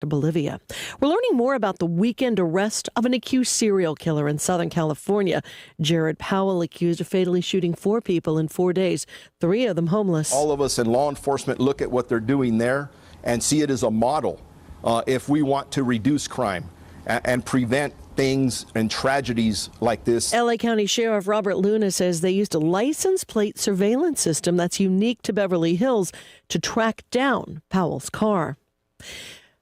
to Bolivia. We're learning more about the weekend arrest of an accused serial killer in Southern California. Jared Powell accused of fatally shooting 4 people in 4 days, 3 of them homeless. All of us in law enforcement look at what they're doing there and see it as a model if we want to reduce crime and prevent things and tragedies like this. L.A. County Sheriff Robert Luna says they used a license plate surveillance system that's unique to Beverly Hills to track down Powell's car.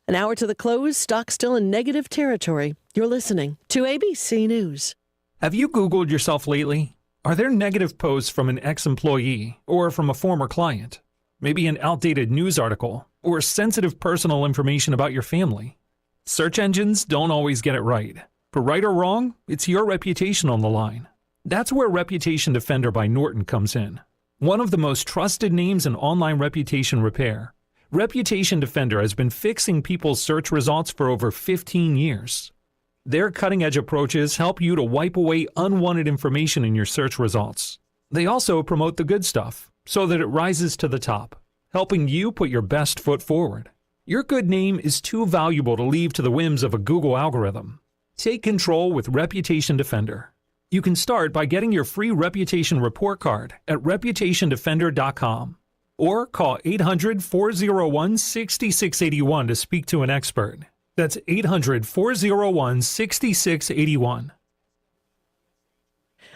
An hour to the close, stock still in negative territory. You're listening to ABC News. Have you Googled yourself lately? Are there negative posts from an ex-employee or from a former client? Maybe an outdated news article or sensitive personal information about your family? Search engines don't always get it right. For right or wrong, it's your reputation on the line. That's where Reputation Defender by Norton comes in. One of the most trusted names in online reputation repair. Reputation Defender has been fixing people's search results for over 15 years. Their cutting-edge approaches help you to wipe away unwanted information in your search results. They also promote the good stuff so that it rises to the top, helping you put your best foot forward. Your good name is too valuable to leave to the whims of a Google algorithm. Take control with Reputation Defender. You can start by getting your free reputation report card at reputationdefender.com. Or call 800-401-6681 to speak to an expert. That's 800-401-6681.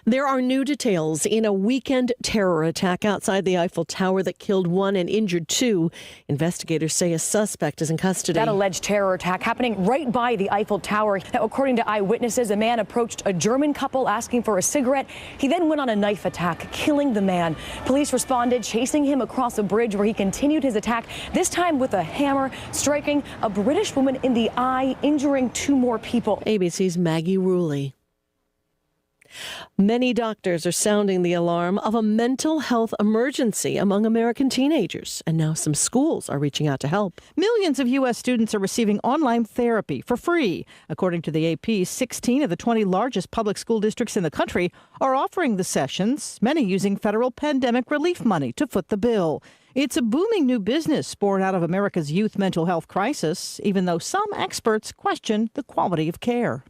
There are new details in a weekend terror attack outside the Eiffel Tower that killed 1 and injured 2. Investigators say a suspect is in custody. That alleged terror attack happening right by the Eiffel Tower. Now, according to eyewitnesses, a man approached a German couple asking for a cigarette. He then went on a knife attack, killing the man. Police responded, chasing him across a bridge where he continued his attack, this time with a hammer, striking a British woman in the eye, injuring 2 more people. ABC's Maggie Ruley. Many doctors are sounding the alarm of a mental health emergency among American teenagers, and now some schools are reaching out to help. Millions of U.S. students are receiving online therapy for free. According to the AP, 16 of the 20 largest public school districts in the country are offering the sessions, many using federal pandemic relief money to foot the bill. It's a booming new business born out of America's youth mental health crisis, even though some experts question the quality of care.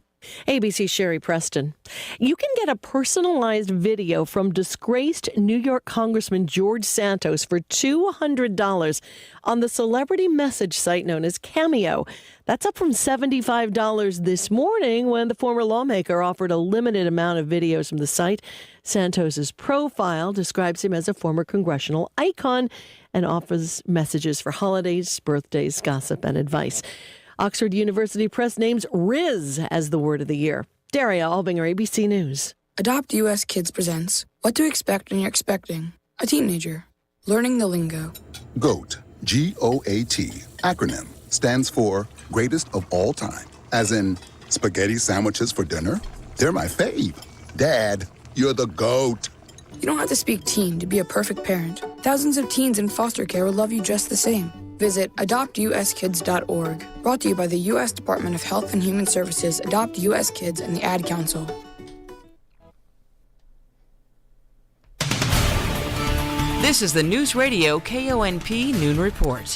ABC's Sherry Preston. You can get a personalized video from disgraced New York Congressman George Santos for $200 on the celebrity message site known as Cameo. That's up from $75 this morning when the former lawmaker offered a limited amount of videos from the site. Santos's profile describes him as a former congressional icon and offers messages for holidays, birthdays, gossip, and advice. Oxford University Press names Riz as the word of the year. Daria Albinger, ABC News. Adopt US Kids presents What to Expect When You're Expecting a Teenager. Learning the lingo. GOAT, G-O-A-T, acronym, stands for Greatest of All Time. As in, spaghetti sandwiches for dinner? They're my fave. Dad, you're the GOAT. You don't have to speak teen to be a perfect parent. Thousands of teens in foster care will love you just the same. Visit adoptuskids.org. Brought to you by the U.S. Department of Health and Human Services, Adopt U.S. Kids, and the Ad Council. This is the Newsradio KONP Noon Report.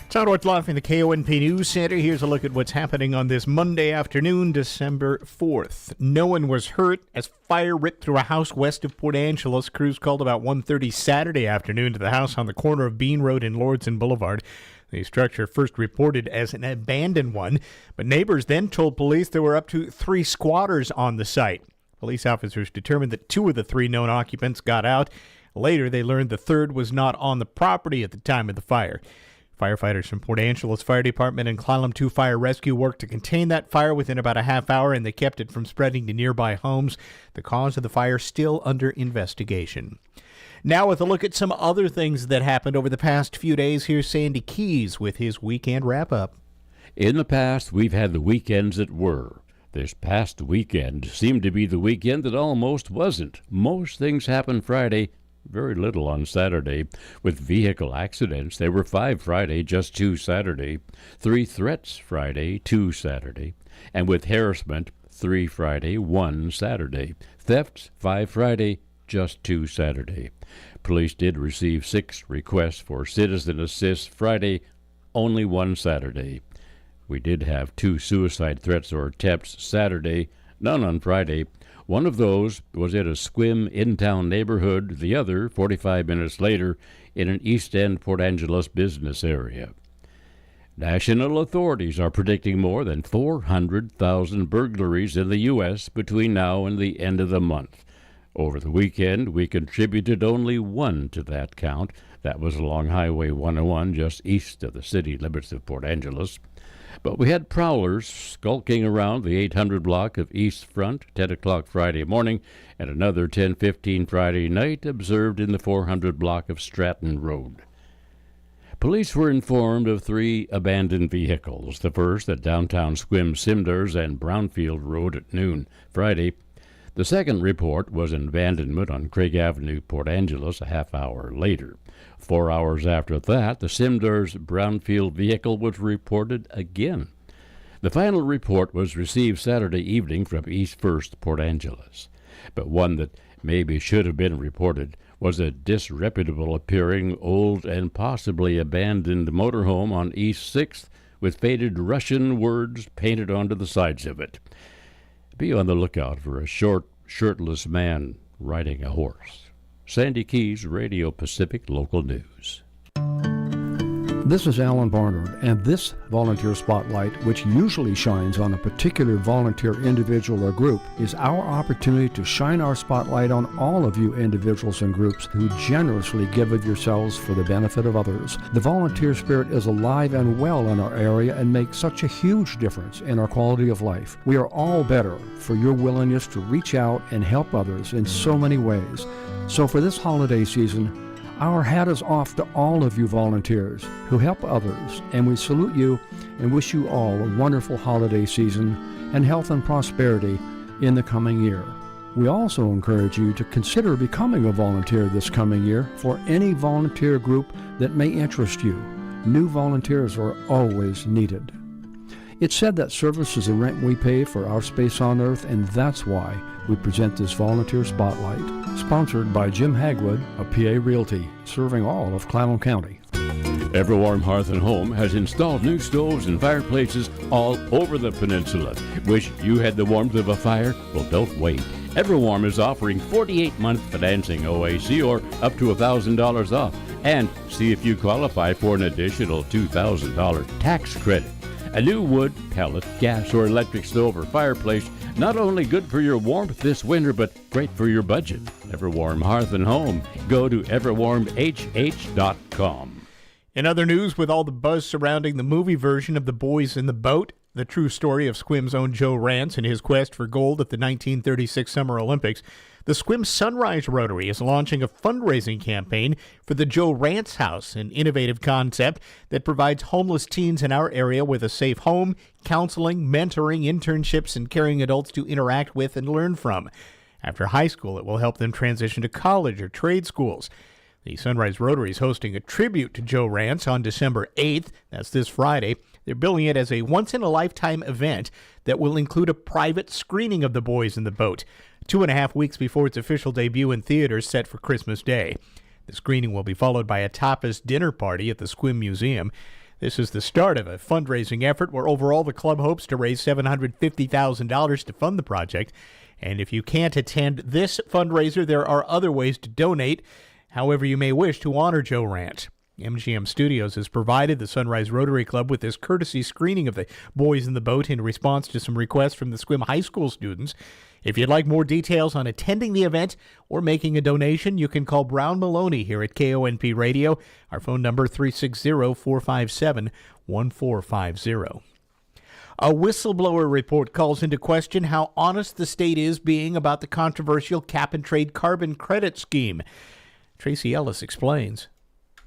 Todd Ortloff in the KONP News Center. Here's a look at what's happening on this Monday afternoon, December 4th. No one was hurt as fire ripped through a house west of Port Angeles. Crews called about 1:30 Saturday afternoon to the house on the corner of Bean Road and Lordson Boulevard. The structure first reported as an abandoned one, but neighbors then told police there were up to 3 squatters on the site. Police officers determined that 2 of the 3 known occupants got out. Later, they learned the third was not on the property at the time of the fire. Firefighters from Port Angeles Fire Department and Clallam 2 Fire Rescue worked to contain that fire within about a half hour, and they kept it from spreading to nearby homes. The cause of the fire still under investigation. Now with a look at some other things that happened over the past few days, here's Sandy Keys with his weekend wrap-up. In the past, we've had the weekends that were. This past weekend seemed to be the weekend that almost wasn't. Most things happened Friday, very little on Saturday. With vehicle accidents, there were 5 Friday, just 2 Saturday. 3 threats Friday, 2 Saturday. And with harassment, 3 Friday, 1 Saturday. Thefts, 5 Friday, just 2 Saturday. Police did receive 6 requests for citizen assist Friday, only 1 Saturday. We did have 2 suicide threats or attempts Saturday, none on Friday. One of those was at a Sequim in-town neighborhood, the other 45 minutes later in an East End Port Angeles business area. National authorities are predicting more than 400,000 burglaries in the U.S. between now and the end of the month. Over the weekend, we contributed only 1 to that count. That was along Highway 101, just east of the city limits of Port Angeles. But we had prowlers skulking around the 800 block of East Front, 10 o'clock Friday morning, and another 10:15 Friday night observed in the 400 block of Stratton Road. Police were informed of 3 abandoned vehicles, the first at downtown Sequim Cinders and Brownfield Road at noon Friday. The second report was an abandonment on Craig Avenue, Port Angeles, a half hour later. 4 hours after that, the Cinders Brownfield vehicle was reported again. The final report was received Saturday evening from East First, Port Angeles. But one that maybe should have been reported was a disreputable appearing old and possibly abandoned motorhome on East 6th with faded Russian words painted onto the sides of it. Be on the lookout for a short, shirtless man riding a horse. Sandy Keys, Radio Pacific Local News. This is Alan Barnard, and this Volunteer Spotlight, which usually shines on a particular volunteer individual or group, is our opportunity to shine our spotlight on all of you individuals and groups who generously give of yourselves for the benefit of others. The volunteer spirit is alive and well in our area and makes such a huge difference in our quality of life. We are all better for your willingness to reach out and help others in so many ways. So for this holiday season, our hat is off to all of you volunteers who help others, and we salute you and wish you all a wonderful holiday season and health and prosperity in the coming year. We also encourage you to consider becoming a volunteer this coming year for any volunteer group that may interest you. New volunteers are always needed. It's said that service is the rent we pay for our space on Earth, and that's why we present this Volunteer Spotlight, sponsored by Jim Hagwood of PA Realty, serving all of Clallam County. Everwarm Hearth and Home has installed new stoves and fireplaces all over the peninsula. Wish you had the warmth of a fire? Well, don't wait. Everwarm is offering 48-month financing OAC or up to $1,000 off. And see if you qualify for an additional $2,000 tax credit. A new wood, pellet, gas, or electric stove or fireplace, not only good for your warmth this winter, but great for your budget. Everwarm Hearth and Home. Go to everwarmhh.com. In other news, with all the buzz surrounding the movie version of The Boys in the Boat, the true story of Sequim's own Joe Rance and his quest for gold at the 1936 Summer Olympics, the Sequim Sunrise Rotary is launching a fundraising campaign for the Joe Rance House, an innovative concept that provides homeless teens in our area with a safe home, counseling, mentoring, internships, and caring adults to interact with and learn from. After high school, it will help them transition to college or trade schools. The Sunrise Rotary is hosting a tribute to Joe Rance on December 8th. That's this Friday. They're billing it as a once-in-a-lifetime event that will include a private screening of The Boys in the Boat, 2.5 weeks before its official debut in theaters set for Christmas Day. The screening will be followed by a tapas dinner party at the Sequim Museum. This is the start of a fundraising effort where overall the club hopes to raise $750,000 to fund the project. And if you can't attend this fundraiser, there are other ways to donate, however you may wish to honor Joe Rance. MGM Studios has provided the Sunrise Rotary Club with this courtesy screening of The Boys in the Boat in response to some requests from the Sequim High School students. If you'd like more details on attending the event or making a donation, you can call Brown Maloney here at KONP Radio. Our phone number 360-457-1450. A whistleblower report calls into question how honest the state is being about the controversial cap-and-trade carbon credit scheme. Tracy Ellis explains.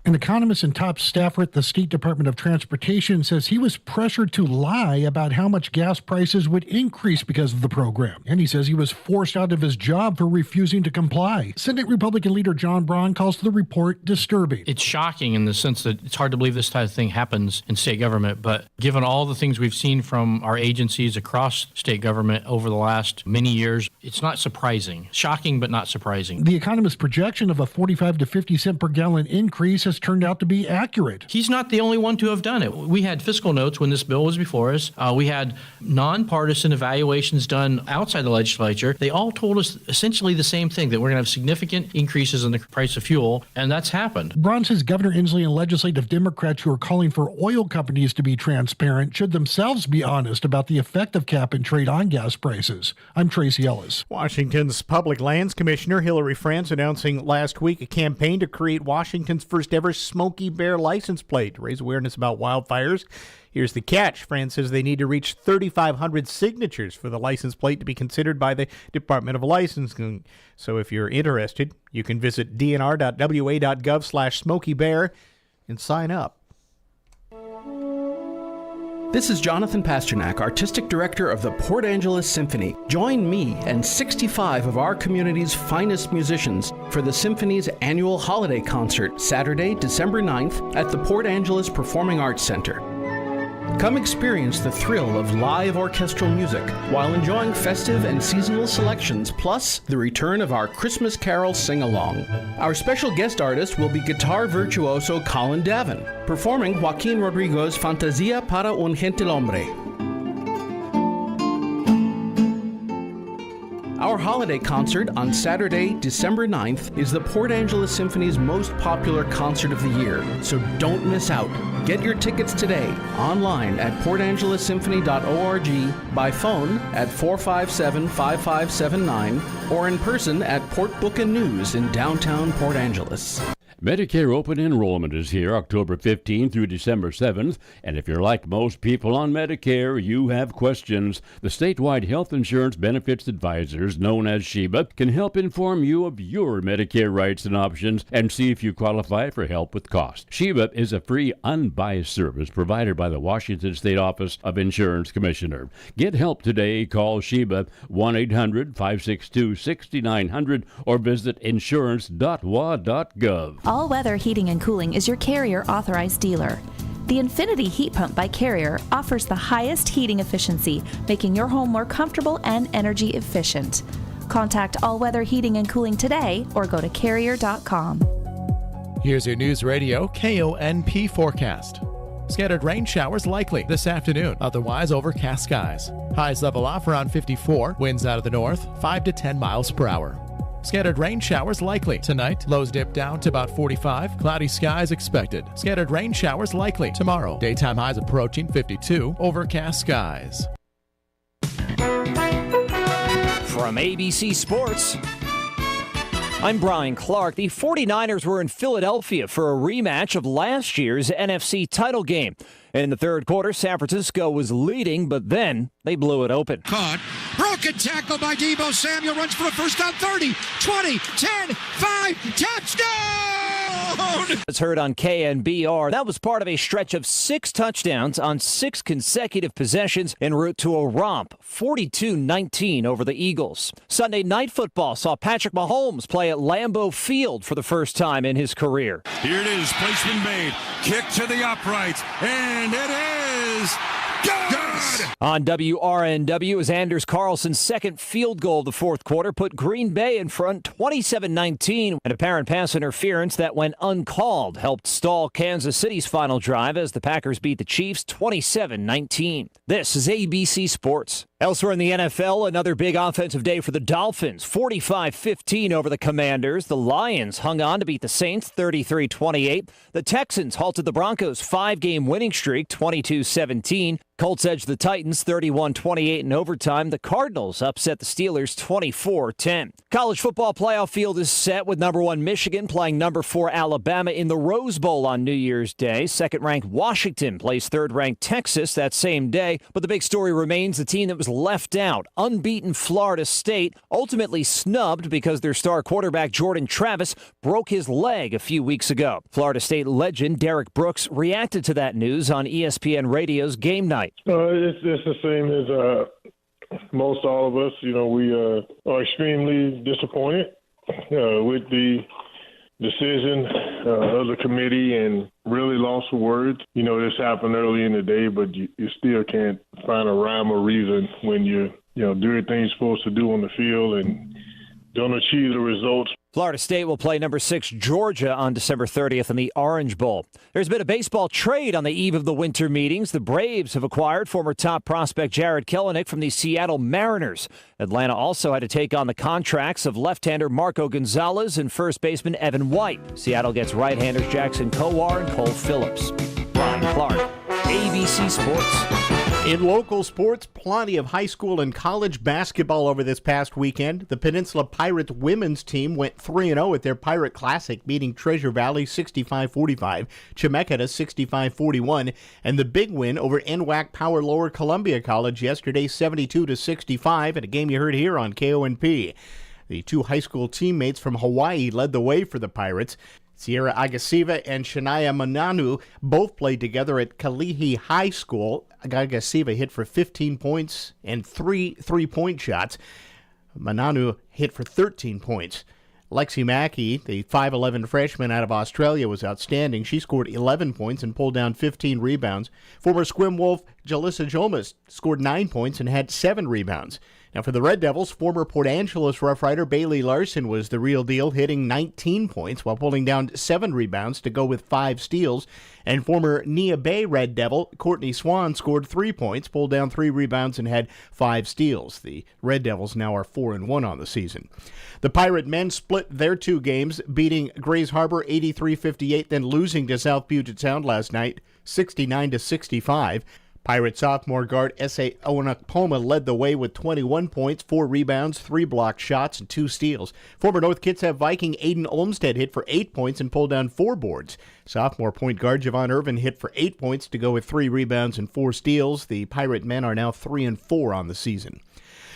An economist and top staffer at the State Department of Transportation says he was pressured to lie about how much gas prices would increase because of the program. And he says he was forced out of his job for refusing to comply. Senate Republican leader John Braun calls the report disturbing. It's shocking in the sense that it's hard to believe this type of thing happens in state government. But given all the things we've seen from our agencies across state government over the last many years, it's not surprising. Shocking, but not surprising. The economist's projection of a 45 to 50 cent per gallon increase has analysis turned out to be accurate. He's not the only one to have done it. We had fiscal notes when this bill was before us. We had nonpartisan evaluations done outside the legislature. They all told us essentially the same thing, that we're going to have significant increases in the price of fuel, and that's happened. Braun says Governor Inslee and legislative Democrats who are calling for oil companies to be transparent should themselves be honest about the effect of cap and trade on gas prices. I'm Tracy Ellis. Washington's Public Lands Commissioner Hillary France announcing last week a campaign to create Washington's first ever Smokey Bear license plate to raise awareness about wildfires. Here's the catch. France says they need to reach 3,500 signatures for the license plate to be considered by the Department of Licensing. So if you're interested, you can visit dnr.wa.gov/SmokeyBear and sign up. This is Jonathan Pasternak, Artistic Director of the Port Angeles Symphony. Join me and 65 of our community's finest musicians for the Symphony's annual holiday concert, Saturday, December 9th at the Port Angeles Performing Arts Center. Come experience the thrill of live orchestral music while enjoying festive and seasonal selections, plus the return of our Christmas Carol sing-along. Our special guest artist will be guitar virtuoso Colin Davin, performing Joaquin Rodrigo's Fantasía para un Gentilhombre. Our holiday concert on Saturday, December 9th is the Port Angeles Symphony's most popular concert of the year, so don't miss out. Get your tickets today, online at portangelessymphony.org, by phone at 457-5579, or in person at Port Book and News in downtown Port Angeles. Medicare open enrollment is here October 15 through December 7th, and if you're like most people on Medicare, you have questions. The statewide health insurance benefits advisors, known as SHEBA, can help inform you of your Medicare rights and options and see if you qualify for help with cost. SHEBA is a free, unbiased service provided by the Washington State Office of Insurance Commissioner. Get help today. Call SHEBA 1-800-562-6900 or visit insurance.wa.gov. All Weather Heating and Cooling is your Carrier authorized dealer. The Infinity Heat Pump by Carrier offers the highest heating efficiency, making your home more comfortable and energy efficient. Contact All Weather Heating and Cooling today or go to carrier.com. Here's your News Radio KONP forecast. Scattered rain showers likely this afternoon, otherwise overcast skies. Highs level off around 54, winds out of the north, 5 to 10 miles per hour. Scattered rain showers likely tonight. Lows dip down to about 45. Cloudy skies expected. Scattered rain showers likely tomorrow. Daytime highs approaching 52. Overcast skies. From ABC Sports, I'm Brian Clark. The 49ers were in Philadelphia for a rematch of last year's NFC title game. In the third quarter, San Francisco was leading, but then they blew it open. Caught. Broken tackle by Deebo Samuel. Runs for a first down. 30, 20, 10, 5. Touchdown! As heard on KNBR, that was part of a stretch of 6 touchdowns on 6 consecutive possessions en route to a romp, 42-19 over the Eagles. Sunday Night Football saw Patrick Mahomes play at Lambeau Field for the first time in his career. Here it is. Placement made. Kick to the uprights. And it is good! On WRNW, as Anders Carlson's second field goal of the fourth quarter put Green Bay in front 27-19. An apparent pass interference that went uncalled helped stall Kansas City's final drive as the Packers beat the Chiefs 27-19. This is ABC Sports. Elsewhere in the NFL, another big offensive day for the Dolphins, 45-15 over the Commanders. The Lions hung on to beat the Saints 33-28. The Texans halted the Broncos' 5-game winning streak 22-17. Colts edged the Titans 31-28 in overtime. The Cardinals upset the Steelers 24-10. College football playoff field is set with number 1 Michigan playing number 4 Alabama in the Rose Bowl on New Year's Day. Second-ranked Washington plays third-ranked Texas that same day. But the big story remains the team that was left out, unbeaten Florida State, ultimately snubbed because their star quarterback Jordan Travis broke his leg a few weeks ago. Florida State legend Derek Brooks reacted to that news on ESPN Radio's Game Night. It's the same as most all of us. You know, we are extremely disappointed with the decision of the committee and really lost for words. You know, this happened early in the day, but you still can't find a rhyme or reason when you do everything you're supposed to do on the field and don't achieve the results. Florida State will play number 6 Georgia on December 30th in the Orange Bowl. There's been a baseball trade on the eve of the winter meetings. The Braves have acquired former top prospect Jared Kelenic from the Seattle Mariners. Atlanta also had to take on the contracts of left-hander Marco Gonzalez and first baseman Evan White. Seattle gets right-handers Jackson Kowar and Cole Phillips. Brian Clark, ABC Sports. In local sports, plenty of high school and college basketball over this past weekend. The Peninsula Pirates women's team went 3-0 at their Pirate Classic, beating Treasure Valley 65-45, Chemeketa 65-41, and the big win over NWAC Power Lower Columbia College yesterday 72-65 at a game you heard here on KONP. The two high school teammates from Hawaii led the way for the Pirates. Sierra Agasiva and Shania Mananu both played together at Kalihi High School. Agasiva hit for 15 points and 3 3-point shots. Mananu hit for 13 points. Lexi Mackey, the 5'11 freshman out of Australia, was outstanding. She scored 11 points and pulled down 15 rebounds. Former Squim Wolf Jalissa Jomas scored 9 points and had 7 rebounds. Now for the Red Devils, former Port Angeles Rough Rider Bailey Larson was the real deal, hitting 19 points while pulling down 7 rebounds to go with 5 steals. And former Nia Bay Red Devil Courtney Swan scored 3 points, pulled down 3 rebounds, and had 5 steals. The Red Devils now are 4-1 on the season. The Pirate men split their 2 games, beating Grays Harbor 83-58, then losing to South Puget Sound last night 69-65. Pirate sophomore guard S.A. Onakpoma led the way with 21 points, 4 rebounds, 3 blocked shots, and 2 steals. Former North Kitsap Viking Aiden Olmstead hit for 8 points and pulled down 4 boards. Sophomore point guard Javon Irvin hit for 8 points to go with 3 rebounds and 4 steals. The Pirate men are now 3-4 on the season.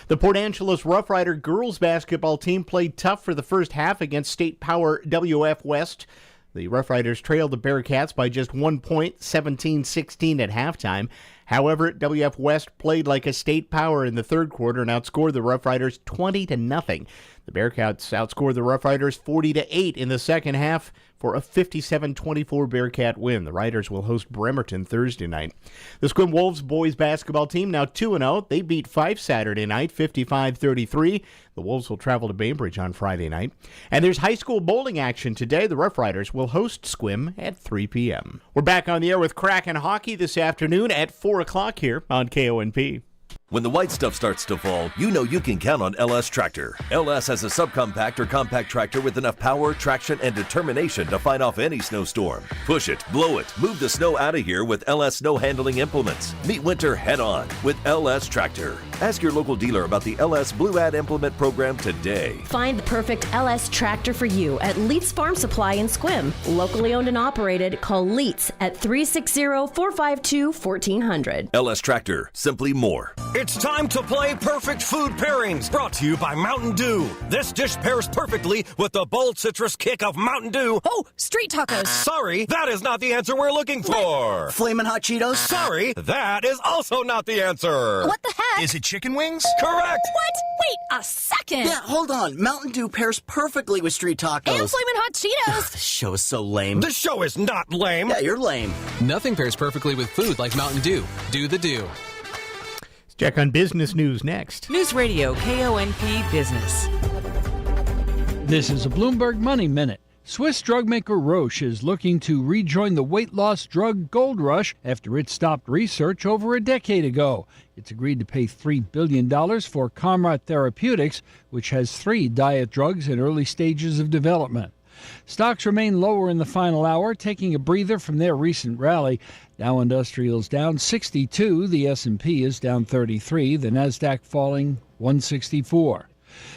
The Port Angeles Rough Rider girls basketball team played tough for the first half against State Power WF West. The Rough Riders trailed the Bearcats by just 1 point, 17-16 at halftime. However, WF West played like a State Power in the third quarter and outscored the Rough Riders 20-0. The Bearcats outscored the Rough Riders 40-8 in the second half for a 57-24 Bearcat win. The Riders will host Bremerton Thursday night. The Squim Wolves boys basketball team now 2-0. They beat Fife Saturday night 55-33. The Wolves will travel to Bainbridge on Friday night. And there's high school bowling action today. The Rough Riders will host Squim at 3 p.m. We're back on the air with Kraken Hockey this afternoon at 4 o'clock here on KONP. When the white stuff starts to fall, you know you can count on LS Tractor. LS has a subcompact or compact tractor with enough power, traction, and determination to fight off any snowstorm. Push it, blow it, move the snow out of here with LS snow handling implements. Meet winter head on with LS Tractor. Ask your local dealer about the LS Blue Ad Implement program today. Find the perfect LS tractor for you at Leitz Farm Supply in Squim. Locally owned and operated, call Leitz at 360-452-1400. LS Tractor, simply more. It's time to play Perfect Food Pairings, brought to you by Mountain Dew. This dish pairs perfectly with the bold citrus kick of Mountain Dew. Oh, street tacos. Sorry, that is not the answer we're looking for. Flamin' Hot Cheetos. Sorry, that is also not the answer. What the heck? Is it chicken wings? Correct. What? Wait a second. Yeah, hold on. Mountain Dew pairs perfectly with street tacos. And Flamin' Hot Cheetos. This show is so lame. The show is not lame. Yeah, you're lame. Nothing pairs perfectly with food like Mountain Dew. Do the Dew. Check on business news next. Newsradio KONP Business. This is a Bloomberg Money Minute. Swiss drug maker Roche is looking to rejoin the weight loss drug gold rush after it stopped research over a decade ago. It's agreed to pay $3 billion for Comrat Therapeutics, which has 3 diet drugs in early stages of development. Stocks remain lower in the final hour, taking a breather from their recent rally. Dow Industrial's down 62, the S&P is down 33, the Nasdaq falling 164.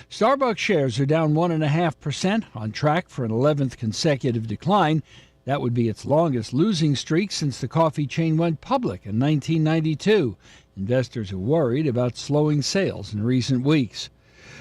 Starbucks shares are down 1.5%, on track for an 11th consecutive decline. That would be its longest losing streak since the coffee chain went public in 1992. Investors are worried about slowing sales in recent weeks.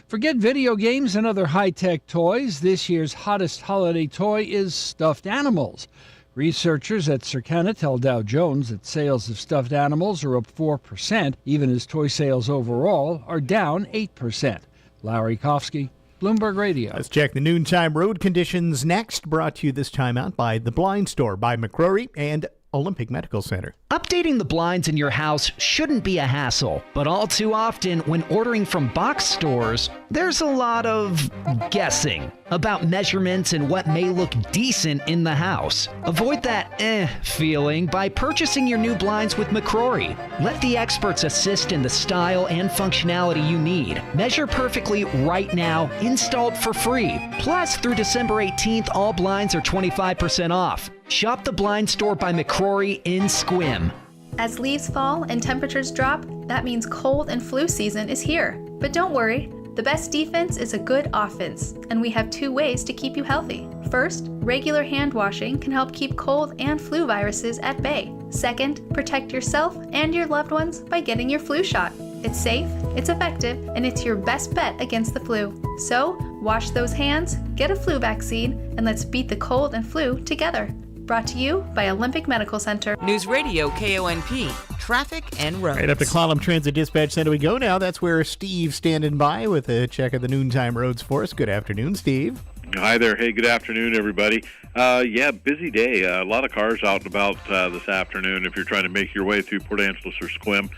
Forget video games and other high-tech toys. This year's hottest holiday toy is stuffed animals. Researchers at Circana tell Dow Jones that sales of stuffed animals are up 4%, even as toy sales overall are down 8%. Larry Kofsky, Bloomberg Radio. Let's check the noontime road conditions next. Brought to you this time out by The Blind Store by McCrory and Olympic Medical Center. Updating the blinds in your house shouldn't be a hassle, but all too often when ordering from box stores, there's a lot of guessing about measurements and what may look decent in the house. Avoid that feeling by purchasing your new blinds with McCrory. Let the experts assist in the style and functionality you need. Measure perfectly right now, installed for free. Plus, through December 18th, all blinds are 25% off. Shop the Blind Store by McCrory in Squim. As leaves fall and temperatures drop, that means cold and flu season is here. But don't worry, the best defense is a good offense, and we have 2 ways to keep you healthy. First, regular hand washing can help keep cold and flu viruses at bay. Second, protect yourself and your loved ones by getting your flu shot. It's safe, it's effective, and it's your best bet against the flu. So, wash those hands, get a flu vaccine, and let's beat the cold and flu together. Brought to you by Olympic Medical Center. Newsradio KONP, traffic and roads. Right up to Clallam Transit Dispatch Center we go now. That's where Steve's standing by with a check of the noontime roads for us. Good afternoon, Steve. Hi there. Hey, good afternoon, everybody. Busy day. A lot of cars out and about this afternoon. If you're trying to make your way through Port Angeles or Sequim,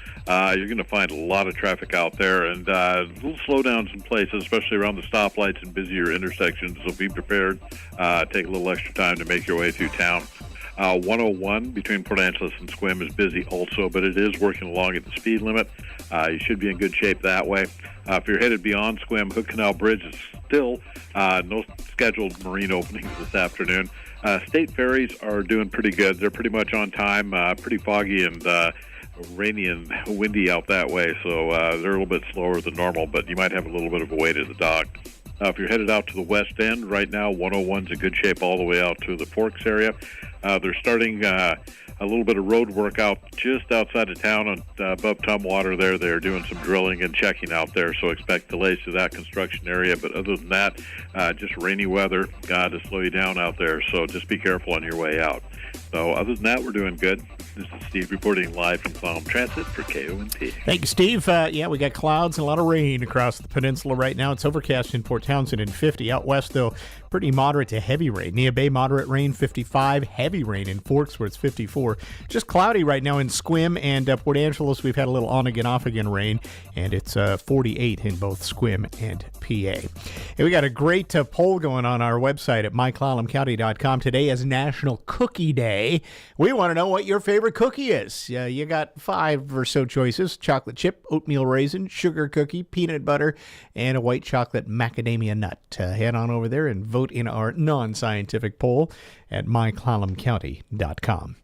you're going to find a lot of traffic out there and little slowdowns in places, especially around the stoplights and busier intersections. So be prepared. Take a little extra time to make your way through town. 101 between Port Angeles and Sequim is busy also, but it is working along at the speed limit. You should be in good shape that way. If you're headed beyond Sequim, Hood Canal Bridge is still no scheduled marine openings this afternoon. State ferries are doing pretty good. They're pretty much on time, pretty foggy and rainy and windy out that way, so they're a little bit slower than normal, but you might have a little bit of a wait at the dock. If you're headed out to the west end, right now 101's in good shape all the way out to the Forks area. They're starting a little bit of road work out just outside of town on, above Tumwater there. They're doing some drilling and checking out there, so expect delays to that construction area. But other than that, just rainy weather to slow you down out there, so just be careful on your way out. So other than that, we're doing good. This is Steve reporting live from Clallam Transit for KONP. Thank you, Steve. We got clouds and a lot of rain across the peninsula right now. It's overcast in Port Townsend and 50. Out west, though, pretty moderate to heavy rain. Neah Bay, moderate rain, 55. Heavy rain in Forks, where it's 54. Just cloudy right now in Sequim and Port Angeles. We've had a little on-again, off-again rain, and it's 48 in both Sequim and PA. And we got a great poll going on our website at myclallamcounty.com. Today is National Cookie Day. We want to know what your favorite cookie is. You got 5 or so choices: chocolate chip, oatmeal raisin, sugar cookie, peanut butter, and a white chocolate macadamia nut. Head on over there and vote in our non-scientific poll at myclallamcounty.com.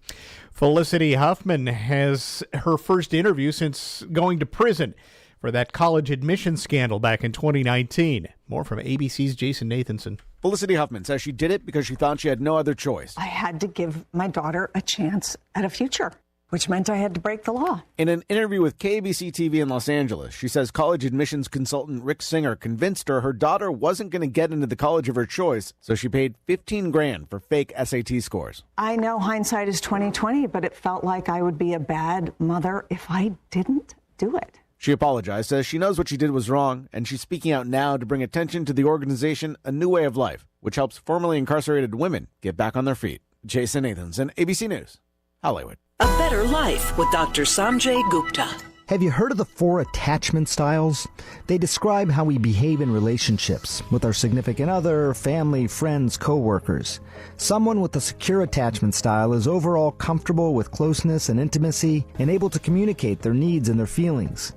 Felicity Huffman has her first interview since going to prison for that college admission scandal back in 2019. More from ABC's Jason Nathanson. Felicity Huffman says she did it because she thought she had no other choice. I had to give my daughter a chance at a future, which meant I had to break the law. In an interview with KBC TV in Los Angeles, she says college admissions consultant Rick Singer convinced her daughter wasn't going to get into the college of her choice, so she paid $15,000 for fake SAT scores. I know hindsight is 20/20, but it felt like I would be a bad mother if I didn't do it. She apologized, says she knows what she did was wrong, and she's speaking out now to bring attention to the organization A New Way of Life, which helps formerly incarcerated women get back on their feet. Jason Nathanson, ABC News, Hollywood. A Better Life with Dr. Sanjay Gupta. Have you heard of the 4 attachment styles? They describe how we behave in relationships with our significant other, family, friends, co-workers. Someone with a secure attachment style is overall comfortable with closeness and intimacy and able to communicate their needs and their feelings.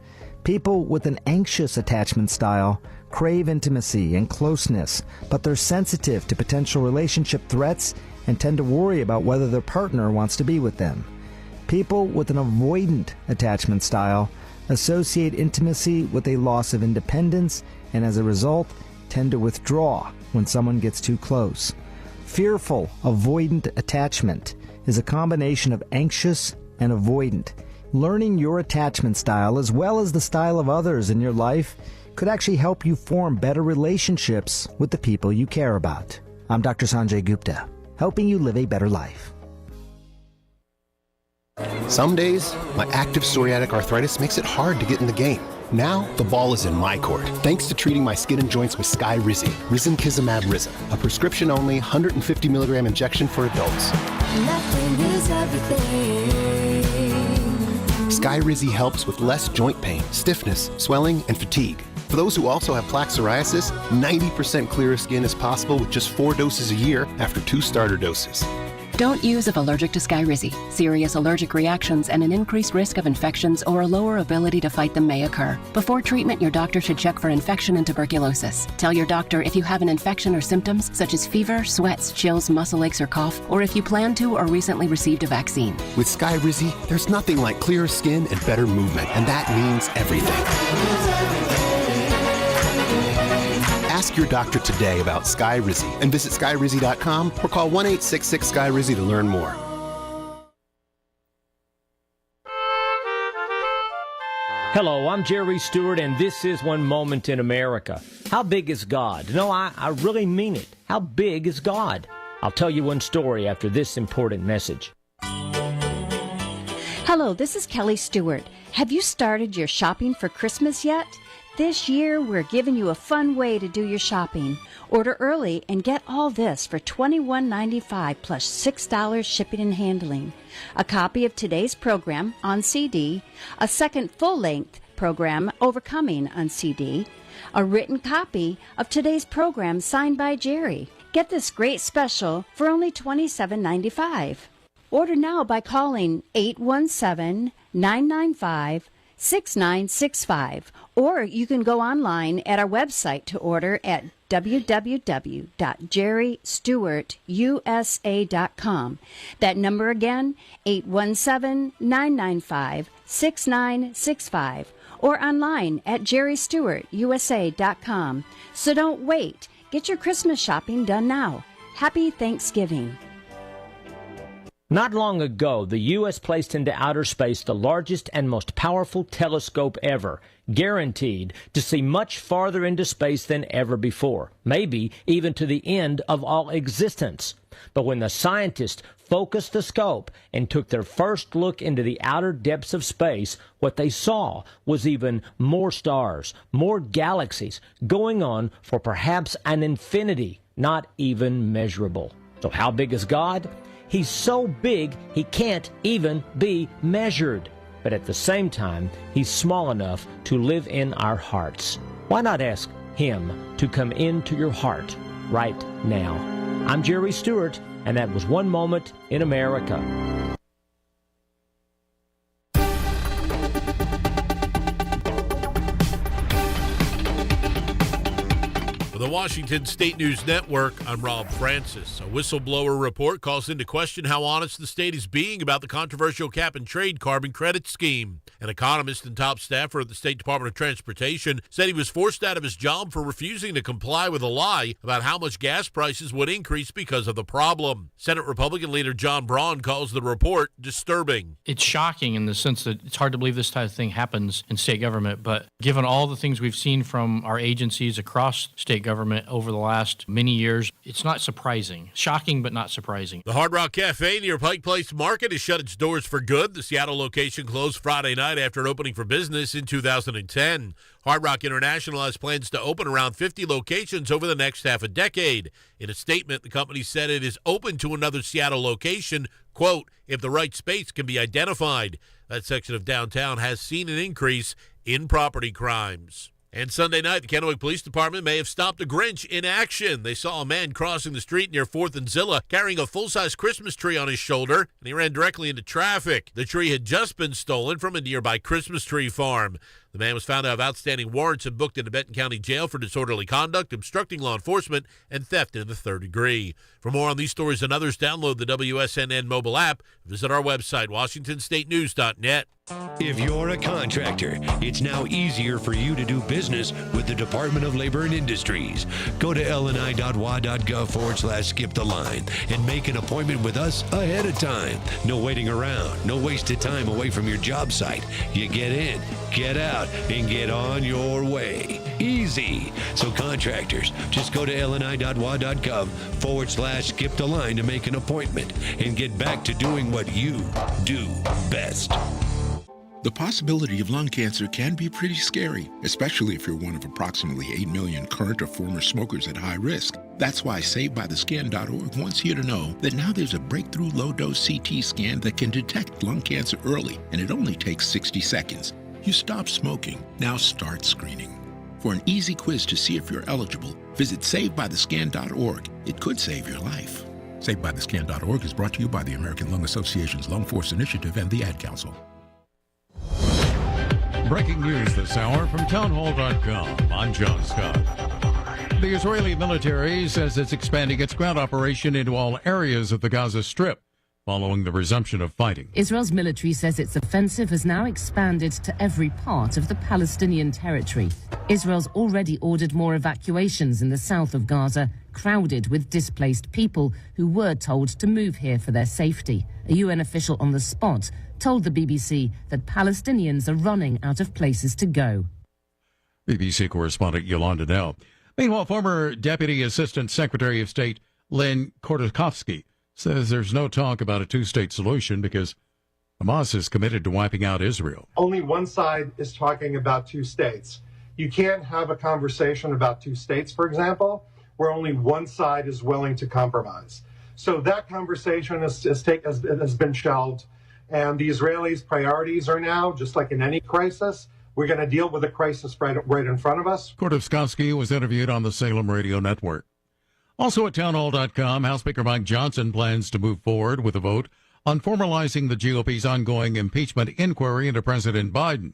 People with an anxious attachment style crave intimacy and closeness, but they're sensitive to potential relationship threats and tend to worry about whether their partner wants to be with them. People with an avoidant attachment style associate intimacy with a loss of independence and as a result tend to withdraw when someone gets too close. Fearful avoidant attachment is a combination of anxious and avoidant. Learning your attachment style as well as the style of others in your life could actually help you form better relationships with the people you care about. I'm Dr. Sanjay Gupta, helping you live a better life. Some days, my active psoriatic arthritis makes it hard to get in the game. Now, the ball is in my court, thanks to treating my skin and joints with Skyrizi, Risankizumab Rizin, a prescription-only 150 milligram injection for adults. Nothing is is everything. Skyrizi helps with less joint pain, stiffness, swelling, and fatigue. For those who also have plaque psoriasis, 90% clearer skin is possible with just 4 doses a year after 2 starter doses. Don't use if allergic to Skyrizi. Serious allergic reactions and an increased risk of infections or a lower ability to fight them may occur. Before treatment, your doctor should check for infection and tuberculosis. Tell your doctor if you have an infection or symptoms such as fever, sweats, chills, muscle aches, or cough, or if you plan to or recently received a vaccine. With Skyrizi, there's nothing like clearer skin and better movement, and that means everything. Ask your doctor today about Skyrizi and visit skyrizi.com or call 1-866-SKYRIZI to learn more. Hello, I'm Jerry Stewart, and this is One Moment in America. How big is God? No, I really mean it. How big is God? I'll tell you one story after this important message. Hello, this is Kelly Stewart. Have you started your shopping for Christmas yet? This year, we're giving you a fun way to do your shopping. Order early and get all this for $21.95 plus $6 shipping and handling. A copy of today's program on CD, a second full-length program, Overcoming, on CD, a written copy of today's program signed by Jerry. Get this great special for only $27.95. Order now by calling 817-995-6965, or you can go online at our website to order at www.jerrystewartusa.com. That number again, 817-995-6965, or online at jerrystewartusa.com. So don't wait. Get your Christmas shopping done now. Happy Thanksgiving. Not long ago, the U.S. placed into outer space the largest and most powerful telescope ever, guaranteed to see much farther into space than ever before, maybe even to the end of all existence. But when the scientists focused the scope and took their first look into the outer depths of space, what they saw was even more stars, more galaxies, going on for perhaps an infinity, not even measurable. So how big is God? He's so big he can't even be measured. But at the same time, he's small enough to live in our hearts. Why not ask him to come into your heart right now? I'm Jerry Stewart, and that was One Moment in America. For the Washington State News Network, I'm Rob Francis. A whistleblower report calls into question how honest the state is being about the controversial cap-and-trade carbon credit scheme. An economist and top staffer at the State Department of Transportation said he was forced out of his job for refusing to comply with a lie about how much gas prices would increase because of the problem. Senate Republican leader John Braun calls the report disturbing. It's shocking in the sense that it's hard to believe this type of thing happens in state government, but given all the things we've seen from our agencies across state government over the last many years, it's not surprising. Shocking, but not surprising. The Hard Rock Cafe near Pike Place Market has shut its doors for good. The Seattle location closed Friday night after opening for business in 2010. Hard Rock International has plans to open around 50 locations over the next half a decade. In a statement, the company said it is open to another Seattle location, quote, if the right space can be identified. That section of downtown has seen an increase in property crimes. And Sunday night, the Kennewick Police Department may have stopped a Grinch in action. They saw a man crossing the street near 4th and Zilla carrying a full-size Christmas tree on his shoulder, and he ran directly into traffic. The tree had just been stolen from a nearby Christmas tree farm. The man was found to have outstanding warrants and booked into Benton County Jail for disorderly conduct, obstructing law enforcement, and theft in the third degree. For more on these stories and others, download the WSNN mobile app. Visit our website, WashingtonStateNews.net. If you're a contractor, it's now easier for you to do business with the Department of Labor and Industries. Go to lni.wa.gov/skip the line and make an appointment with us ahead of time. No waiting around, no wasted time away from your job site. You get in, get out, and get on your way. Easy. So contractors, just go to lni.wa.gov/skip the line to make an appointment and get back to doing what you do best. The possibility of lung cancer can be pretty scary, especially if you're one of approximately 8 million current or former smokers at high risk. That's why SaveByTheScan.org wants you to know that now there's a breakthrough low-dose CT scan that can detect lung cancer early, and it only takes 60 seconds. You stop smoking, now start screening. For an easy quiz to see if you're eligible, visit SaveByTheScan.org. It could save your life. SaveByTheScan.org is brought to you by the American Lung Association's Lung Force Initiative and the Ad Council. Breaking news this hour from townhall.com. I'm John Scott. The Israeli military says it's expanding its ground operation into all areas of the Gaza Strip following the resumption of fighting. Israel's military says its offensive has now expanded to every part of the Palestinian territory. Israel's already ordered more evacuations in the south of Gaza, crowded with displaced people who were told to move here for their safety. A UN official on the spot told the BBC that Palestinians are running out of places to go. BBC correspondent Yolanda Nell. Meanwhile, former Deputy Assistant Secretary of State Len Kordakovsky says there's no talk about a two-state solution because Hamas is committed to wiping out Israel. Only one side is talking about two states. You can't have a conversation about two states, for example, where only one side is willing to compromise. So that conversation has been shelved. And the Israelis' priorities are now, just like in any crisis, we're going to deal with the crisis right in front of us. Kordakovsky was interviewed on the Salem Radio Network. Also at townhall.com, House Speaker Mike Johnson plans to move forward with a vote on formalizing the GOP's ongoing impeachment inquiry into President Biden.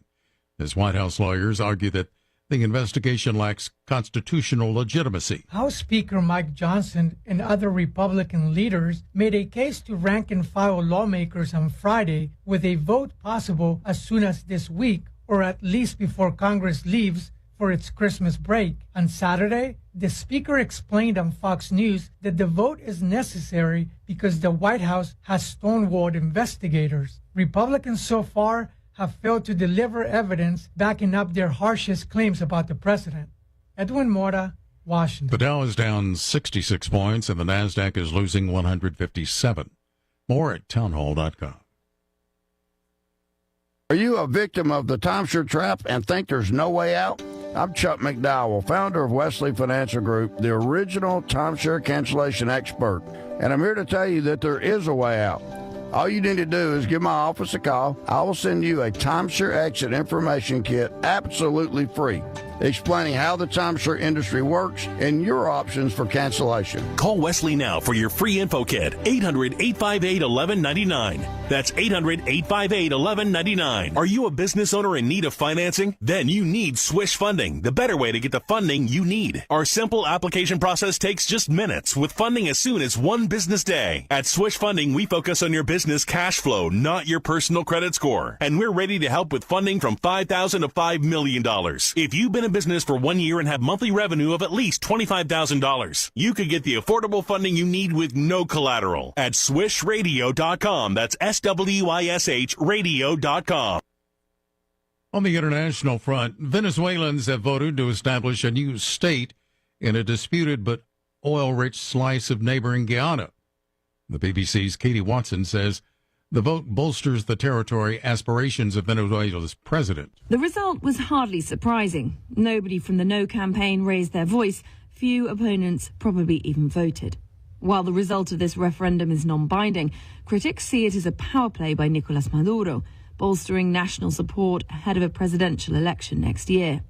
His White House lawyers argue that the investigation lacks constitutional legitimacy. House Speaker Mike Johnson and other Republican leaders made a case to rank-and-file lawmakers on Friday with a vote possible as soon as this week, or at least before Congress leaves for its Christmas break. On Saturday, the Speaker explained on Fox News that the vote is necessary because the White House has stonewalled investigators. Republicans so far have failed to deliver evidence backing up their harshest claims about the president. Edwin Mora, Washington. The Dow is down 66 points and the NASDAQ is losing 157. More at townhall.com. Are you a victim of the timeshare trap and think there's no way out? I'm Chuck McDowell, founder of Wesley Financial Group, the original timeshare cancellation expert. And I'm here to tell you that there is a way out. All you need to do is give my office a call. I will send you a timeshare exit information kit absolutely free, explaining how the timeshare industry works and your options for cancellation. Call Wesley now for your free info kit. 800-858-1199. That's 800-858-1199. Are you a business owner in need of financing? Then you need Swish Funding, the better way to get the funding you need. Our simple application process takes just minutes, with funding as soon as one business day. At Swish Funding, we focus on your business cash flow, not your personal credit score. And we're ready to help with funding from $5,000 to $5 million. If you've been in business for 1 year and have monthly revenue of at least $25,000, you could get the affordable funding you need with no collateral at swishradio.com. That's SWISH radio.com. On the international front, Venezuelans have voted to establish a new state in a disputed but oil-rich slice of neighboring Guyana. The BBC's Katie Watson says the vote bolsters the territory aspirations of Venezuela's president. The result was hardly surprising. Nobody from the No campaign raised their voice. Few opponents probably even voted. While the result of this referendum is non-binding, critics see it as a power play by Nicolás Maduro, bolstering national support ahead of a presidential election next year.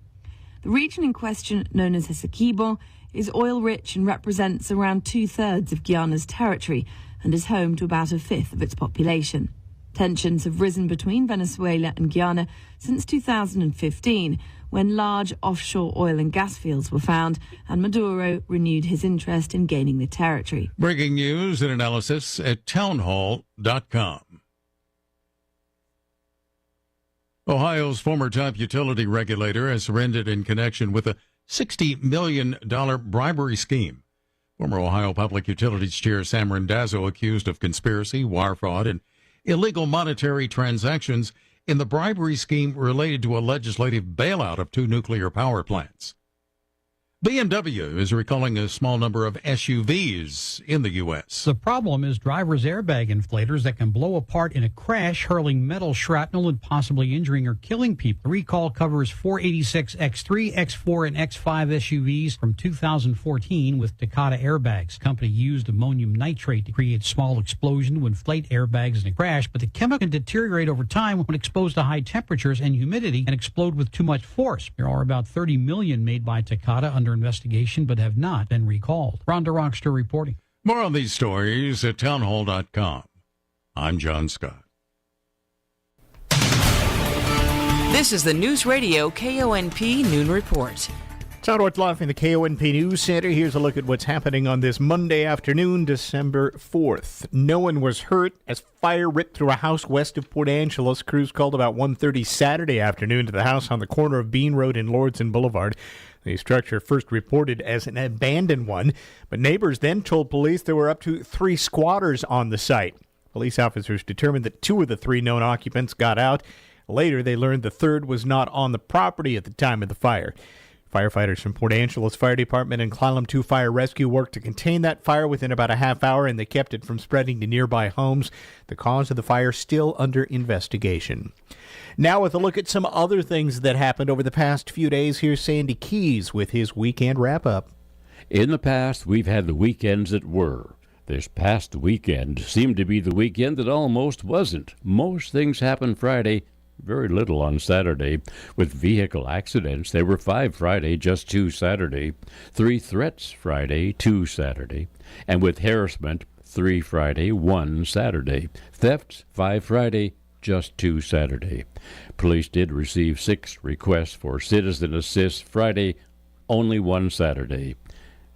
The region in question, known as Essequibo, is oil-rich and represents around two-thirds of Guyana's territory and is home to about a fifth of its population. Tensions have risen between Venezuela and Guyana since 2015, when large offshore oil and gas fields were found, and Maduro renewed his interest in gaining the territory. Breaking news and analysis at townhall.com. Ohio's former top utility regulator has surrendered in connection with a $60 million bribery scheme. Former Ohio Public Utilities Chair Sam Randazzo accused of conspiracy, wire fraud, and illegal monetary transactions in the bribery scheme related to a legislative bailout of 2 nuclear power plants. BMW is recalling a small number of SUVs in the U.S. The problem is driver's airbag inflators that can blow apart in a crash, hurling metal shrapnel and possibly injuring or killing people. The recall covers 486 X3, X4, and X5 SUVs from 2014 with Takata airbags. The company used ammonium nitrate to create small explosion to inflate airbags in a crash, but the chemical can deteriorate over time when exposed to high temperatures and humidity and explode with too much force. There are about 30 million made by Takata under investigation but have not been recalled. Rhonda Rockster reporting. More on these stories at townhall.com. I'm John Scott. This is the Newsradio KONP Noon Report. Todd Ortloff in the KONP News Center. Here's a look at what's happening on this Monday afternoon, December 4th. No one was hurt as fire ripped through a house west of Port Angeles. Crews called about 1:30 Saturday afternoon to the house on the corner of Bean Road and Lords and Boulevard. The structure first reported as an abandoned one, but neighbors then told police there were up to 3 squatters on the site. Police officers determined that 2 of the 3 known occupants got out. Later, they learned the third was not on the property at the time of the fire. Firefighters from Port Angeles Fire Department and Clallam 2 Fire Rescue worked to contain that fire within about a half hour, and they kept it from spreading to nearby homes. The cause of the fire still under investigation. Now with a look at some other things that happened over the past few days, here's Sandy Keys with his weekend wrap-up. In the past, we've had the weekends that were. This past weekend seemed to be the weekend that almost wasn't. Most things happened Friday, very little on Saturday. With vehicle accidents, there were 5 Friday, just 2 Saturday. 3 threats Friday, 2 Saturday. And with harassment, 3 Friday, 1 Saturday. Thefts, 5 Friday, just 2 Saturday. Police did receive 6 requests for citizen assist Friday, only 1 Saturday.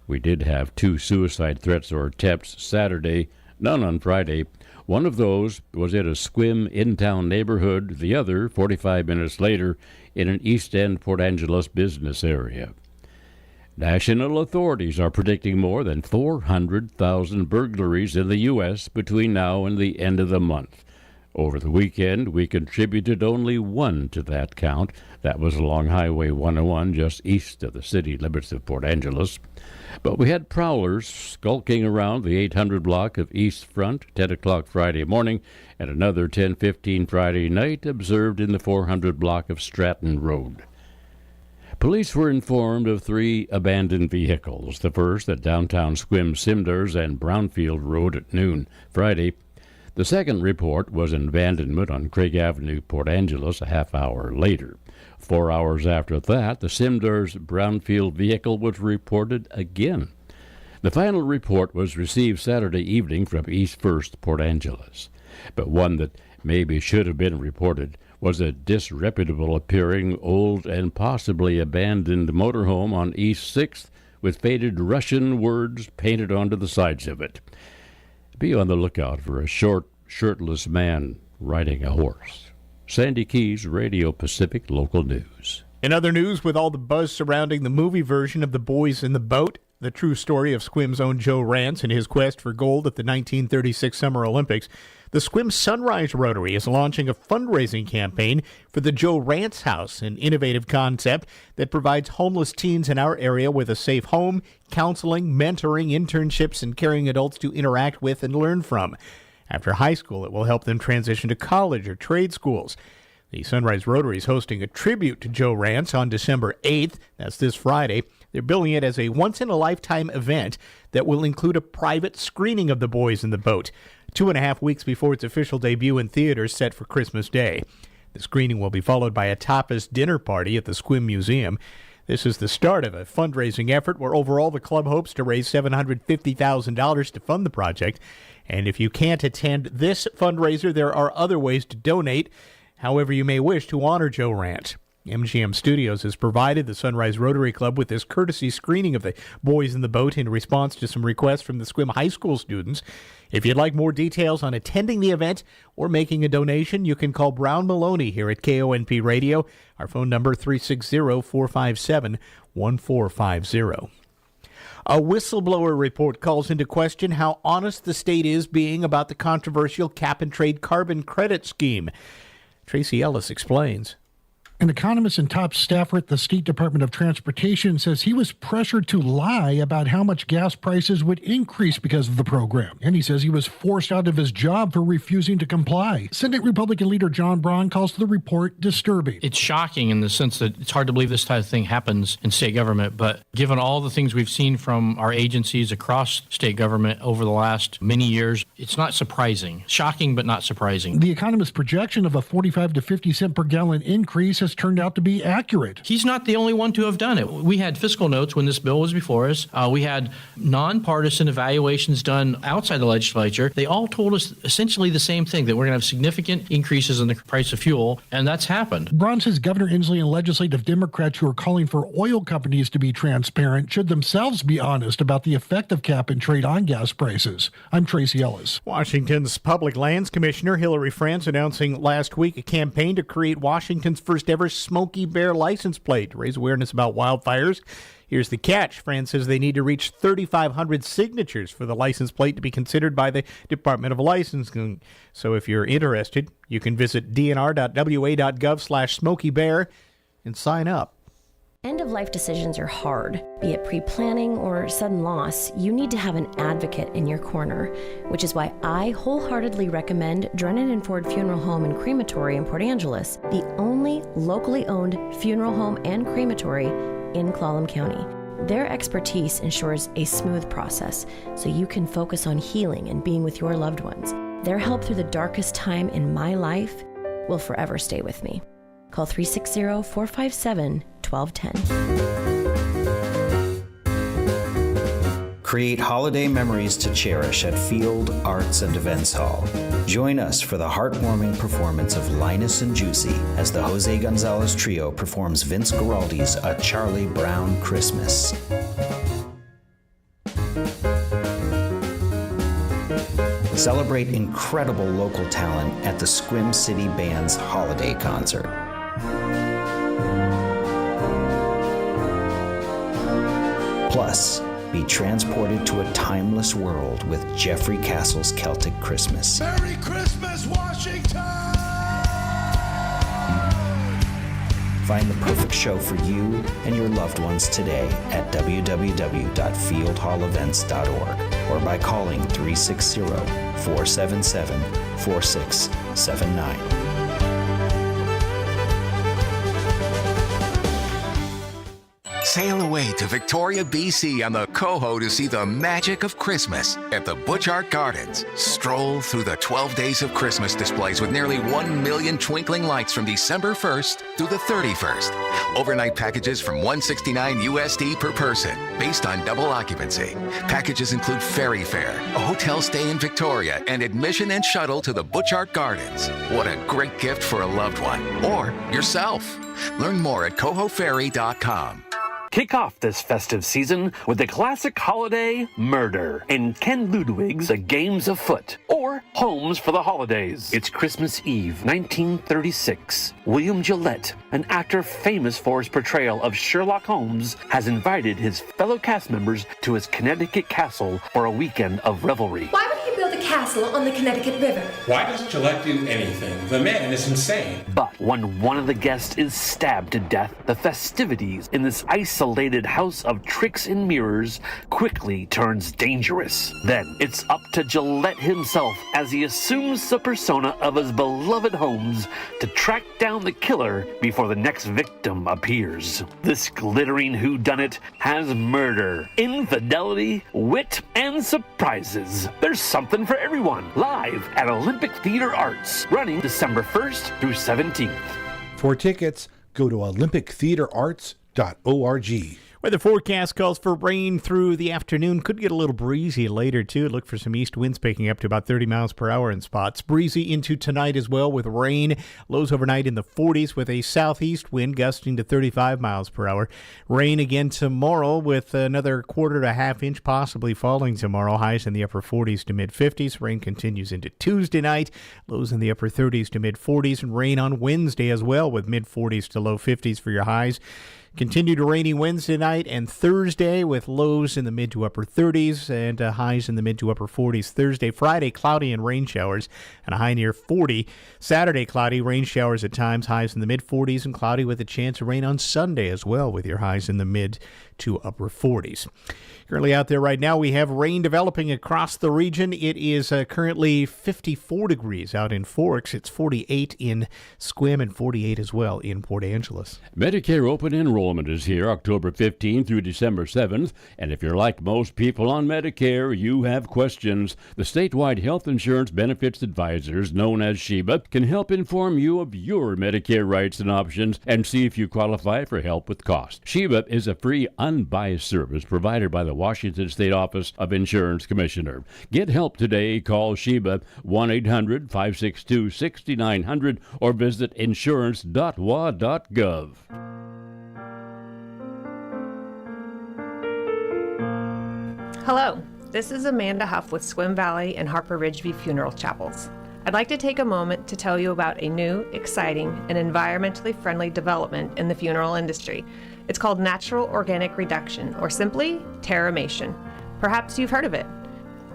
We did have 2 suicide threats or attempts Saturday, none on Friday. One of those was at a Sequim in-town neighborhood, the other 45 minutes later in an East End Port Angeles business area. National authorities are predicting more than 400,000 burglaries in the U.S. between now and the end of the month. Over the weekend, we contributed only 1 to that count. That was along Highway 101, just east of the city limits of Port Angeles. But we had prowlers skulking around the 800 block of East Front, 10 o'clock Friday morning, and another 10:15 Friday night observed in the 400 block of Stratton Road. Police were informed of 3 abandoned vehicles, the first at downtown Sequim Cinders and Brownfield Road at noon Friday. The second report was an abandonment on Craig Avenue, Port Angeles, a half hour later. 4 hours after that, the Cinders Brownfield vehicle was reported again. The final report was received Saturday evening from East First, Port Angeles. But one that maybe should have been reported was a disreputable appearing old and possibly abandoned motorhome on East 6th with faded Russian words painted onto the sides of it. Be on the lookout for a short, shirtless man riding a horse. Sandy Keys, Radio Pacific Local News. In other news, with all the buzz surrounding the movie version of The Boys in the Boat, the true story of Sequim's own Joe Rance and his quest for gold at the 1936 Summer Olympics, the Sequim Sunrise Rotary is launching a fundraising campaign for the Joe Rance House, an innovative concept that provides homeless teens in our area with a safe home, counseling, mentoring, internships, and caring adults to interact with and learn from. After high school, it will help them transition to college or trade schools. The Sunrise Rotary is hosting a tribute to Joe Rance on December 8th. That's this Friday. They're billing it as a once-in-a-lifetime event that will include a private screening of The Boys in the Boat, 2.5 weeks before its official debut in theaters set for Christmas Day. The screening will be followed by a tapas dinner party at the Sequim Museum. This is the start of a fundraising effort where overall the club hopes to raise $750,000 to fund the project. And if you can't attend this fundraiser, there are other ways to donate, however you may wish to honor Joe Rance. MGM Studios has provided the Sunrise Rotary Club with this courtesy screening of The Boys in the Boat in response to some requests from the Sequim High School students. If you'd like more details on attending the event or making a donation, you can call Brown Maloney here at KONP Radio. Our phone number 360-457-1450. A whistleblower report calls into question how honest the state is being about the controversial cap-and-trade carbon credit scheme. Tracy Ellis explains. An economist and top staffer at the State Department of Transportation says he was pressured to lie about how much gas prices would increase because of the program. And he says he was forced out of his job for refusing to comply. Senate Republican leader John Braun calls the report disturbing. It's shocking in the sense that it's hard to believe this type of thing happens in state government, but given all the things we've seen from our agencies across state government over the last many years, it's not surprising. Shocking, but not surprising. The economist's projection of a 45 to 50 cent per gallon increase has turned out to be accurate. He's not the only one to have done it. We had fiscal notes when this bill was before us. We had nonpartisan evaluations done outside the legislature. They all told us essentially the same thing, that we're going to have significant increases in the price of fuel, and that's happened. Braun says Governor Inslee and legislative Democrats who are calling for oil companies to be transparent should themselves be honest about the effect of cap and trade on gas prices. I'm Tracy Ellis. Washington's Public Lands Commissioner Hillary France announcing last week a campaign to create Washington's first ever Smokey Bear license plate to raise awareness about wildfires. Here's the catch. France says they need to reach 3,500 signatures for the license plate to be considered by the Department of Licensing. So if you're interested, you can visit dnr.wa.gov/SmokeyBear and sign up. End-of-life decisions are hard. Be it pre-planning or sudden loss, you need to have an advocate in your corner, which is why I wholeheartedly recommend Drennan & Ford Funeral Home and Crematory in Port Angeles, the only locally owned funeral home and crematory in Clallam County. Their expertise ensures a smooth process, so you can focus on healing and being with your loved ones. Their help through the darkest time in my life will forever stay with me. Call 360-457-1210. Create holiday memories to cherish at Field Arts and Events Hall. Join us for the heartwarming performance of Linus and Juicy as the Jose Gonzalez Trio performs Vince Guaraldi's A Charlie Brown Christmas. Celebrate incredible local talent at the Scrim City Band's Holiday Concert. Plus, be transported to a timeless world with Jeffrey Castle's Celtic Christmas. Merry Christmas, Washington! Find the perfect show for you and your loved ones today at www.fieldhallevents.org or by calling 360-477-4679. Sail away to Victoria, BC on the Coho to see the magic of Christmas at the Butch Art Gardens. Stroll through the 12 days of Christmas displays with nearly 1 million twinkling lights from December 1st through the 31st. Overnight packages from $169 USD per person, based on double occupancy. Packages include ferry fare, a hotel stay in Victoria, and admission and shuttle to the Butch Art Gardens. What a great gift for a loved one or yourself. Learn more at cohoferry.com. Kick off this festive season with the classic holiday Murder in Ken Ludwig's A Game's Afoot, or Homes for the Holidays. It's Christmas Eve, 1936. William Gillette, an actor famous for his portrayal of Sherlock Holmes, has invited his fellow cast members to his Connecticut castle for a weekend of revelry. Why would he build a castle on the Connecticut River? Why does Gillette do anything? The man is insane. But when one of the guests is stabbed to death, the festivities in this isolated house of tricks and mirrors quickly turns dangerous. Then it's up to Gillette himself as he assumes the persona of his beloved Holmes to track down the killer before the next victim appears. This glittering whodunit has murder, infidelity, wit, and surprises. There's something for everyone. Live at Olympic Theater Arts, running December 1st through 17th. For tickets, go to olympictheaterarts.org. Weather forecast calls for rain through the afternoon. Could get a little breezy later, too. Look for some east winds picking up to about 30 miles per hour in spots. Breezy into tonight as well with rain. Lows overnight in the 40s with a southeast wind gusting to 35 miles per hour. Rain again tomorrow with another quarter to a half inch possibly falling tomorrow. Highs in the upper 40s to mid-50s. Rain continues into Tuesday night. Lows in the upper 30s to mid-40s. And rain on Wednesday as well with mid-40s to low 50s for your highs. Continue to rainy Wednesday night and Thursday with lows in the mid to upper 30s and highs in the mid to upper 40s. Thursday, Friday, cloudy and rain showers and a high near 40. Saturday, cloudy, rain showers at times, highs in the mid 40s, and cloudy with a chance of rain on Sunday as well with your highs in the mid to upper 40s. Currently out there right now, we have rain developing across the region. It is currently 54 degrees out in Forks. It's 48 in Sequim and 48 as well in Port Angeles. Medicare open enrollment is here October 15th through December 7th. And if you're like most people on Medicare, you have questions. The statewide health insurance benefits advisors, known as SHEBA, can help inform you of your Medicare rights and options and see if you qualify for help with costs. SHEBA is a free, unbiased service provided by the Washington State Office of Insurance Commissioner. Get help today. Call SHEBA 1-800-562-6900 or visit insurance.wa.gov. Hello, this is Amanda Huff with Sequim Valley and Harper Ridgeview Funeral Chapels. I'd like to take a moment to tell you about a new, exciting, and environmentally friendly development in the funeral industry. It's called natural organic reduction, or simply terramation. Perhaps you've heard of it.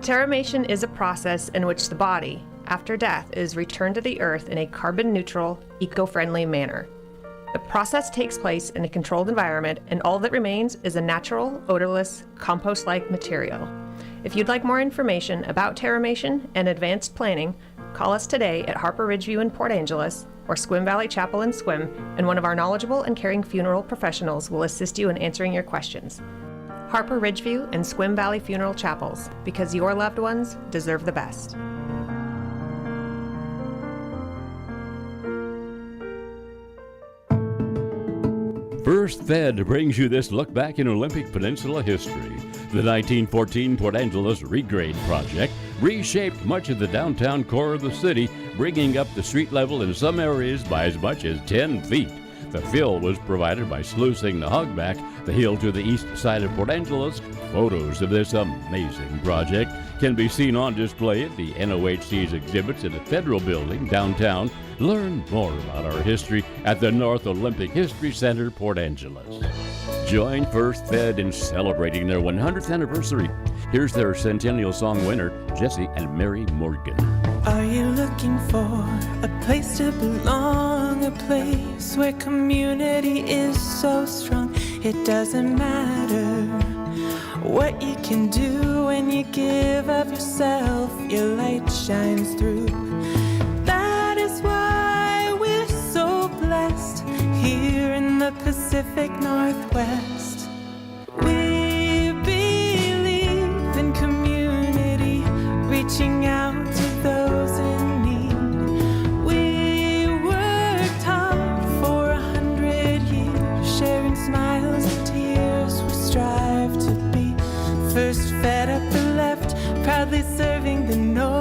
Terramation is a process in which the body, after death, is returned to the earth in a carbon-neutral, eco-friendly manner. The process takes place in a controlled environment, and all that remains is a natural, odorless, compost-like material. If you'd like more information about terramation and advanced planning, call us today at Harper Ridgeview in Port Angeles or Sequim Valley Chapel in Sequim, and one of our knowledgeable and caring funeral professionals will assist you in answering your questions. Harper Ridgeview and Sequim Valley Funeral Chapels, because your loved ones deserve the best. First Fed brings you this look back in Olympic Peninsula history. The 1914 Port Angeles Regrade Project reshaped much of the downtown core of the city, bringing up the street level in some areas by as much as 10 feet. The fill was provided by sluicing the hogback, the hill to the east side of Port Angeles. Photos of this amazing project can be seen on display at the NOHC's exhibits in the Federal Building downtown. Learn more about our history at the North Olympic History Center, Port Angeles. Join First Fed in celebrating their 100th anniversary. Here's their Centennial Song winner, Jesse and Mary Morgan. Are you looking for a place to belong, a place where community is so strong? It doesn't matter what you can do when you give of yourself, your light shines through. That is why we're so blessed here in the Pacific Northwest. We believe in community, reaching out to those in need. We worked hard for 100 years, sharing smiles and tears. We strive to be first fed up the left, proudly serving the Northwest.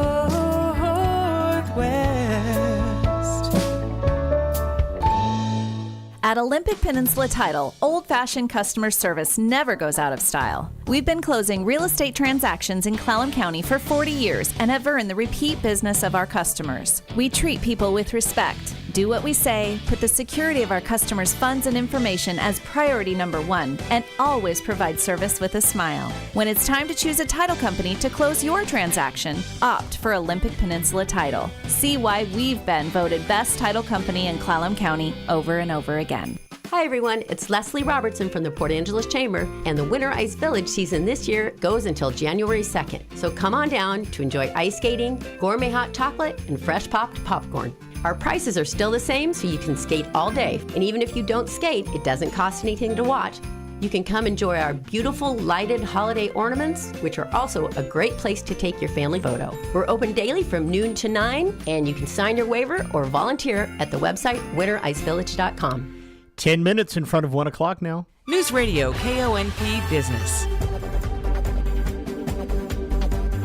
At Olympic Peninsula Title, old-fashioned customer service never goes out of style. We've been closing real estate transactions in Clallam County for 40 years and have earned the repeat business of our customers. We treat people with respect, do what we say, put the security of our customers' funds and information as priority number one, and always provide service with a smile. When it's time to choose a title company to close your transaction, opt for Olympic Peninsula Title. See why we've been voted best title company in Clallam County over and over again. Hi everyone, it's Leslie Robertson from the Port Angeles Chamber, and the Winter Ice Village season this year goes until January 2nd. So come on down to enjoy ice skating, gourmet hot chocolate, and fresh popped popcorn. Our prices are still the same, so you can skate all day. And even if you don't skate, it doesn't cost anything to watch. You can come enjoy our beautiful lighted holiday ornaments, which are also a great place to take your family photo. We're open daily from noon to 9, and you can sign your waiver or volunteer at the website wintericevillage.com. 10 minutes in front of 1 o'clock now. Newsradio KONP Business.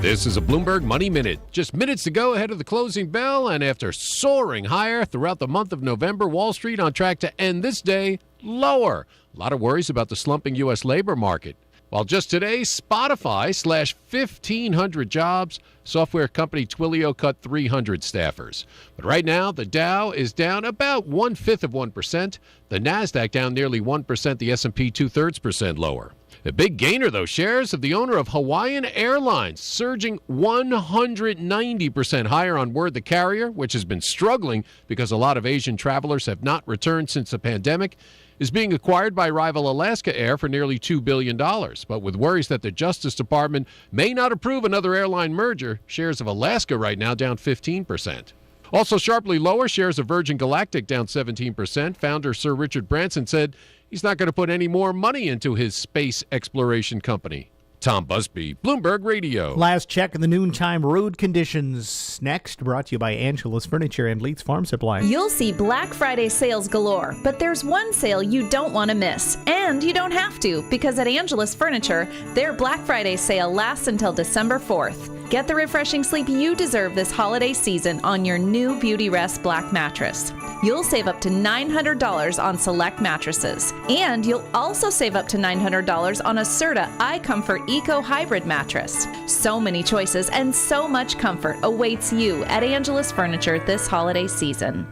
This is a Bloomberg Money Minute. Just minutes to go ahead of the closing bell, and after soaring higher throughout the month of November, Wall Street on track to end this day lower. A lot of worries about the slumping U.S. labor market. While just today, Spotify slashed 1,500 jobs. Software company Twilio cut 300 staffers. But right now, the Dow is down about 0.1%. The NASDAQ down nearly 1%. The S&P 0.2% lower. The big gainer, though, shares of the owner of Hawaiian Airlines surging 190% higher on word the carrier, which has been struggling because a lot of Asian travelers have not returned since the pandemic, is being acquired by rival Alaska Air for nearly $2 billion. But with worries that the Justice Department may not approve another airline merger, shares of Alaska right now down 15%. Also sharply lower, shares of Virgin Galactic down 17%. Founder Sir Richard Branson said he's not going to put any more money into his space exploration company. Tom Busby, Bloomberg Radio. Last check in the noontime road conditions. Next, brought to you by Angela's Furniture and Leeds Farm Supply. You'll see Black Friday sales galore, but there's one sale you don't want to miss. And you don't have to, because at Angela's Furniture, their Black Friday sale lasts until December 4th. Get the refreshing sleep you deserve this holiday season on your new Beauty Rest Black mattress. You'll save up to $900 on select mattresses. And you'll also save up to $900 on a Serta iComfort Eco Hybrid mattress. So many choices and so much comfort awaits you at Angela's Furniture this holiday season.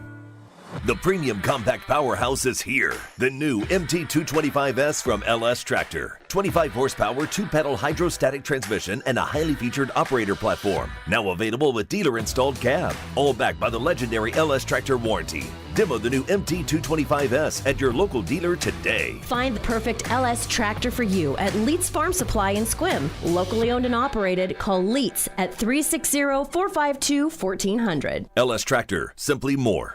The premium compact powerhouse is here. The new MT225S from LS Tractor. 25 horsepower, 2-pedal hydrostatic transmission, and a highly featured operator platform. Now available with dealer-installed cab. All backed by the legendary LS Tractor warranty. Demo the new MT225S at your local dealer today. Find the perfect LS tractor for you at Leeds Farm Supply in Squim. Locally owned and operated, call Leeds at 360-452-1400. LS Tractor, simply more.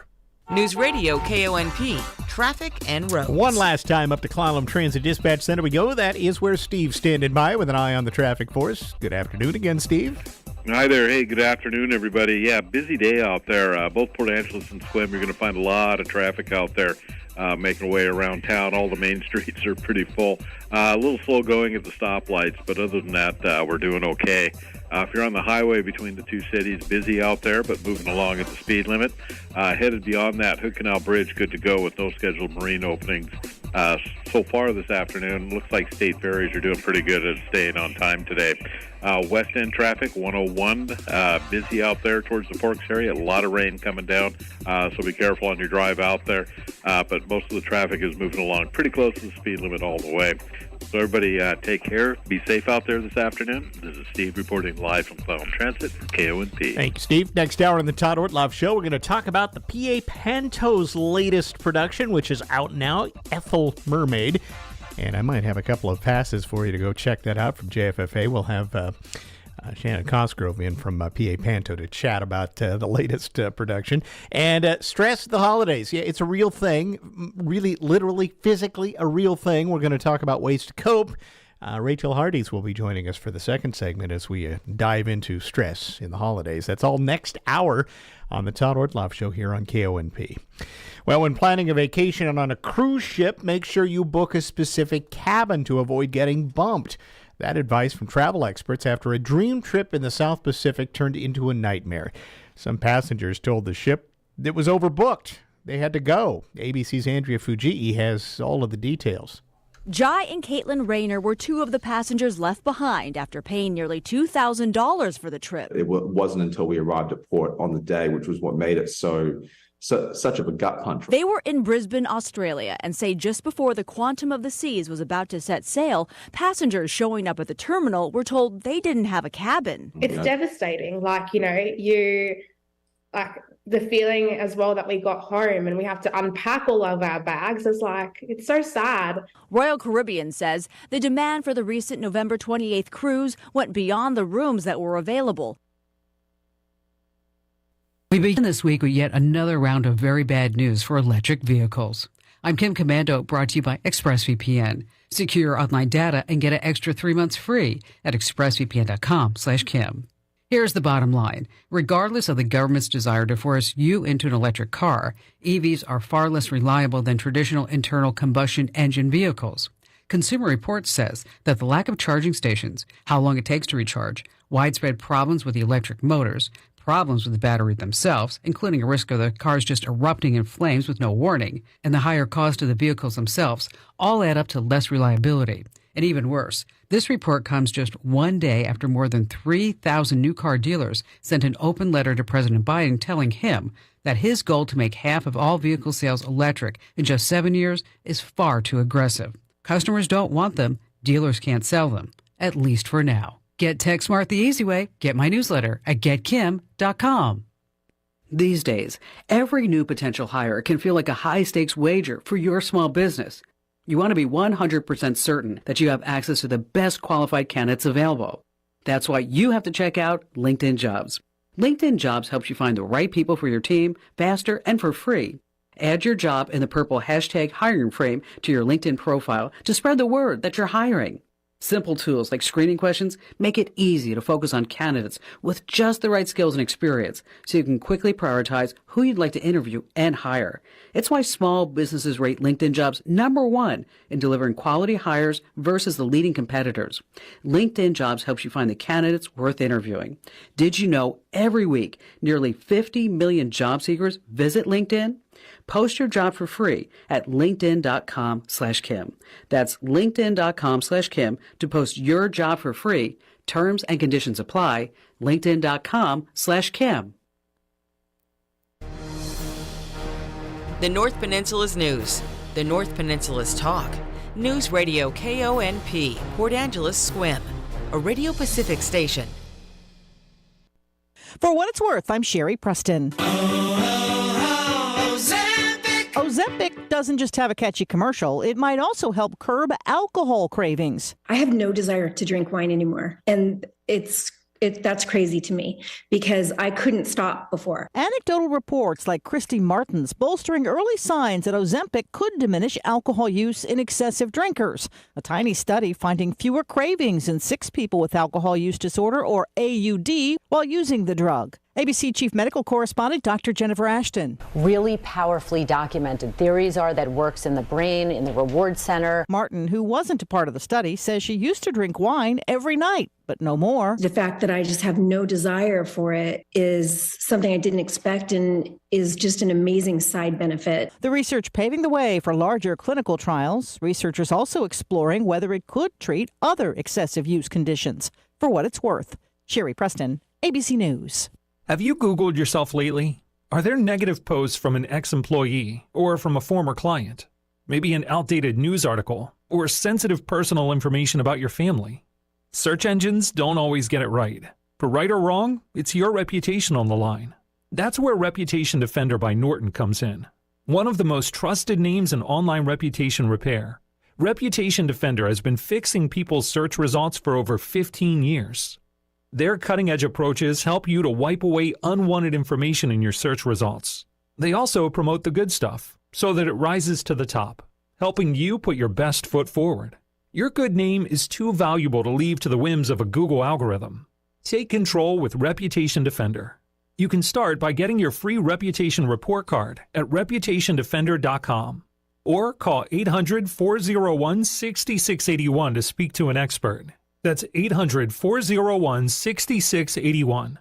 News Radio KONP, traffic and roads. One last time up to Clallam Transit Dispatch Center we go. That is where Steve's standing by with an eye on the traffic for us. Good afternoon again, Steve. Hi there. Hey, good afternoon, everybody. Yeah, busy day out there. Both Port Angeles and Squim, you're going to find a lot of traffic out there making their way around town. All the main streets are pretty full. A little slow going at the stoplights, but other than that, we're doing okay. If you're on the highway between the two cities, busy out there, but moving along at the speed limit. Headed beyond that, Hood Canal Bridge, good to go with no scheduled marine openings. So far this afternoon, looks like state ferries are doing pretty good at staying on time today. West End traffic, 101, busy out there towards the Forks area. A lot of rain coming down, so be careful on your drive out there. But most of the traffic is moving along pretty close to the speed limit all the way. So everybody take care. Be safe out there this afternoon. This is Steve reporting live from Clallam Transit for KONP. Thank you, Steve. Next hour on the Todd Ortloff Show, we're going to talk about the PA Panto's latest production, which is out now, Ethel Mermaid. And I might have a couple of passes for you to go check that out from JFFA. We'll have Shannon Cosgrove in from PA Panto to chat about the latest production. And stress the holidays. Yeah, it's a real thing. Really, literally, physically a real thing. We're going to talk about ways to cope. Rachel Hardees will be joining us for the second segment as we dive into stress in the holidays. That's all next hour on the Todd Ortloff Show here on KONP. Well, when planning a vacation on a cruise ship, make sure you book a specific cabin to avoid getting bumped. That advice from travel experts after a dream trip in the South Pacific turned into a nightmare. Some passengers told the ship it was overbooked. They had to go. ABC's Andrea Fujii has all of the details. Jai and Caitlin Rayner were two of the passengers left behind after paying nearly $2,000 for the trip. It wasn't until we arrived at port on the day, which was what made it such of a gut punch. They were in Brisbane, Australia, and say just before the Quantum of the Seas was about to set sail, passengers showing up at the terminal were told they didn't have a cabin. It's devastating. The feeling as well that we got home and we have to unpack all of our bags is it's so sad. Royal Caribbean says the demand for the recent November 28th cruise went beyond the rooms that were available. We begin this week with yet another round of very bad news for electric vehicles. I'm Kim Commando, brought to you by ExpressVPN. Secure online data and get an extra 3 months free at expressvpn.com/Kim. Here's the bottom line. Regardless of the government's desire to force you into an electric car, EVs are far less reliable than traditional internal combustion engine vehicles. Consumer Reports says that the lack of charging stations, how long it takes to recharge, widespread problems with the electric motors, problems with the battery themselves, including a risk of the cars just erupting in flames with no warning, and the higher cost of the vehicles themselves, all add up to less reliability. And even worse, this report comes just one day after more than 3,000 new car dealers sent an open letter to President Biden telling him that his goal to make half of all vehicle sales electric in just 7 years is far too aggressive. Customers don't want them. Dealers can't sell them, at least for now. Get TechSmart the easy way. Get my newsletter at getkim.com. These days, every new potential hire can feel like a high-stakes wager for your small business. You want to be 100% certain that you have access to the best qualified candidates available. That's why you have to check out LinkedIn Jobs. LinkedIn Jobs helps you find the right people for your team faster and for free. Add your job in the purple hashtag hiring frame to your LinkedIn profile to spread the word that you're hiring. Simple tools like screening questions make it easy to focus on candidates with just the right skills and experience so you can quickly prioritize who you'd like to interview and hire. It's why small businesses rate LinkedIn Jobs #1 in delivering quality hires versus the leading competitors. LinkedIn Jobs helps you find the candidates worth interviewing. Did you know every week nearly 50 million job seekers visit LinkedIn? Post your job for free at linkedin.com/Kim. That's linkedin.com/Kim to post your job for free. Terms and conditions apply. linkedin.com/Kim. The North Peninsula's news. The North Peninsula's talk. News Radio KONP, Port Angeles Squim, a Radio Pacific station. For what it's worth, I'm Sherry Preston. Ozempic doesn't just have a catchy commercial. It might also help curb alcohol cravings. I have no desire to drink wine anymore. And that's crazy to me because I couldn't stop before. Anecdotal reports like Christy Martin's bolstering early signs that Ozempic could diminish alcohol use in excessive drinkers. A tiny study finding fewer cravings in 6 people with alcohol use disorder, or AUD, while using the drug. ABC Chief Medical Correspondent Dr. Jennifer Ashton. Really powerfully documented theories are that works in the brain, in the reward center. Martin, who wasn't a part of the study, says she used to drink wine every night, but no more. The fact that I just have no desire for it is something I didn't expect and is just an amazing side benefit. The research paving the way for larger clinical trials. Researchers also exploring whether it could treat other excessive use conditions. For what it's worth, Sherry Preston, ABC News. Have you Googled yourself lately? Are there negative posts from an ex-employee or from a former client? Maybe an outdated news article or sensitive personal information about your family? Search engines don't always get it right. For right or wrong, it's your reputation on the line. That's where Reputation Defender by Norton comes in. One of the most trusted names in online reputation repair, Reputation Defender has been fixing people's search results for over 15 years. Their cutting-edge approaches help you to wipe away unwanted information in your search results. They also promote the good stuff so that it rises to the top, helping you put your best foot forward. Your good name is too valuable to leave to the whims of a Google algorithm. Take control with Reputation Defender. You can start by getting your free reputation report card at reputationdefender.com or call 800-401-6681 to speak to an expert. That's 800-401-6681.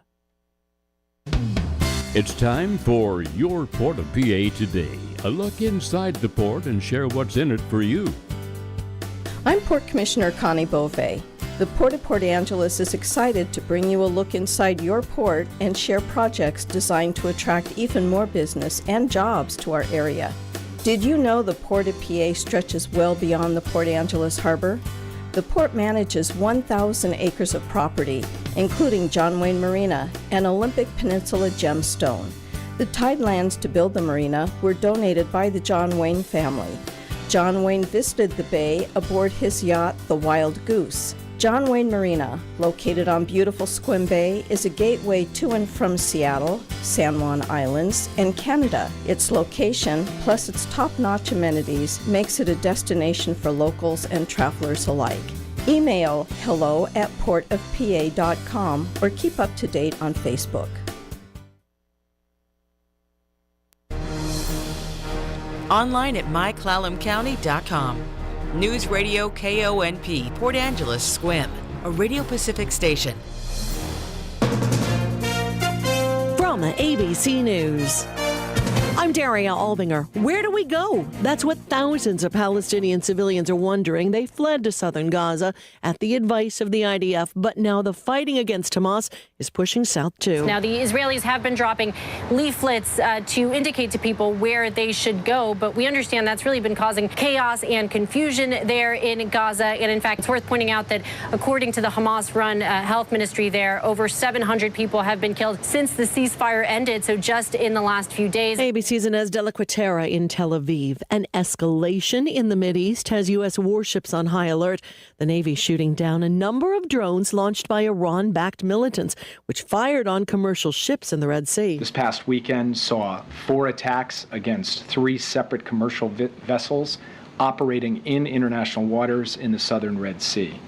It's time for Your Port of PA Today. A look inside the port and share what's in it for you. I'm Port Commissioner Connie Beauvais. The Port of Port Angeles is excited to bring you a look inside your port and share projects designed to attract even more business and jobs to our area. Did you know the Port of PA stretches well beyond the Port Angeles Harbor? The port manages 1,000 acres of property, including John Wayne Marina and Olympic Peninsula Gemstone. The tidelands to build the marina were donated by the John Wayne family. John Wayne visited the bay aboard his yacht, the Wild Goose. John Wayne Marina, located on beautiful Squim Bay, is a gateway to and from Seattle, San Juan Islands, and Canada. Its location, plus its top-notch amenities, makes it a destination for locals and travelers alike. Email hello@portofpa.com or keep up to date on Facebook. Online at myclallamcounty.com. News Radio KONP, Port Angeles Squim, a Radio Pacific station. From ABC News. I'm Daria Albinger. Where do we go? That's what thousands of Palestinian civilians are wondering. They fled to southern Gaza at the advice of the IDF, but now the fighting against Hamas is pushing south too. Now, the Israelis have been dropping leaflets to indicate to people where they should go, but we understand that's really been causing chaos and confusion there in Gaza. And in fact, it's worth pointing out that according to the Hamas-run health ministry there, over 700 people have been killed since the ceasefire ended, so just in the last few days. ABC's Inez de la Quatera in Tel Aviv. An escalation in the Mideast has U.S. warships on high alert. The Navy shooting down a number of drones launched by Iran-backed militants, which fired on commercial ships in the Red Sea. This past weekend saw 4 attacks against 3 separate commercial vessels operating in international waters in the southern Red Sea.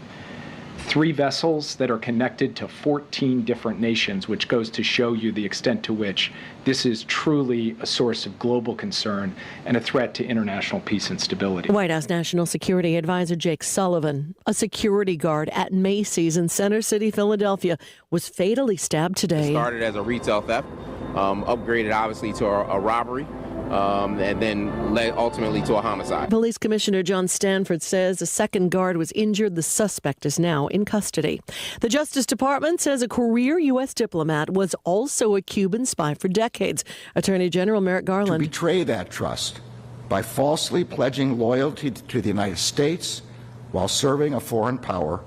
3 vessels that are connected to 14 different nations, which goes to show you the extent to which this is truly a source of global concern and a threat to international peace and stability. White House National Security Advisor Jake Sullivan, a security guard at Macy's in Center City, Philadelphia, was fatally stabbed today. It started as a retail theft, upgraded obviously to a robbery. And then led ultimately to a homicide. Police Commissioner John Stanford says a second guard was injured. The suspect is now in custody. The Justice Department says a career U.S. diplomat was also a Cuban spy for decades. Attorney General Merrick Garland. To betray that trust by falsely pledging loyalty to the United States while serving a foreign power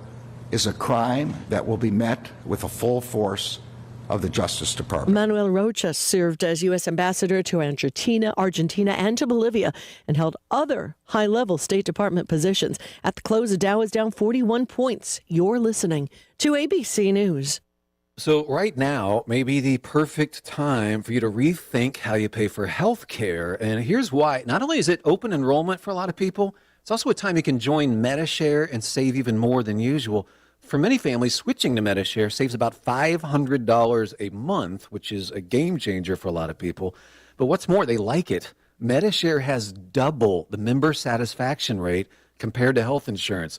is a crime that will be met with the full force of the Justice Department. Manuel Rocha served as U.S. ambassador to Argentina, and to Bolivia, and held other high-level State Department positions. At the close, the Dow is down 41 points. You're listening to ABC News. So right now may be the perfect time for you to rethink how you pay for health care. And here's why. Not only is it open enrollment for a lot of people, it's also a time you can join MediShare and save even more than usual. For many families, switching to MediShare saves about $500 a month, which is a game changer for a lot of people. But what's more, they like it. MediShare has double the member satisfaction rate compared to health insurance.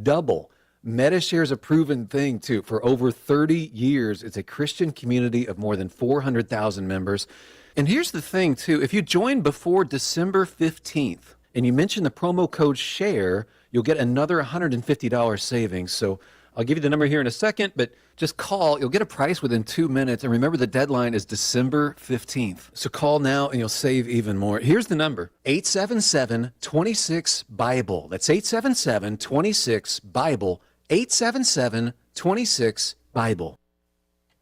Double. MediShare is a proven thing, too. For over 30 years, it's a Christian community of more than 400,000 members. And here's the thing, too. If you join before December 15th and you mention the promo code SHARE, you'll get another $150 savings. So I'll give you the number here in a second, but just call. You'll get a price within 2 minutes. And remember, the deadline is December 15th. So call now and you'll save even more. Here's the number, 877-26-BIBLE. That's 877-26-BIBLE, 877-26-BIBLE.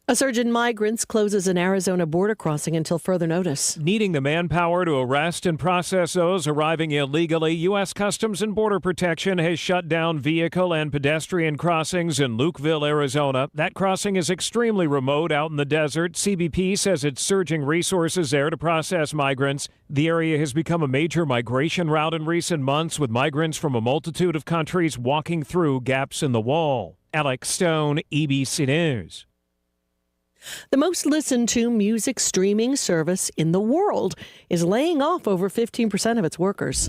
A surge in migrants closes an Arizona border crossing until further notice. Needing the manpower to arrest and process those arriving illegally, U.S. Customs and Border Protection has shut down vehicle and pedestrian crossings in Lukeville, Arizona. That crossing is extremely remote out in the desert. CBP says it's surging resources there to process migrants. The area has become a major migration route in recent months, with migrants from a multitude of countries walking through gaps in the wall. Alex Stone, ABC News. The most listened to music streaming service in the world is laying off over 15% of its workers.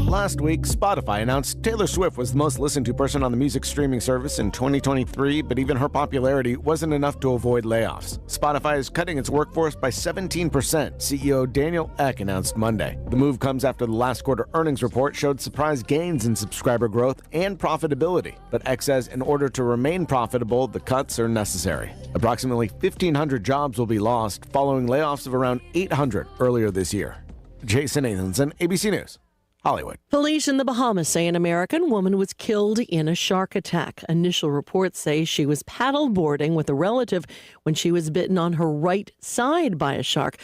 Last week, Spotify announced Taylor Swift was the most listened to person on the music streaming service in 2023, but even her popularity wasn't enough to avoid layoffs. Spotify is cutting its workforce by 17%, CEO Daniel Ek announced Monday. The move comes after the last quarter earnings report showed surprise gains in subscriber growth and profitability. But Ek says in order to remain profitable, the cuts are necessary. Approximately 1,500 jobs will be lost following layoffs of around 800 earlier this year. Jason Nathanson, ABC News, Hollywood. Police in the Bahamas say an American woman was killed in a shark attack. Initial reports say she was paddleboarding with a relative when she was bitten on her right side by a shark.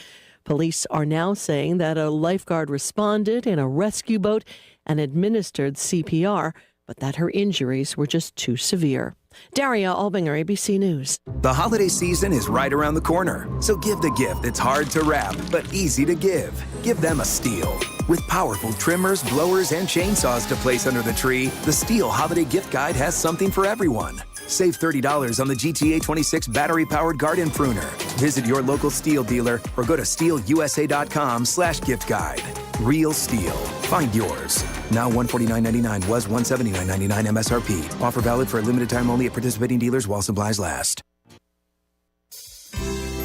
Police are now saying that a lifeguard responded in a rescue boat and administered CPR, but that her injuries were just too severe. Daria Albinger, ABC News. The holiday season is right around the corner, so give the gift that's hard to wrap but easy to give. Give them a Stihl. With powerful trimmers, blowers, and chainsaws to place under the tree, the Stihl Holiday Gift Guide has something for everyone. Save $30 on the GTA 26 battery-powered garden pruner. Visit your local Stihl dealer or go to StihlUSA.com/gift guide. Real Stihl. Find yours. Now $149.99 was $179.99 MSRP. Offer valid for a limited time only at participating dealers while supplies last.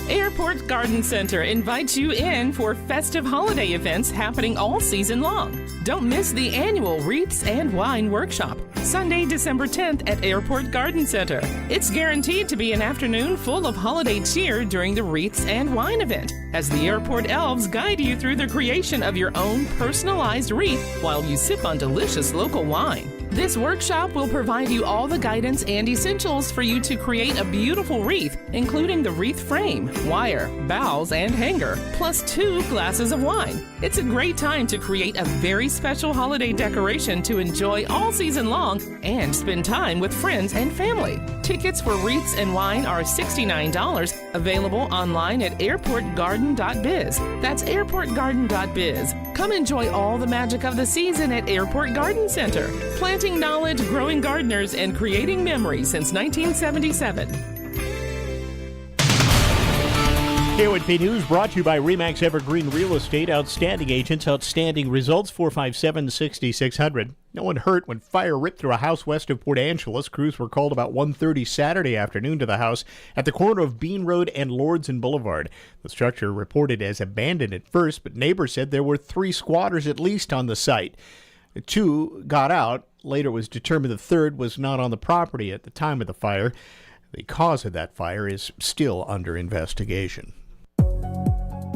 Airports Garden Center invites you in for festive holiday events happening all season long. Don't miss the annual Wreaths and Wine Workshop, Sunday, December 10th at Airport Garden Center. It's guaranteed to be an afternoon full of holiday cheer during the Wreaths and Wine event, as the airport elves guide you through the creation of your own personalized wreath while you sip on delicious local wine. This workshop will provide you all the guidance and essentials for you to create a beautiful wreath, including the wreath frame, wire, boughs, and hanger, plus 2 glasses of wine. It's a great time to create a very special holiday decoration to enjoy all season long and spend time with friends and family. Tickets for Wreaths and Wine are $69, available online at airportgarden.biz. That's airportgarden.biz. Come enjoy all the magic of the season at Airport Garden Center. Planting knowledge, growing gardeners, and creating memories since 1977. KONP News brought to you by RE/MAX Evergreen Real Estate. Outstanding agents, outstanding results. 457-6600. No one hurt when fire ripped through a house west of Port Angeles. Crews were called about 1:30 Saturday afternoon to the house at the corner of Bean Road and Lords and Boulevard. The structure reported as abandoned at first, but neighbors said there were 3 squatters at least on the site. 2 got out. Later it was determined the third was not on the property at the time of the fire. The cause of that fire is still under investigation.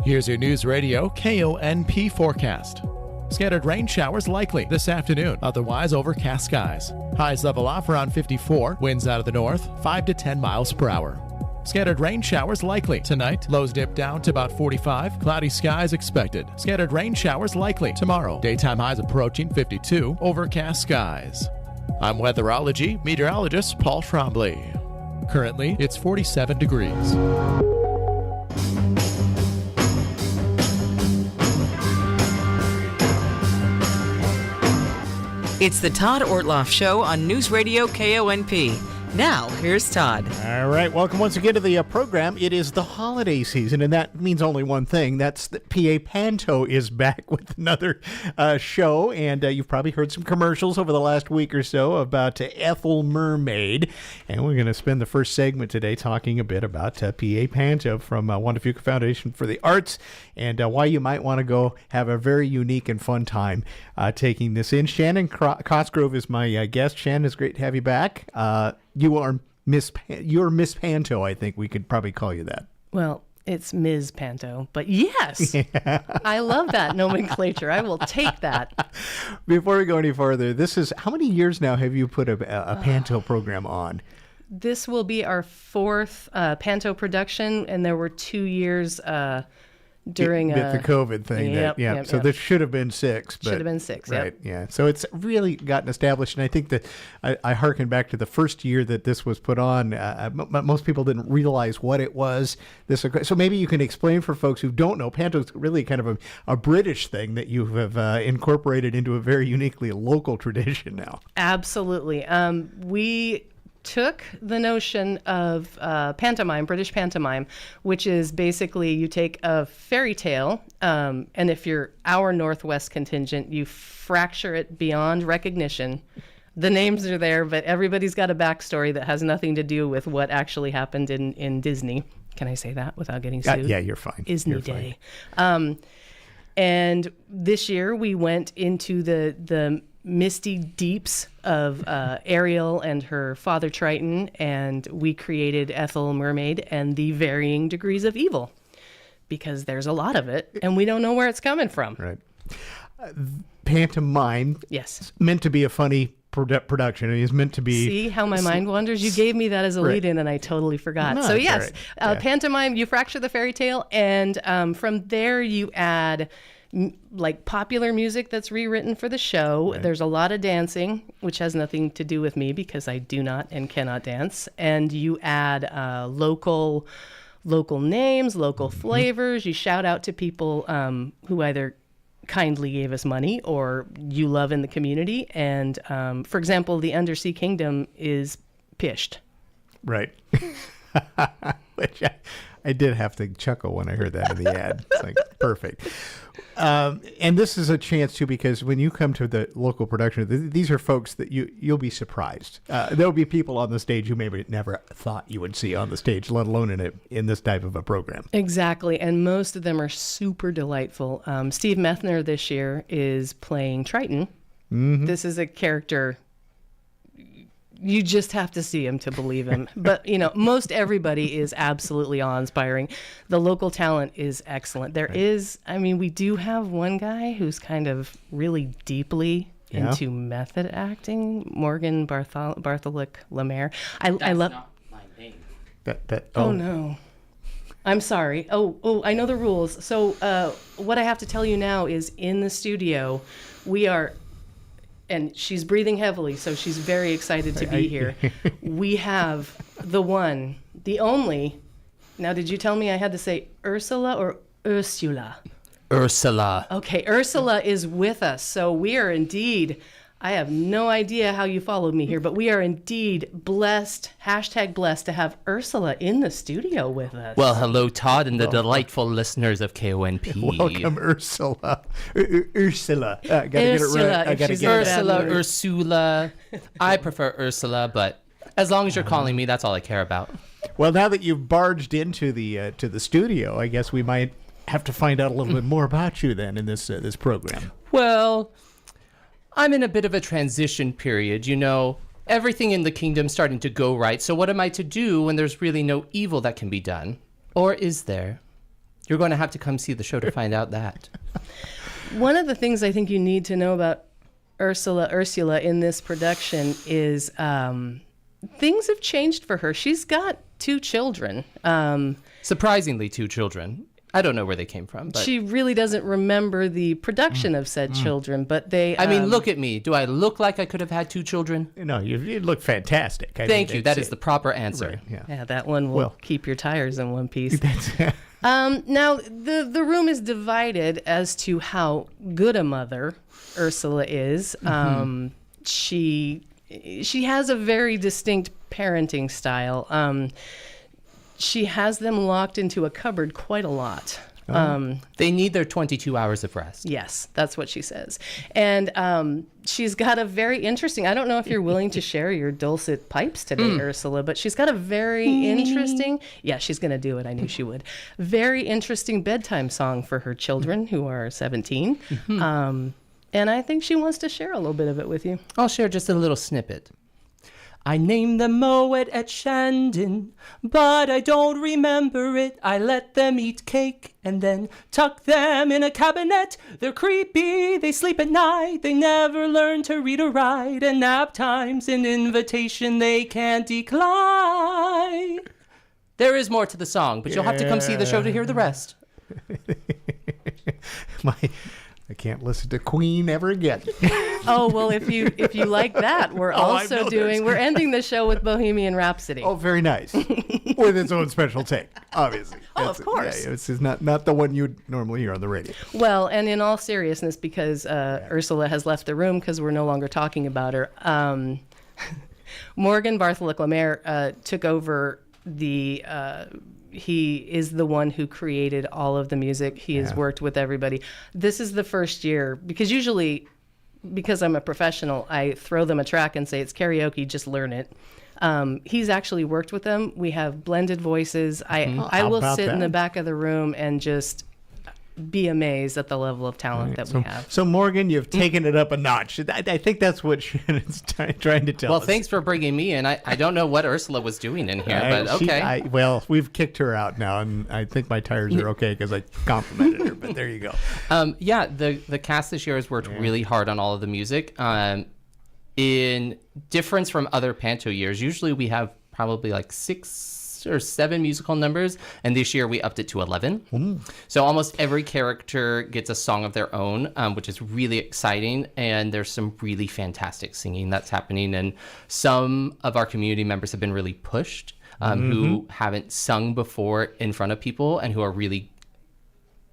Here's your News Radio KONP forecast. Scattered rain showers likely this afternoon, otherwise overcast skies. Highs level off around 54, winds out of the north, 5 to 10 miles per hour. Scattered rain showers likely tonight, lows dip down to about 45, cloudy skies expected. Scattered rain showers likely tomorrow, daytime highs approaching 52, overcast skies. I'm weatherology meteorologist Paul Trombley. Currently, it's 47 degrees. It's the Todd Ortloff Show on News Radio KONP. Now, here's Todd. All right, welcome once again to the program. It is the holiday season, and that means only one thing. That's that PA Panto is back with another show, and you've probably heard some commercials over the last week or so about Ethel Mermaid, and we're going to spend the first segment today talking a bit about PA Panto from Juan de Fuca Foundation for the Arts, and why you might want to go have a very unique and fun time taking this in. Shannon Cosgrove is my guest. Shannon, it's great to have you back. You're Miss Panto, I think we could probably call you that. Well, it's Ms. Panto, but yes, yeah. I love that nomenclature. I will take that. Before we go any further, this is, how many years now have you put a Panto program on? This will be our 4th Panto production, and there were 2 years during the COVID thing. Yep, so this should have been 6. Should have been 6, right, yeah. So it's really gotten established, and I think that I hearken back to the first year that this was put on. Most people didn't realize what it was. So maybe you can explain for folks who don't know, Panto's really kind of a British thing that you have incorporated into a very uniquely local tradition now. Absolutely. We took the notion of pantomime, British pantomime, which is basically you take a fairy tale, and if you're our Northwest contingent, you fracture it beyond recognition. The names are there, but everybody's got a backstory that has nothing to do with what actually happened in Disney. Can I say that without getting sued? Yeah, you're fine. Disney Day. And this year we went into the misty deeps of Ariel and her father Triton, and we created Ethel Mermaid and the varying degrees of evil, because there's a lot of it and we don't know where it's coming from. Right. Pantomime. Yes. Meant to be a funny production. It is meant to be. See how my mind wanders? You gave me that as a lead-in and I totally forgot. No, so yes, right. Pantomime, you fracture the fairy tale, and from there you add like popular music that's rewritten for the show. Right. There's a lot of dancing, which has nothing to do with me because I do not and cannot dance. And you add local names, local flavors. You shout out to people who either kindly gave us money or you love in the community. And for example, the Undersea Kingdom is pished. Right. Which I did have to chuckle when I heard that in the ad. It's like, perfect. And this is a chance, too, because when you come to the local production, these are folks that you'll be surprised. There'll be people on the stage you maybe never thought you would see on the stage, let alone in this type of a program. Exactly. And most of them are super delightful. Steve Methner this year is playing Triton. Mm-hmm. This is a character you just have to see him to believe him. But, most everybody is absolutely awe-inspiring. The local talent is excellent. We do have one guy who's kind of really deeply into method acting, Morgan Bartholic Lemaire. I love. Not my name. Oh, no. I'm sorry. Oh, I know the rules. So what I have to tell you now is in the studio, we are... And she's breathing heavily, so she's very excited to be here. We have the one, the only. Now, did you tell me I had to say Ursula or Ursula? Ursula. Okay, Ursula is with us. So we are indeed, I have no idea how you followed me here, but we are indeed blessed, #blessed, to have Ursula in the studio with us. Well, hello, Todd, and the delightful listeners of KONP. Welcome, Ursula. Ursula. I gotta get it right. I gotta get Ursula, Ursula. I prefer Ursula, but as long as you're calling me, that's all I care about. Well, now that you've barged into the studio, I guess we might have to find out a little bit more about you then in this program. Well, I'm in a bit of a transition period, everything in the kingdom's starting to go right. So what am I to do when there's really no evil that can be done? Or is there? You're going to have to come see the show to find out that. One of the things I think you need to know about Ursula in this production is things have changed for her. She's got 2 children. Surprisingly, 2 children. I don't know where they came from. But she really doesn't remember the production of said children, but they... look at me. Do I look like I could have had 2 children? No, you look fantastic. Thank you. That is the proper answer. Right, yeah, that one will keep your tires in one piece. Now, the room is divided as to how good a mother Ursula is. She has a very distinct parenting style. She has them locked into a cupboard quite a lot. They need their 22 hours of rest. Yes, that's what she says. And she's got a very interesting, I don't know if you're willing to share your dulcet pipes today, Ursula, but she's got a very interesting, she's going to do it. I knew she would. Very interesting bedtime song for her children who are 17. And I think she wants to share a little bit of it with you. I'll share just a little snippet. I named them Moet at Shandon, but I don't remember it. I let them eat cake and then tuck them in a cabinet. They're creepy, they sleep at night, they never learn to read or write, and nap time's an invitation they can't decline. There is more to the song, but you'll have to come see the show to hear the rest. I can't listen to Queen ever again. Oh, well, if you like that, we're we're ending the show with Bohemian Rhapsody. Oh, very nice. With its own special take, obviously. Of course. Yeah, this is not the one you'd normally hear on the radio. Well, and in all seriousness, because Ursula has left the room because we're no longer talking about her, Morgan Bartholic Lemaire took over the... he is the one who created all of the music. He has worked with everybody. This is the first year, because usually, because I'm a professional, I throw them a track and say, it's karaoke, just learn it. He's actually worked with them. We have blended voices. I will sit in the back of the room and just be amazed at the level of talent that we have. So, Morgan, you've taken it up a notch. I think that's what Shannon's trying to tell us. Well, thanks for bringing me in. I don't know what Ursula was doing in here, but okay. We've kicked her out now, and I think my tires are okay because I complimented her, but there you go. The cast this year has worked really hard on all of the music. In difference from other Panto years, usually we have probably like 6 or 7 musical numbers, and this year we upped it to 11. So almost every character gets a song of their own, which is really exciting, and there's some really fantastic singing that's happening, and some of our community members have been really pushed, who haven't sung before in front of people and who are really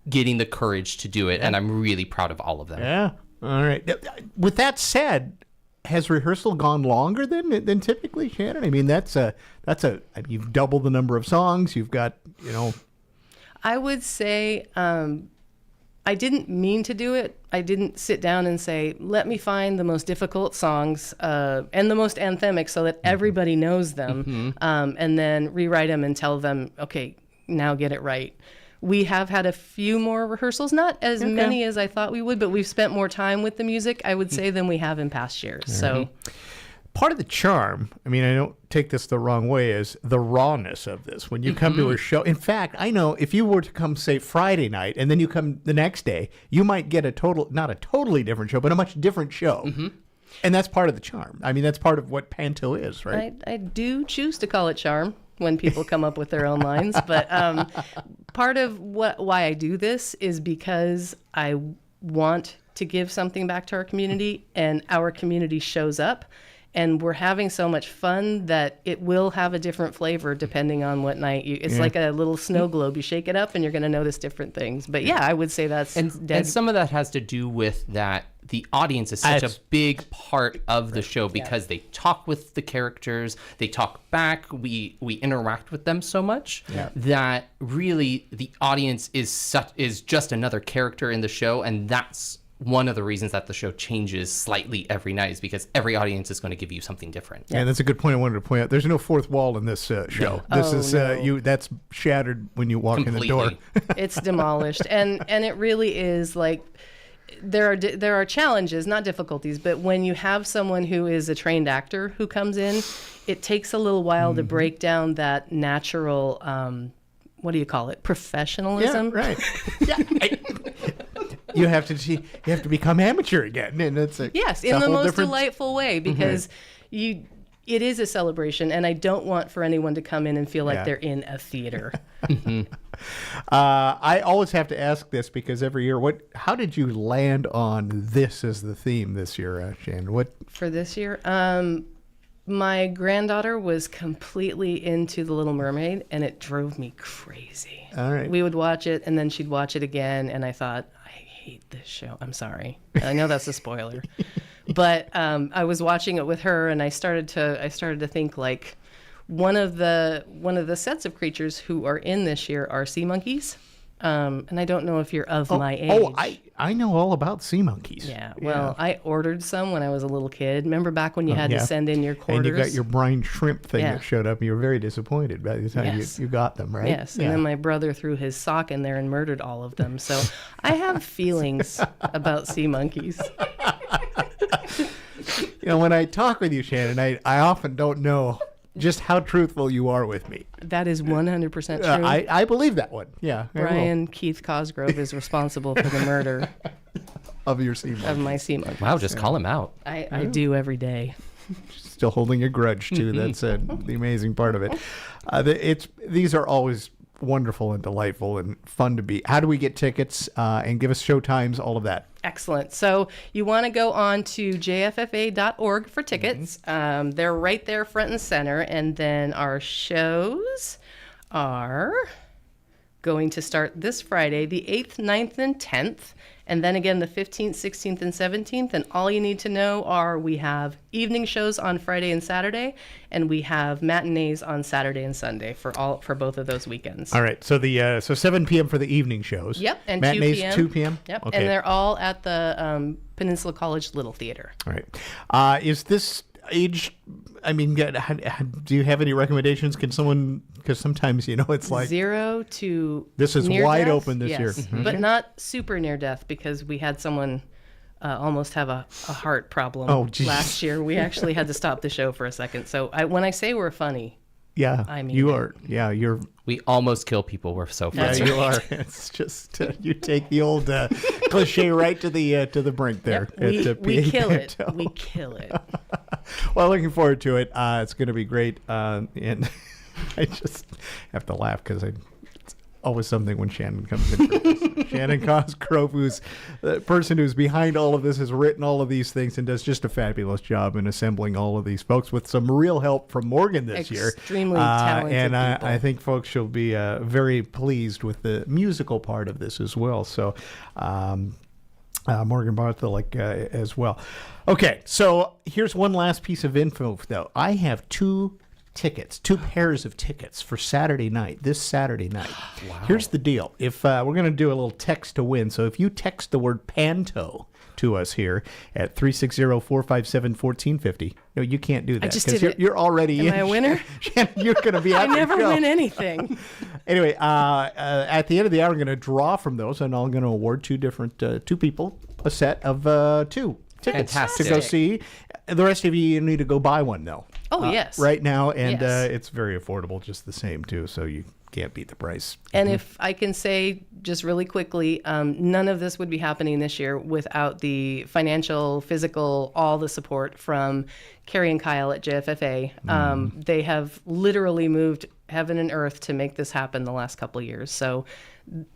getting the courage to do it, and I'm really proud of all of them. Yeah. All right. With that said, has rehearsal gone longer than typically, Shannon? I mean, you've doubled the number of songs. You've got, I would say I didn't mean to do it. I didn't sit down and say, let me find the most difficult songs and the most anthemic so that everybody knows them, and then rewrite them and tell them, okay, now get it right. We have had a few more rehearsals, not as many as I thought we would, but we've spent more time with the music, I would say, than we have in past years. So part of the charm, I mean, I don't take this the wrong way, is the rawness of this. When you come to a show, in fact, I know if you were to come, say, Friday night, and then you come the next day, you might get not a totally different show, but a much different show. And that's part of the charm. I mean, that's part of what Panto is, right? I do choose to call it charm when people come up with their own lines, but part of why I do this is because I want to give something back to our community, and our community shows up. And we're having so much fun that it will have a different flavor depending on what night it's like a little snow globe. You shake it up and you're going to notice different things. But yeah, I would say that's and some of that has to do with that the audience is such a big part of the show because they talk with the characters, they talk back, we interact with them so much that really the audience is just another character in the show, and that's one of the reasons that the show changes slightly every night is because every audience is going to give you something different. Yeah, that's a good point I wanted to point out. There's no fourth wall in this show. No. That's shattered when you walk in the door. It's demolished. And it really is like there are challenges, not difficulties, but when you have someone who is a trained actor who comes in, it takes a little while to break down that natural, what do you call it? Professionalism. Yeah, right. You have to become amateur again, and it's in the most delightful way because it is a celebration, and I don't want for anyone to come in and feel like they're in a theater. I always have to ask this because every year, how did you land on this as the theme this year, Shannon? What for this year? My granddaughter was completely into The Little Mermaid, and it drove me crazy. All right, we would watch it, and then she'd watch it again, and I thought, hate this show. I'm sorry. I know that's a spoiler, but I was watching it with her, and I started to think like one of the sets of creatures who are in this year are sea monkeys, and I don't know if you're of my age. Oh, I know all about sea monkeys. Yeah. Well, I ordered some when I was a little kid. Remember back when you had to send in your quarters? And you got your brine shrimp thing that showed up, and you were very disappointed by the time you got them, right? Yes. And then my brother threw his sock in there and murdered all of them. So I have feelings about sea monkeys. When I talk with you, Shannon, I often don't know just how truthful you are with me. That is 100% true. I believe that one. Yeah. Brian Keith Cosgrove is responsible for the murder of your sea monkey. Of my sea monkey. Wow, just call him out. I do every day. Still holding a grudge too. That's the amazing part of it. These are always wonderful and delightful and fun to be. How do we get tickets and give us show times, all of that? Excellent. So you want to go on to jffa.org for tickets. They're right there front and center. And then our shows are going to start this Friday, the 8th, 9th, and 10th. And then again, the 15th, 16th, and 17th. And all you need to know are we have evening shows on Friday and Saturday, and we have matinees on Saturday and Sunday for both of those weekends. All right. So so 7 p.m. for the evening shows. Yep. And matinees 2 p.m. Yep. Okay. And they're all at the Peninsula College Little Theater. All right. Is this age? I mean, do you have any recommendations? Can someone? Because sometimes it's like 0 to this is near wide death? open this year, but not super near death because we had someone almost have a heart problem last year. We actually had to stop the show for a second. So when I say we're funny, I mean you are. Yeah, you're. We almost kill people. We're so funny. Yeah, you are. It's just you take the old cliche right to the brink there. Yep. We kill it. We kill it. Well, looking forward to it. It's going to be great, and I just have to laugh because it's always something when Shannon comes in for this. Shannon Cosgrove, who's the person who's behind all of this, has written all of these things and does just a fabulous job in assembling all of these folks with some real help from Morgan this year. Extremely talented and people. I think folks will be very pleased with the musical part of this as well. So Morgan Bartholic as well. Okay, so here's one last piece of info, though. I have two pairs of tickets for Saturday night, this Saturday night. Wow. Here's the deal. If we're going to do a little text to win, so if you text the word Panto to us here at 360-457-1450. No, you can't do that. I just did it. You're already in. Am I a winner? You're going to be out. I never win anything. Anyway, at the end of the hour, I'm going to draw from those, and I'm going to award two people a set of two tickets Fantastic. to go see. The rest of you need to go buy one, though. Oh, yes. Right now, and Yes. It's very affordable just the same, too, so you can't beat the price. And if I can say just really quickly, none of this would be happening this year without the financial, physical, all the support from Carrie and Kyle at JFFA. They have literally moved heaven and earth to make this happen the last couple of years. So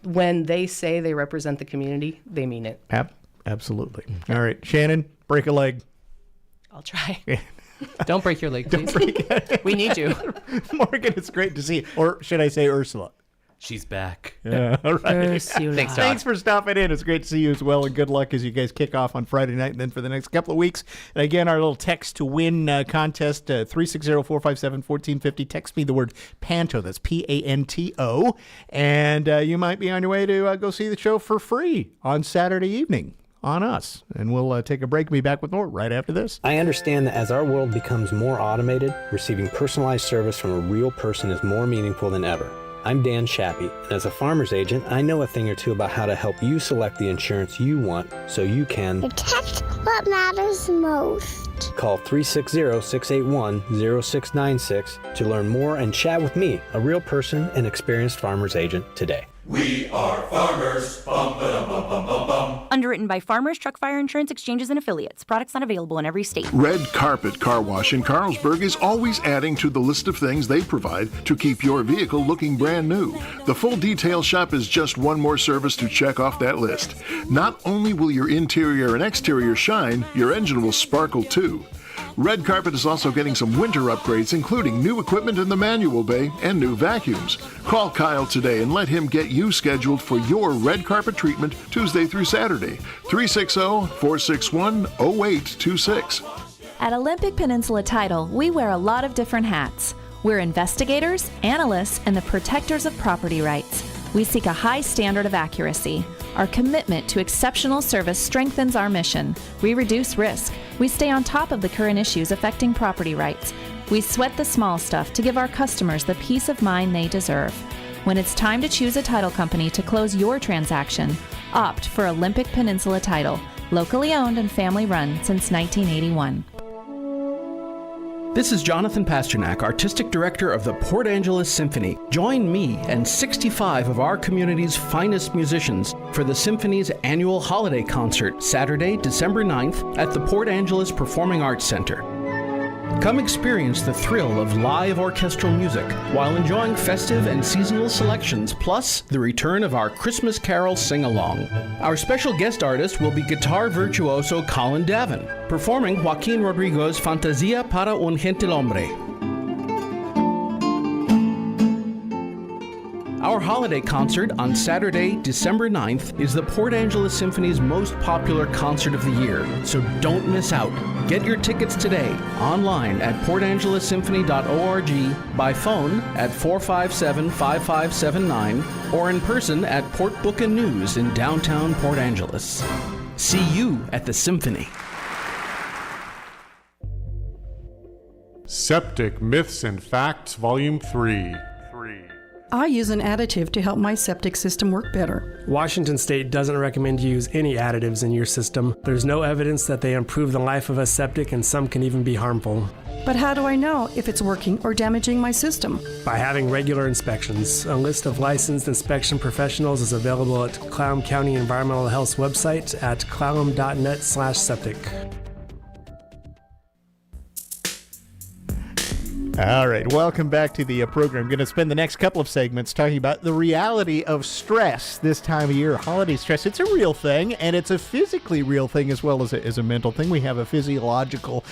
when they say they represent the community, they mean it. Absolutely. All right, Shannon, break a leg. I'll try. Don't break your leg, please. We need you. Morgan, it's great to see you. Or should I say Ursula? She's back. Yeah, all right. Ursula. Thanks for stopping in. It's great to see you as well, and good luck as you guys kick off on Friday night and then for the next couple of weeks. And again, our little text to win contest, 360-457-1450. Text me the word Panto. That's Panto. And you might be on your way to go see the show for free on Saturday evening on us. And we'll take a break and be back with more right after this. I understand that as our world becomes more automated, receiving personalized service from a real person is more meaningful than ever. I'm Dan Shappy, and as a farmer's agent, I know a thing or two about how to help you select the insurance you want so you can protect what matters most. Call 360-681-0696 to learn more and chat with me, a real person and experienced farmer's agent, today. We are farmers. Bum, ba-dum, bum, bum, bum, bum. Underwritten by Farmers Truck Fire Insurance Exchanges and Affiliates. Products not available in every state. Red Carpet Car Wash in Carlsberg is always adding to the list of things they provide to keep your vehicle looking brand new. The full detail shop is just one more service to check off that list. Not only will your interior and exterior shine, your engine will sparkle too. Red Carpet is also getting some winter upgrades, including new equipment in the manual bay and new vacuums. Call Kyle today and let him get you scheduled for your red carpet treatment Tuesday through Saturday. 360-461-0826. At Olympic Peninsula Title, we wear a lot of different hats. We're investigators, analysts, and the protectors of property rights. We seek a high standard of accuracy. Our commitment to exceptional service strengthens our mission. We reduce risk. We stay on top of the current issues affecting property rights. We sweat the small stuff to give our customers the peace of mind they deserve. When it's time to choose a title company to close your transaction, opt for Olympic Peninsula Title, locally owned and family run since 1981. This is Jonathan Pasternak, Artistic Director of the Port Angeles Symphony. Join me and 65 of our community's finest musicians for the Symphony's annual holiday concert, Saturday, December 9th at the Port Angeles Performing Arts Center. Come experience the thrill of live orchestral music while enjoying festive and seasonal selections, plus the return of our Christmas Carol sing-along. Our special guest artist will be guitar virtuoso Colin Davin, performing Joaquin Rodrigo's Fantasia para un Gentilhombre. Our holiday concert on Saturday, December 9th is the Port Angeles Symphony's most popular concert of the year, so don't miss out. Get your tickets today, online at portangelessymphony.org, by phone at 457-5579, or in person at Port Book and News in downtown Port Angeles. See you at the Symphony. Septic Myths and Facts, Volume 3. I use an additive to help my septic system work better. Washington State doesn't recommend you use any additives in your system. There's no evidence that they improve the life of a septic, and some can even be harmful. But how do I know if it's working or damaging my system? By having regular inspections. A list of licensed inspection professionals is available at Clallam County Environmental Health's website at clallam.net/septic. All right, welcome back to the program. I'm going to spend the next couple of segments talking about the reality of stress this time of year. Holiday stress, it's a real thing, and it's a physically real thing as well as a mental thing. We have a physiological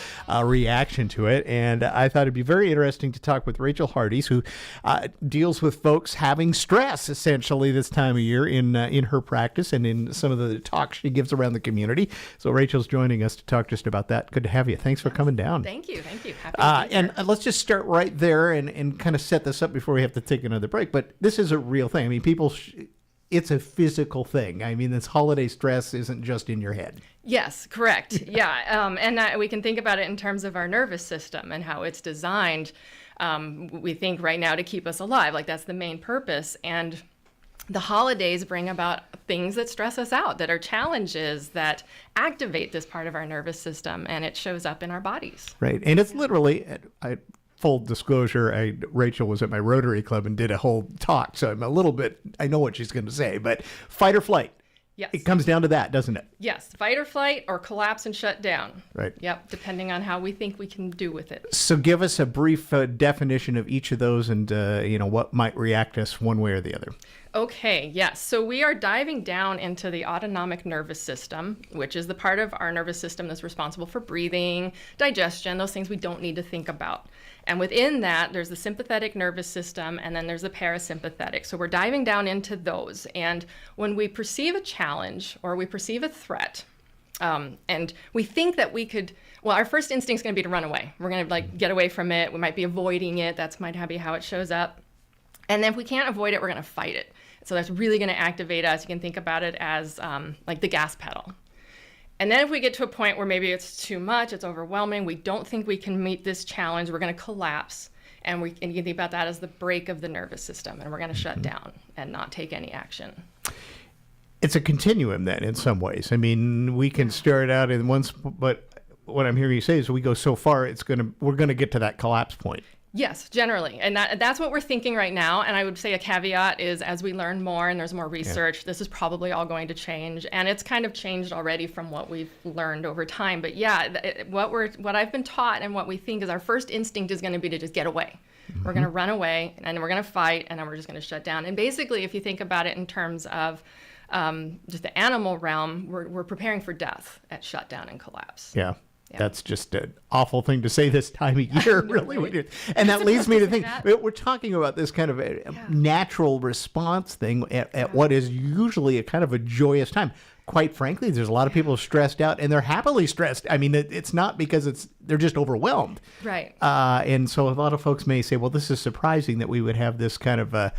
reaction to it, and I thought it'd be very interesting to talk with Rachel Hardees, who deals with folks having stress, essentially, this time of year in her practice and in some of the talks she gives around the community. So Rachel's joining us to talk just about that. Good to have you. Thanks for coming down. Thank you. Happy to be here. And let's just start right there and kind of set this up before we have to take another break. But this is a real thing. I mean, it's a physical thing. I mean, this holiday stress isn't just in your head. Yes, correct. Yeah. And we can think about it in terms of our nervous system and how it's designed, we think right now, to keep us alive. Like, that's the main purpose. And the holidays bring about things that stress us out, that are challenges that activate this part of our nervous system, and it shows up in our bodies. Right. And it's literally, full disclosure, Rachel was at my Rotary Club and did a whole talk, so I know what she's going to say, but fight or flight. Yes. It comes down to that, doesn't it? Yes, fight or flight, or collapse and shut down. Right. Yep, depending on how we think we can do with it. So give us a brief definition of each of those and, what might react us one way or the other. Okay, yes. So we are diving down into the autonomic nervous system, which is the part of our nervous system that's responsible for breathing, digestion, those things we don't need to think about. And within that, there's the sympathetic nervous system, and then there's the parasympathetic. So we're diving down into those. And when we perceive a challenge or we perceive a threat, and we think that we could, our first instinct is going to be to run away. We're going to get away from it. We might be avoiding it. That's might be how it shows up. And then if we can't avoid it, we're going to fight it. So that's really going to activate us. You can think about it as like the gas pedal. And then if we get to a point where maybe it's too much, it's overwhelming, we don't think we can meet this challenge, we're going to collapse. And you can think about that as the brake of the nervous system, and we're going to shut down and not take any action. It's a continuum then in some ways. I mean, we can start out in one, but what I'm hearing you say is we go so far, we're going to get to that collapse point. Yes, generally. And that's what we're thinking right now. And I would say a caveat is, as we learn more and there's more research, this is probably all going to change. And it's kind of changed already from what we've learned over time. But what I've been taught and what we think is our first instinct is going to be to just get away. Mm-hmm. We're going to run away, and we're going to fight, and then we're just going to shut down. And basically, if you think about it in terms of just the animal realm, we're preparing for death at shutdown and collapse. Yeah. That's just an awful thing to say this time of year, really. And that leads me to think, we're talking about this kind of a natural response thing at what is usually a kind of a joyous time. Quite frankly, there's a lot of people stressed out, and they're happily stressed. I mean, it's not because they're just overwhelmed. Right. And so a lot of folks may say, well, this is surprising that we would have this kind of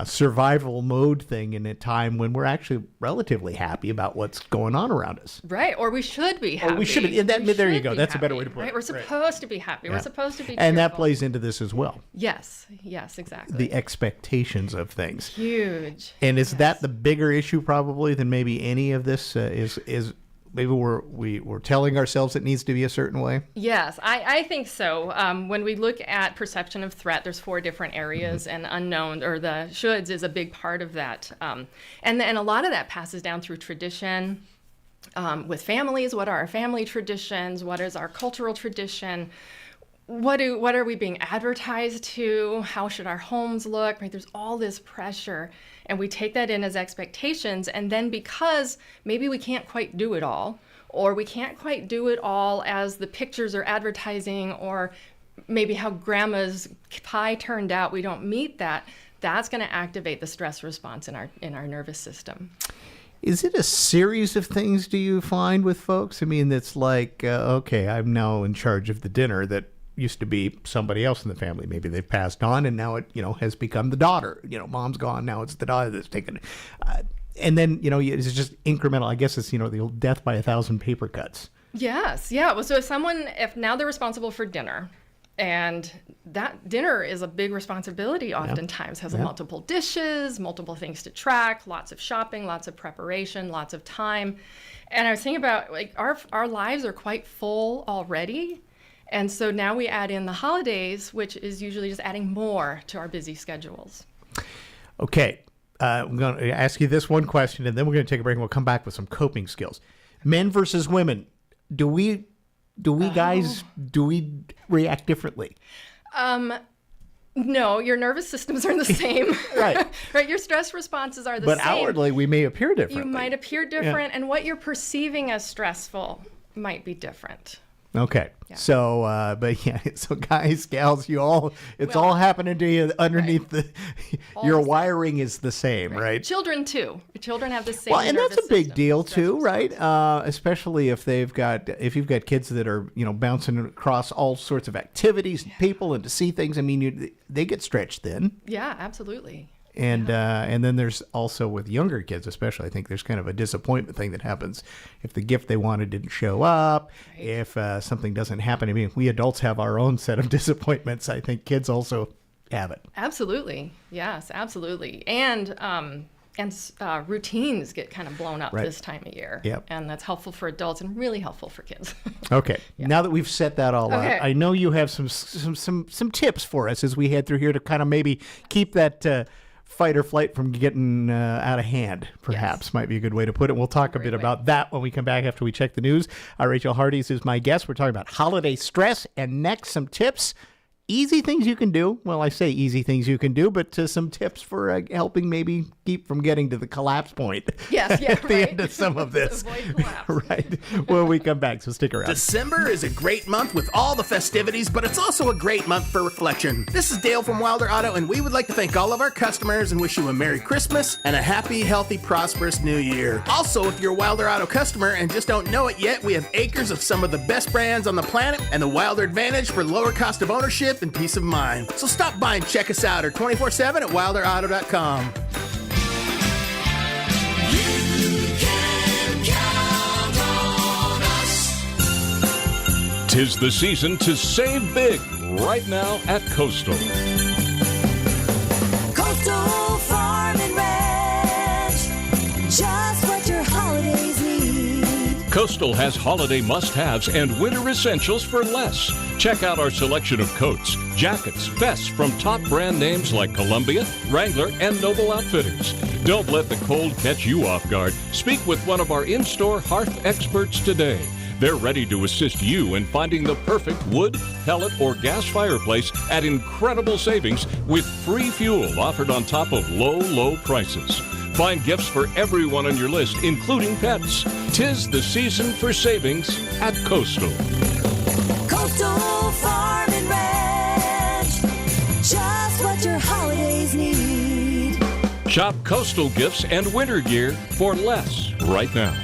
survival mode thing in a time when we're actually relatively happy about what's going on around us. Right, or we should be happy. Or we should. There you go. That's a better way to put it. Right, we're supposed to be happy. Yeah. We're supposed to be cheerful. And that plays into this as well. Yes, exactly. The expectations of things. Huge. And is that the bigger issue probably than maybe any of this is maybe we're telling ourselves it needs to be a certain way? Yes, I think so. When we look at perception of threat, there's 4 different areas, and unknown, or the shoulds, is a big part of that. And a lot of that passes down through tradition. With families, what are our family traditions? What is our cultural tradition? What are we being advertised to? How should our homes look? Right? There's all this pressure, and we take that in as expectations. And then because maybe we can't quite do it all, or we can't quite do it all as the pictures are advertising, or maybe how grandma's pie turned out, we don't meet that. That's going to activate the stress response in our nervous system. Is it a series of things, do you find, with folks? I mean, it's like, okay, I'm now in charge of the dinner that used to be somebody else in the family. Maybe they've passed on, and now it, has become the daughter. Mom's gone, now it's the daughter that's taken it. And then, it's just incremental. I guess it's, the old death by 1,000 paper cuts. Yes, yeah. Well, so if now they're responsible for dinner, and that dinner is a big responsibility oftentimes, has multiple dishes, multiple things to track, lots of shopping, lots of preparation, lots of time. And I was thinking about, our lives are quite full already. And so now we add in the holidays, which is usually just adding more to our busy schedules. Okay. I'm going to ask you this one question, and then we're going to take a break, and we'll come back with some coping skills. Men versus women. Do we guys react differently? No, your nervous systems are the same. Right. Right. Your stress responses are the But same. outwardly, we may appear differently. You might appear different, and what you're perceiving as stressful might be different. Okay. Yeah. So, but yeah, so guys, gals, it's all happening to you underneath your wiring is the same, right? Children too. Children have the same. Well, and that's a big system, deal too, right? Especially if you've got kids that are, bouncing across all sorts of activities and people and to see things. I mean, they get stretched thin. Yeah, absolutely. And then there's also with younger kids, especially, I think there's kind of a disappointment thing that happens if the gift they wanted didn't show up, if something doesn't happen. I mean, we adults have our own set of disappointments. I think kids also have it. Absolutely. Yes, absolutely. And routines get kind of blown up this time of year. Yep. And that's helpful for adults and really helpful for kids. Okay. Yeah. Now that we've set that all up, I know you have some tips for us as we head through here to kind of maybe keep that fight or flight from getting out of hand, perhaps, might be a good way to put it. We'll talk a bit about that when we come back after we check the news. Rachel Hardees is my guest. We're talking about holiday stress, and next, some tips. Easy things you can do. Well, I say easy things you can do, but some tips for helping maybe keep from getting to the collapse point. Yes, at the end of some of this. Right. When we come back, so stick around. December is a great month with all the festivities, but it's also a great month for reflection. This is Dale from Wilder Auto, and we would like to thank all of our customers and wish you a Merry Christmas and a happy, healthy, prosperous New Year. Also, if you're a Wilder Auto customer and just don't know it yet, we have acres of some of the best brands on the planet and the Wilder Advantage for lower cost of ownership and peace of mind. So stop by and check us out or 24/7 at wilderauto.com. You can count on us. 'Tis the season to save big right now at Coastal. Coastal Farm and Ranch, just what your holidays need. Coastal has holiday must-haves and winter essentials for less. Check out our selection of coats, jackets, vests from top brand names like Columbia, Wrangler, and Noble Outfitters. Don't let the cold catch you off guard. Speak with one of our in-store hearth experts today. They're ready to assist you in finding the perfect wood, pellet, or gas fireplace at incredible savings with free fuel offered on top of low prices. Find gifts for everyone on your list, including pets. 'Tis the season for savings at Coastal. Coastal Farm and Ranch, just what your holidays need. Shop Coastal gifts and winter gear for less right now.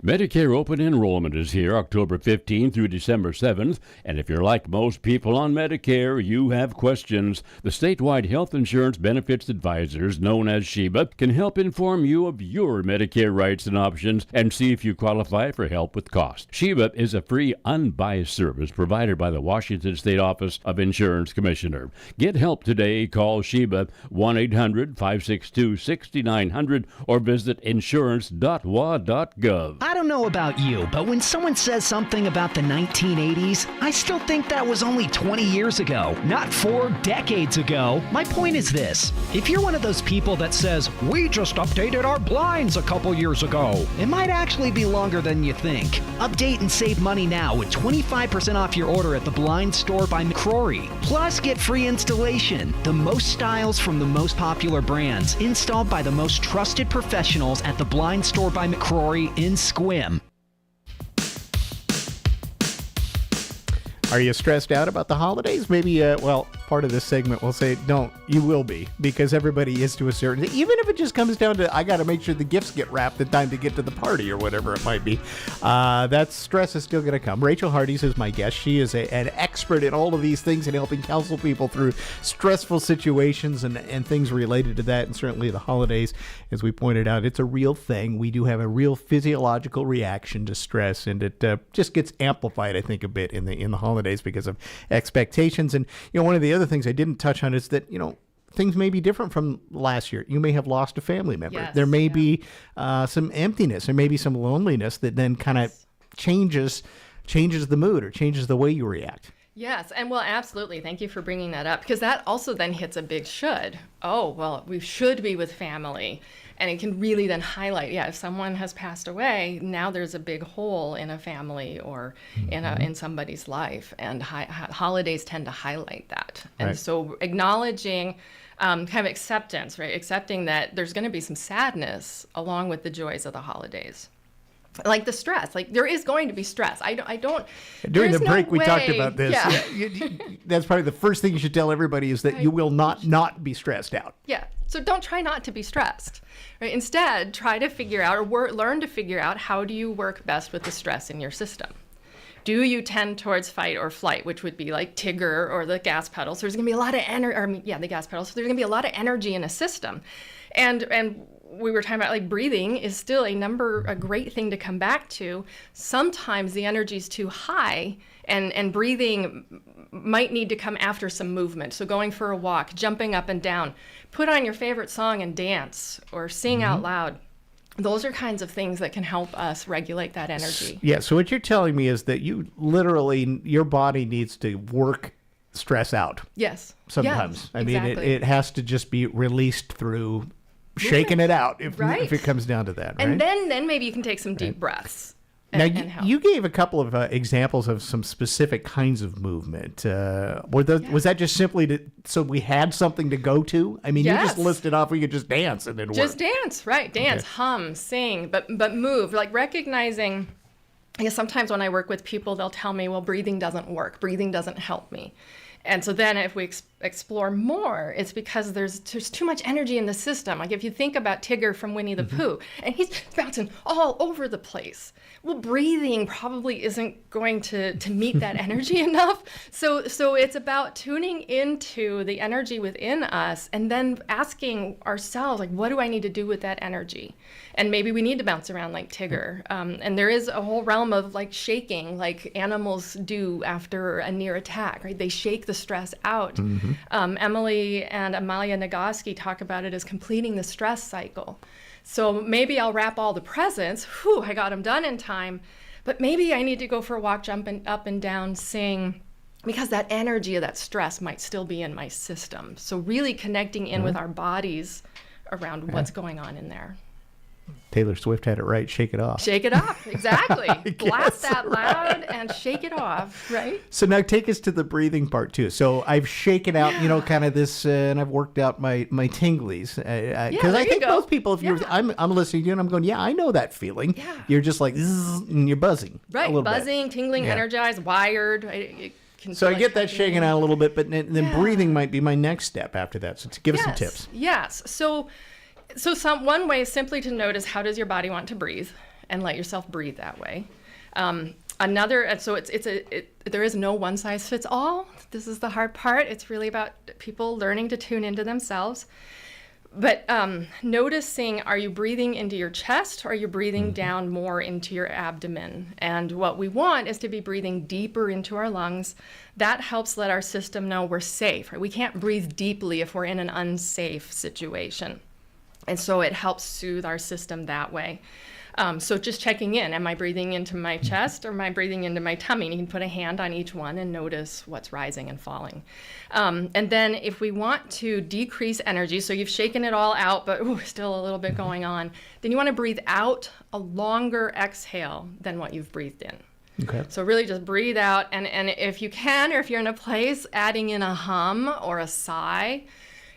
Medicare open enrollment is here October 15 through December 7th, and if you're like most people on Medicare, you have questions. The statewide health insurance benefits advisors, known as SHEBA, can help inform you of your Medicare rights and options and see if you qualify for help with cost. SHEBA is a free, unbiased service provided by the Washington State Office of Insurance Commissioner. Get help today. Call SHEBA 1-800-562-6900 or visit insurance.wa.gov. I don't know about you, but when someone says something about the 1980s, I still think that was only 20 years ago, not 4 decades ago. My point is this. If you're one of those people that says, we just updated our blinds a couple years ago, it might actually be longer than you think. Update and save money now with 25% off your order at the Blind Store by McCrory. Plus, get free installation. The most styles from the most popular brands, installed by the most trusted professionals at the Blind Store by McCrory in Squim. Are you stressed out about the holidays? Maybe, part of this segment will say, don't. You will be, because everybody is to a certain, even if it just comes down to, I got to make sure the gifts get wrapped in time to get to the party or whatever it might be. That stress is still going to come. Rachel Hardees is my guest. She is an expert in all of these things and helping counsel people through stressful situations and things related to that. And certainly the holidays, as we pointed out, it's a real thing. We do have a real physiological reaction to stress, and it just gets amplified, I think, a bit in the holidays because of expectations. And one of the other things I didn't touch on is that things may be different from last year. You may have lost a family member. Yes, there may be some emptiness. There may be some loneliness that then kind of changes the mood or changes the way you react. Yes, and absolutely. Thank you for bringing that up, because that also then hits a big should. Oh, well, we should be with family. And it can really then highlight, if someone has passed away, now there's a big hole in a family or in somebody's life. And holidays tend to highlight that. And so acknowledging kind of acceptance, right? Accepting that there's going to be some sadness along with the joys of the holidays. Like the stress, like there is going to be stress. I don't. During the break, we talked about this. Yeah. That's probably the first thing you should tell everybody is that you will not be stressed out. Yeah. So don't try not to be stressed. Right? Instead, try to figure out or learn to figure out how do you work best with the stress in your system. Do you tend towards fight or flight, which would be like Tigger or the gas pedal? So there's going to be a lot of the gas pedal. So there's going to be a lot of energy in a system, and we were talking about like breathing is still a great thing to come back to. Sometimes the energy is too high and breathing might need to come after some movement. So going for a walk, jumping up and down, put on your favorite song and dance or sing out loud. Those are kinds of things that can help us regulate that energy. Yeah. So what you're telling me is that your body needs to work stress out. Yes. Sometimes. Yes, I mean, exactly. it has to just be released through shaking it out if it comes down to that, right? And then maybe you can take some deep breaths. Now, you gave a couple of examples of some specific kinds of movement. Was that just simply so we had something to go to? I mean, you just listed off, we could just dance and it worked. Just dance, right. Dance, hum, sing, but move. Like recognizing, I guess sometimes when I work with people, they'll tell me, well, breathing doesn't work. Breathing doesn't help me. And so then if we explore more, it's because there's too much energy in the system. Like if you think about Tigger from Winnie the Pooh, and he's bouncing all over the place. Well, breathing probably isn't going to meet that energy enough. So it's about tuning into the energy within us and then asking ourselves, like, what do I need to do with that energy? And maybe we need to bounce around like Tigger. And there is a whole realm of like shaking, like animals do after a near attack, right? They shake the stress out. Emily and Amalia Nagoski talk about it as completing the stress cycle. So maybe I'll wrap all the presents. Whew, I got them done in time. But maybe I need to go for a walk, jumping up and down, sing, because that energy of that stress might still be in my system. So really connecting in with our bodies around what's going on in there. Taylor Swift had it right. Shake it off. Shake it off. Exactly. Blast that loud and shake it off. Right. So now take us to the breathing part too. So I've shaken out, kind of this, and I've worked out my tinglies. Because I think most people, if I'm listening to you and I'm going, I know that feeling. Yeah. You're just like, and you're buzzing. Right. Buzzing, tingling, energized, wired. So I get that shaking out a little bit, but then breathing might be my next step after that. So give us some tips. Yes. So one way is simply to notice how does your body want to breathe, and let yourself breathe that way. Another, so there is no one size fits all. This is the hard part. It's really about people learning to tune into themselves. But noticing, are you breathing into your chest, or are you breathing down more into your abdomen? And what we want is to be breathing deeper into our lungs. That helps let our system know we're safe. Right? We can't breathe deeply if we're in an unsafe situation. And so it helps soothe our system that way. So just checking in, am I breathing into my chest or am I breathing into my tummy? And you can put a hand on each one and notice what's rising and falling. And then if we want to decrease energy, so you've shaken it all out, but still a little bit going on, then you want to breathe out a longer exhale than what you've breathed in. Okay. So really just breathe out. And if you can, or if you're in a place, adding in a hum or a sigh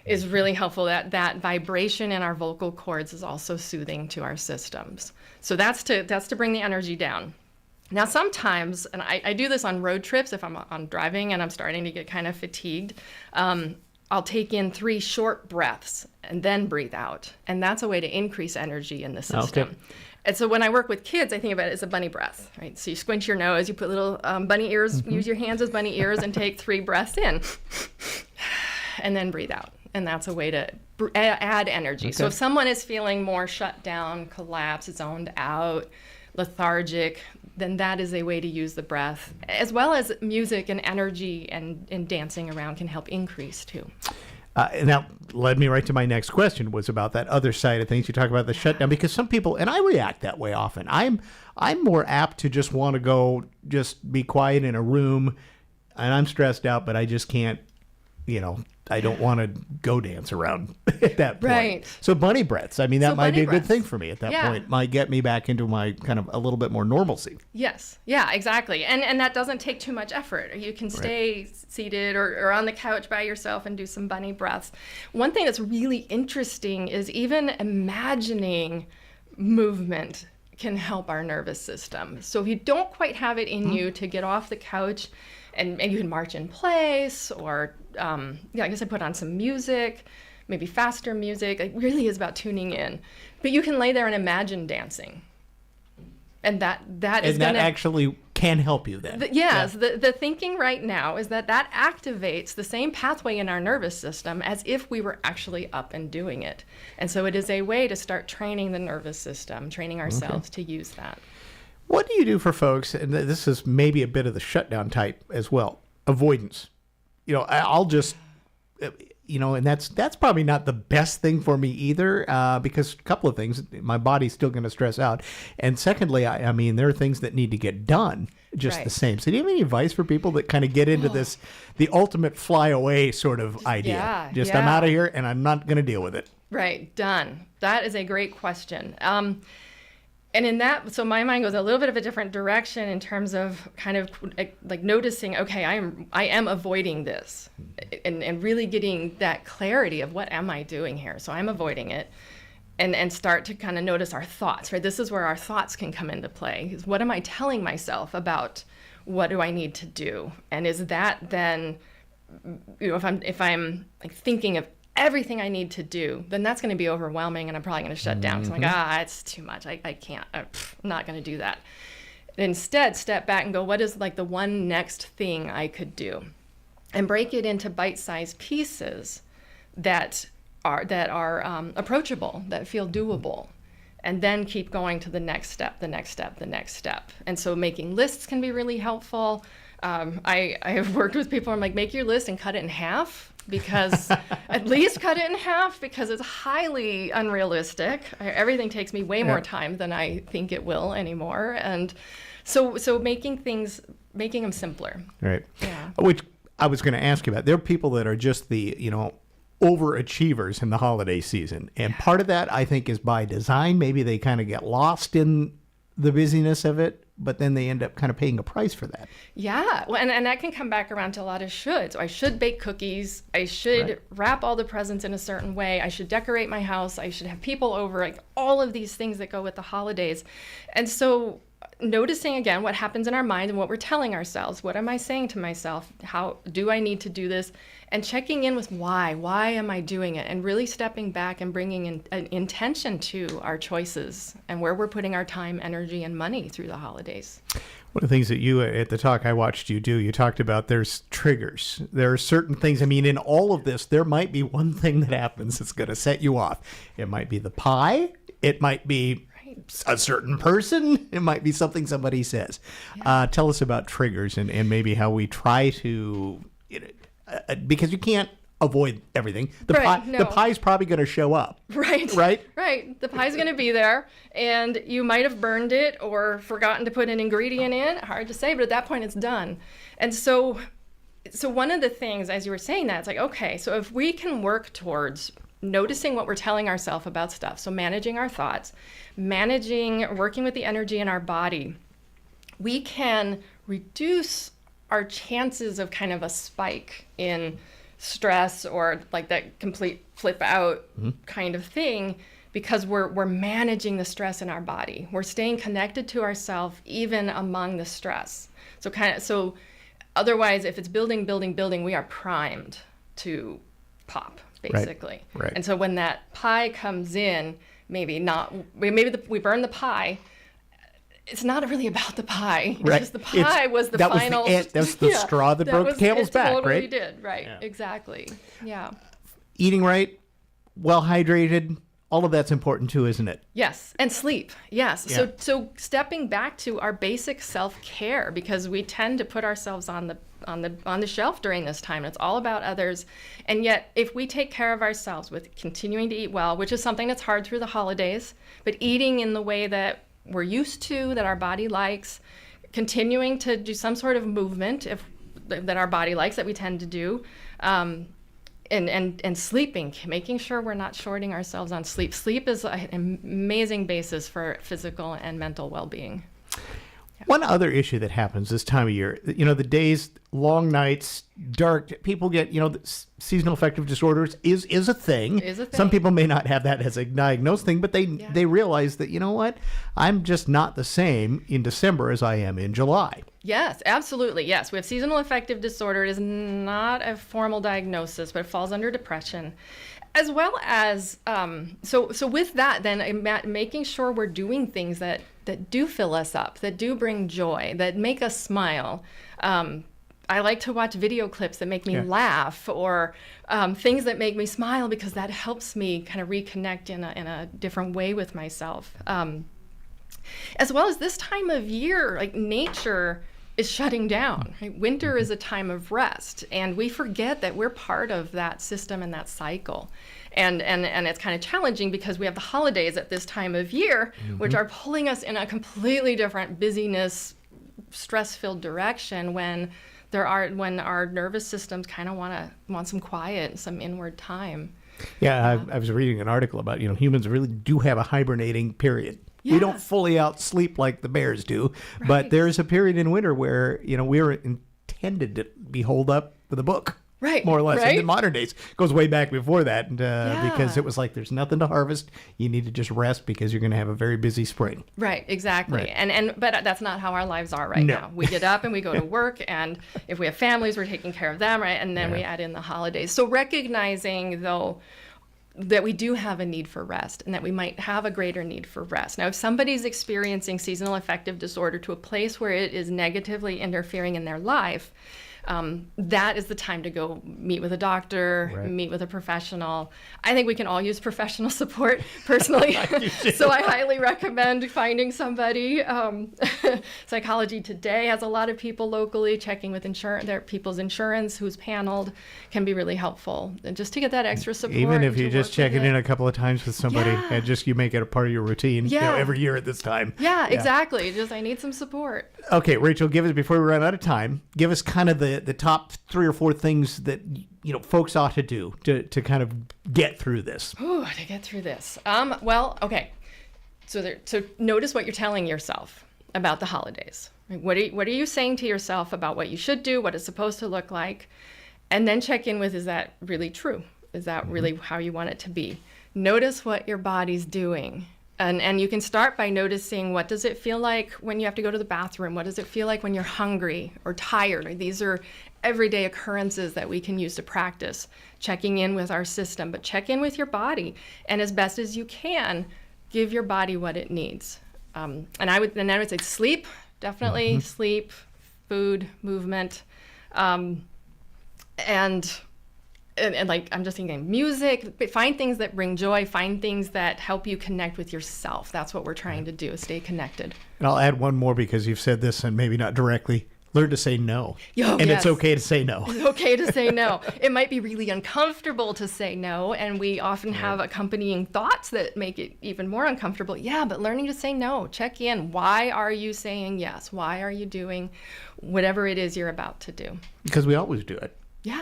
is really helpful. That vibration in our vocal cords is also soothing to our systems. So that's to bring the energy down. Now sometimes, and I do this on road trips, if I'm driving and I'm starting to get kind of fatigued, I'll take in 3 short breaths and then breathe out. And that's a way to increase energy in the system. Okay. And so when I work with kids, I think about it as a bunny breath, right? So you squint your nose, you put little bunny ears, use your hands as bunny ears, and take 3 breaths in, and then breathe out. And that's a way to add energy. Okay. So if someone is feeling more shut down, collapsed, zoned out, lethargic, then that is a way to use the breath, as well as music and energy and dancing around can help increase too. And that led me right to my next question, was about that other side of things. You talk about the shutdown, because some people, and I react that way often. I'm more apt to just want to go just be quiet in a room, and I'm stressed out, but I just can't I don't want to go dance around at that point. Right. So bunny breaths, I mean, that might be a good thing for me at that Yeah. point. Might get me back into my kind of a little bit more normalcy. Yes. Yeah, exactly. And that doesn't take too much effort. You can stay seated or on the couch by yourself and do some bunny breaths. One thing that's really interesting is even imagining movement can help our nervous system. So if you don't quite have it in you to get off the couch and you can march in place or, I guess I put on some music, maybe faster music. It really is about tuning in. But you can lay there and imagine dancing. And that actually can help you then. The thinking right now is that activates the same pathway in our nervous system as if we were actually up and doing it. And so it is a way to start training the nervous system, training ourselves to use that. What do you do for folks, and this is maybe a bit of the shutdown type as well, avoidance? I'll just, and that's probably not the best thing for me either, because a couple of things, my body's still going to stress out. And secondly, I mean, there are things that need to get done just the same. So do you have any advice for people that kind of get into this, the ultimate fly away sort of idea? I'm out of here and I'm not going to deal with it. Right, done. That is a great question. And in that, so my mind goes a little bit of a different direction in terms of kind of like noticing, okay, I am avoiding this and really getting that clarity of what am I doing here? So I'm avoiding it and start to kind of notice our thoughts, right? This is where our thoughts can come into play. Is what am I telling myself about what do I need to do? And is that then, if I'm like thinking of everything I need to do, then that's going to be overwhelming and I'm probably going to shut down. So I'm like, it's too much. I can't, I'm not going to do that. Instead, step back and go, what is like the one next thing I could do? And break it into bite-sized pieces that are approachable, that feel doable. And then keep going to the next step, the next step, the next step. And so making lists can be really helpful. I have worked with people, I'm like, make your list and cut it in half. Because at least cut it in half because it's highly unrealistic. Everything takes me way more time than I think it will anymore. And so making them simpler. Right. Yeah. Which I was going to ask you about. There are people that are just the, overachievers in the holiday season. And part of that, I think, is by design. Maybe they kind of get lost in the busyness of it, but then they end up kind of paying a price for that. Yeah, well, and that can come back around to a lot of shoulds. So I should bake cookies. I should wrap all the presents in a certain way. I should decorate my house. I should have people over, like all of these things that go with the holidays. And so noticing again what happens in our mind and what we're telling ourselves. What am I saying to myself? How do I need to do this? And checking in with why. Why am I doing it? And really stepping back and bringing in an intention to our choices and where we're putting our time, energy, and money through the holidays. One of the things that you, at the talk I watched you do, you talked about there's triggers. There are certain things, I mean, in all of this, there might be one thing that happens that's going to set you off. It might be the pie. It might be a certain person. It might be something somebody says. Yeah. Tell us about triggers and maybe how we try to, because you can't avoid everything. The pie's probably going to show up. Right. The pie's going to be there, and you might have burned it or forgotten to put an ingredient in. Hard to say, but at that point, it's done. And so one of the things, as you were saying that, it's like, okay, so if we can work towards noticing what we're telling ourselves about stuff, so managing our thoughts, working with the energy in our body, we can reduce our chances of kind of a spike in stress or like that complete flip out kind of thing, because we're managing the stress in our body. We're staying connected to ourselves even among the stress. So otherwise, if it's building, we are primed to pop, basically. Right. And so when that pie comes in, maybe we burn the pie. It's not really about the pie. It's just the pie was the final. That was the straw that broke the camel's back, right? It totally did, right? Yeah. Exactly. Yeah. Eating right, well hydrated, all of that's important too, isn't it? Yes, and sleep. Yes. Yeah. So stepping back to our basic self-care, because we tend to put ourselves on the shelf during this time. It's all about others. And yet, if we take care of ourselves with continuing to eat well, which is something that's hard through the holidays, but eating in the way that we're used to, that our body likes, continuing to do some sort of movement that our body likes, that we tend to do, And sleeping, making sure we're not shorting ourselves on sleep. Sleep is an amazing basis for physical and mental well-being. One other issue that happens this time of year, the days, long nights, dark, people get, seasonal affective disorders is a thing. Some people may not have that as a diagnosed thing, but they realize that, you know what, I'm just not the same in December as I am in July. Yes, absolutely. Yes, we have seasonal affective disorder. It is not a formal diagnosis, but it falls under depression. As well as, so with that, then making sure we're doing things that do fill us up, that do bring joy, that make us smile. I like to watch video clips that make me laugh, or things that make me smile, because that helps me kind of reconnect in a different way with myself. As well as this time of year, like nature is shutting down. Right? Winter is a time of rest, and we forget that we're part of that system and that cycle. And it's kind of challenging because we have the holidays at this time of year, which are pulling us in a completely different busyness, stress-filled direction when our nervous systems kind of want some quiet, some inward time. Yeah, I was reading an article about, humans really do have a hibernating period. Yeah. We don't fully outsleep like the bears do, but there is a period in winter where, we're intended to be holed up with a book. Right. More or less. Right? And in modern days, goes way back before that, because it was like, there's nothing to harvest. You need to just rest because you're going to have a very busy spring. Right, exactly. Right. But that's not how our lives are right now. We get up and we go to work, and if we have families, we're taking care of them, right? And then we add in the holidays. So recognizing, though, that we do have a need for rest, and that we might have a greater need for rest. Now, if somebody's experiencing seasonal affective disorder to a place where it is negatively interfering in their life, that is the time to go meet with a doctor, meet with a professional. I think we can all use professional support personally. So I highly recommend finding somebody. Psychology Today has a lot of people locally checking with their people's insurance who's paneled, can be really helpful. And just to get that extra support. Even if you just check it in a couple of times with somebody and just you make it a part of your routine every year at this time. Yeah, exactly. Just I need some support. Okay, Rachel, before we run out of time, give us kind of the top 3 or 4 things that folks ought to do to kind of get through this. To get through this. Well, okay. So notice what you're telling yourself about the holidays. What are you saying to yourself about what you should do, what it's supposed to look like, and then check in with, is that really true? Is that really how you want it to be? Notice what your body's doing. And you can start by noticing, what does it feel like when you have to go to the bathroom? What does it feel like when you're hungry or tired? These are everyday occurrences that we can use to practice checking in with our system. But check in with your body, and as best as you can, give your body what it needs. And I would say sleep, definitely sleep, food, movement, and like, I'm just thinking music, find things that bring joy, find things that help you connect with yourself. That's what we're trying to do, is stay connected. And I'll add one more, because you've said this and maybe not directly. Learn to say no. It's okay to say no. It's okay to say no. It might be really uncomfortable to say no, and we often have accompanying thoughts that make it even more uncomfortable. Yeah, but learning to say no, check in. Why are you saying yes? Why are you doing whatever it is you're about to do? Because we always do it. Yeah.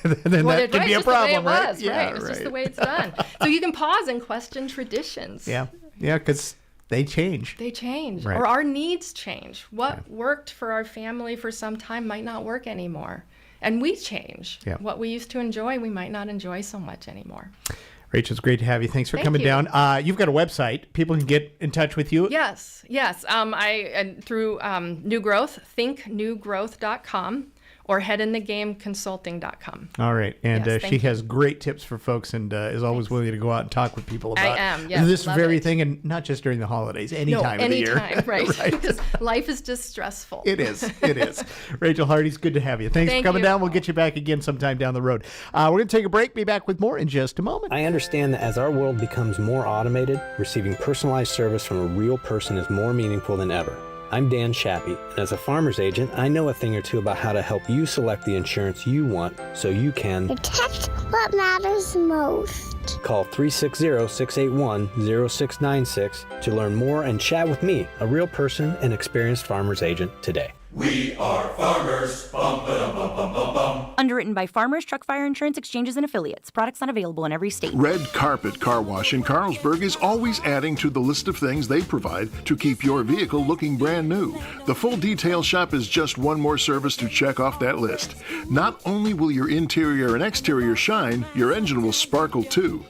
Then that can be a problem, right? It's just the way it's done. So you can pause and question traditions. Yeah, because they change. They change. Right. Or our needs change. What worked for our family for some time might not work anymore. And we change. Yeah. What we used to enjoy, we might not enjoy so much anymore. Rachel, it's great to have you. Thanks for coming down. You've got a website. People can get in touch with you. Yes. Through New Growth, thinknewgrowth.com. or headinthegameconsulting.com. All right. And she has great tips for folks, and is always willing to go out and talk with people about this very thing, and not just during the holidays, any time of the year. Right. Because life is just stressful. It is. Rachel Hardy's good to have you. Thanks for coming down. We'll get you back again sometime down the road. We're going to take a break. Be back with more in just a moment. I understand that as our world becomes more automated, receiving personalized service from a real person is more meaningful than ever. I'm Dan Shappy, and as a farmer's agent, I know a thing or two about how to help you select the insurance you want so you can protect what matters most. Call 360-681-0696 to learn more and chat with me, a real person and experienced farmer's agent, today. We are farmers. Bum, ba-dum, bum, bum, bum, bum. Underwritten by Farmers, Truck Fire Insurance Exchanges and Affiliates. Products not available in every state. Red Carpet Car Wash in Carlsberg is always adding to the list of things they provide to keep your vehicle looking brand new. The full detail shop is just one more service to check off that list. Not only will your interior and exterior shine, your engine will sparkle too.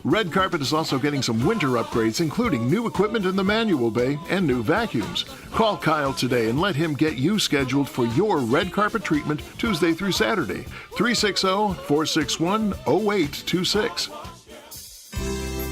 Red Carpet is also getting some winter upgrades, including new equipment in the manual bay and new vacuums. Call Kyle today and let him get you scheduled for your red carpet treatment Tuesday through Saturday. 360-461-0826.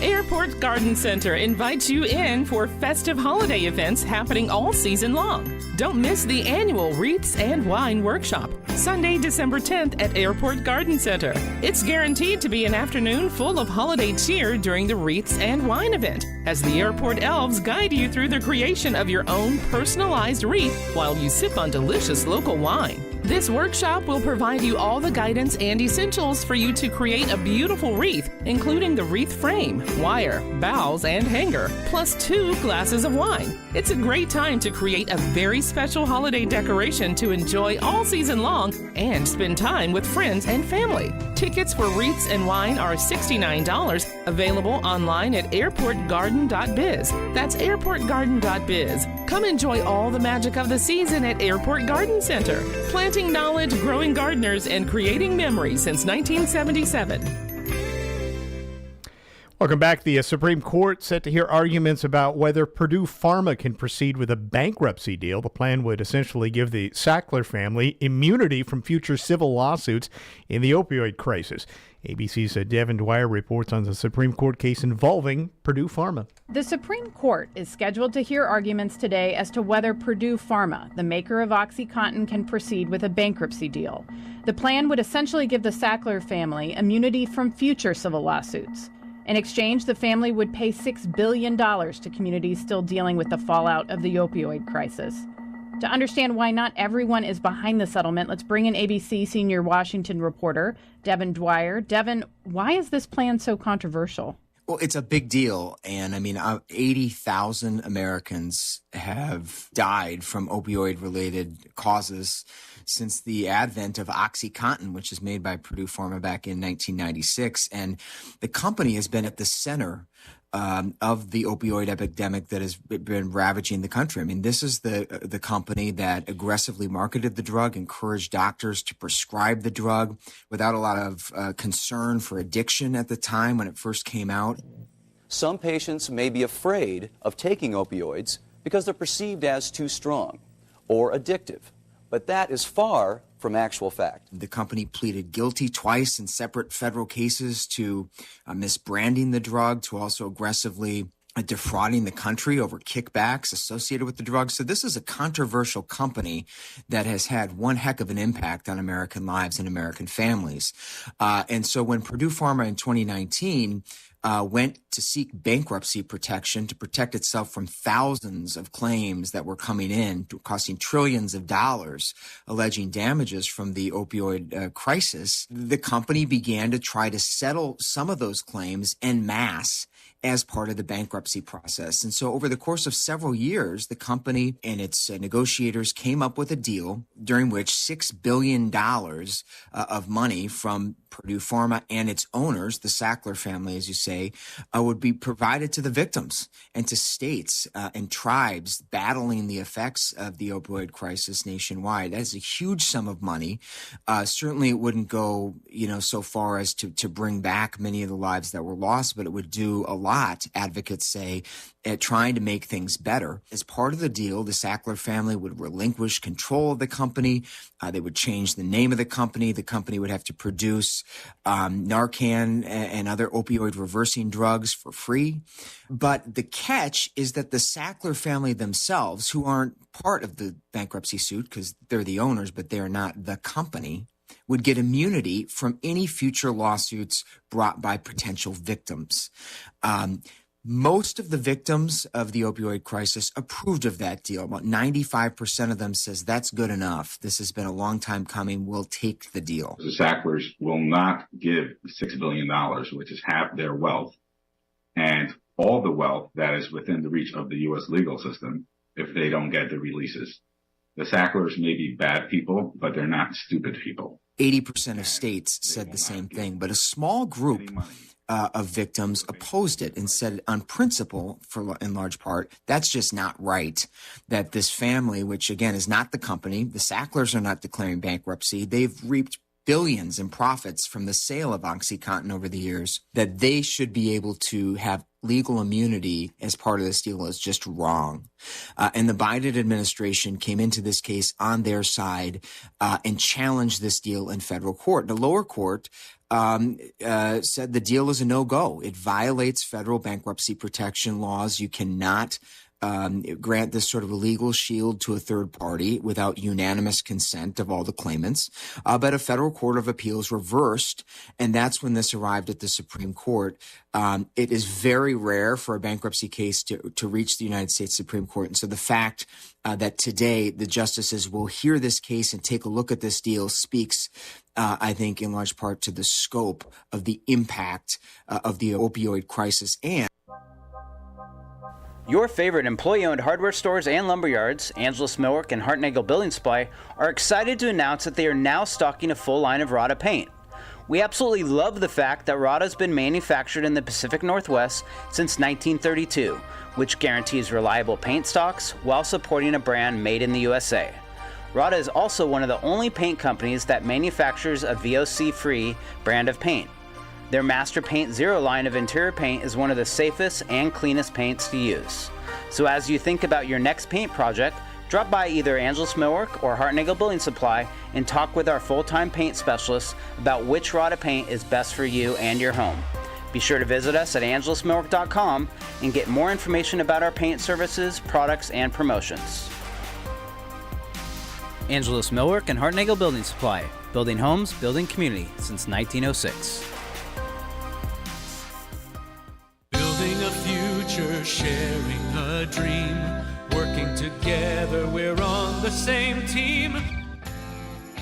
Airport Garden Center invites you in for festive holiday events happening all season long. Don't miss the annual Wreaths and Wine Workshop, Sunday, December 10th at Airport Garden Center. It's guaranteed to be an afternoon full of holiday cheer during the Wreaths and Wine event, as the airport elves guide you through the creation of your own personalized wreath while you sip on delicious local wine. This workshop will provide you all the guidance and essentials for you to create a beautiful wreath, including the wreath frame, wire, boughs, and hanger, plus 2 glasses of wine. It's a great time to create a very special holiday decoration to enjoy all season long and spend time with friends and family. Tickets for Wreaths and Wine are $69, available online at airportgarden.biz. That's airportgarden.biz. Come enjoy all the magic of the season at Airport Garden Center. Planting knowledge, growing gardeners, and creating memories since 1977. Welcome back. The Supreme Court set to hear arguments about whether Purdue Pharma can proceed with a bankruptcy deal. The plan would essentially give the Sackler family immunity from future civil lawsuits in the opioid crisis. ABC's Devin Dwyer reports on the Supreme Court case involving Purdue Pharma. The Supreme Court is scheduled to hear arguments today as to whether Purdue Pharma, the maker of OxyContin, can proceed with a bankruptcy deal. The plan would essentially give the Sackler family immunity from future civil lawsuits. In exchange, the family would pay $6 billion to communities still dealing with the fallout of the opioid crisis. To understand why not everyone is behind the settlement, let's bring in ABC senior Washington reporter Devin Dwyer. Devin, why is this plan so controversial? Well, it's a big deal. And 80,000 Americans have died from opioid-related causes since the advent of OxyContin, which is made by Purdue Pharma back in 1996. And the company has been at the center of the opioid epidemic that has been ravaging the country. This is the company that aggressively marketed the drug, encouraged doctors to prescribe the drug without a lot of concern for addiction at the time when it first came out. Some patients may be afraid of taking opioids because they're perceived as too strong or addictive. But that is far from actual fact. The company pleaded guilty twice in separate federal cases to misbranding the drug, to also aggressively defrauding the country over kickbacks associated with the drug. So this is a controversial company that has had one heck of an impact on American lives and American families. And so when Purdue Pharma in 2019 went to seek bankruptcy protection to protect itself from thousands of claims that were coming in, costing trillions of dollars, alleging damages from the opioid crisis, the company began to try to settle some of those claims en masse as part of the bankruptcy process. And so over the course of several years, the company and its negotiators came up with a deal during which $6 billion of money from Purdue Pharma and its owners, the Sackler family, as you say, would be provided to the victims and to states and tribes battling the effects of the opioid crisis nationwide. That is a huge sum of money. Certainly it wouldn't go, so far as to bring back many of the lives that were lost, but it would do a lot, advocates say, at trying to make things better. As part of the deal, the Sackler family would relinquish control of the company. They would change the name of the company. The company would have to produce Narcan and other opioid reversing drugs for free. But the catch is that the Sackler family themselves, who aren't part of the bankruptcy suit because they're the owners, but they're not the company, would get immunity from any future lawsuits brought by potential victims. Most of the victims of the opioid crisis approved of that deal. About 95% of them says that's good enough. This has been a long time coming. We'll take the deal. The Sacklers will not give $6 billion, which is half their wealth, and all the wealth that is within the reach of the U.S. legal system if they don't get the releases. The Sacklers may be bad people, but they're not stupid people. 80% of states said the same thing, but a small group of victims opposed it and said on principle, in large part, that's just not right. That this family, which again is not the company, the Sacklers are not declaring bankruptcy. They've reaped billions in profits from the sale of OxyContin over the years, that they should be able to have legal immunity as part of this deal is just wrong. And the Biden administration came into this case on their side and challenged this deal in federal court. The lower court said the deal is a no-go. It violates federal bankruptcy protection laws. You cannot grant this sort of a legal shield to a third party without unanimous consent of all the claimants. But a federal court of appeals reversed, and that's when this arrived at the Supreme Court. It is very rare for a bankruptcy case to reach the United States Supreme Court. And so the fact that today the justices will hear this case and take a look at this deal speaks, I think, in large part to the scope of the impact of the opioid crisis. And your favorite employee-owned hardware stores and lumberyards, Angelus Millwork and Hartnagel Building Supply, are excited to announce that they are now stocking a full line of Rada paint. We absolutely love the fact that Rada has been manufactured in the Pacific Northwest since 1932, which guarantees reliable paint stocks while supporting a brand made in the USA. Rada is also one of the only paint companies that manufactures a VOC-free brand of paint. Their Master Paint Zero line of interior paint is one of the safest and cleanest paints to use. So as you think about your next paint project, drop by either Angelus Millwork or Hartnagel Building Supply and talk with our full-time paint specialists about which Rada paint is best for you and your home. Be sure to visit us at angelusmillwork.com and get more information about our paint services, products, and promotions. Angelus Millwork and Hartnagel Building Supply, building homes, building community since 1906. Building a future, sharing a dream, working together, we're on the same team.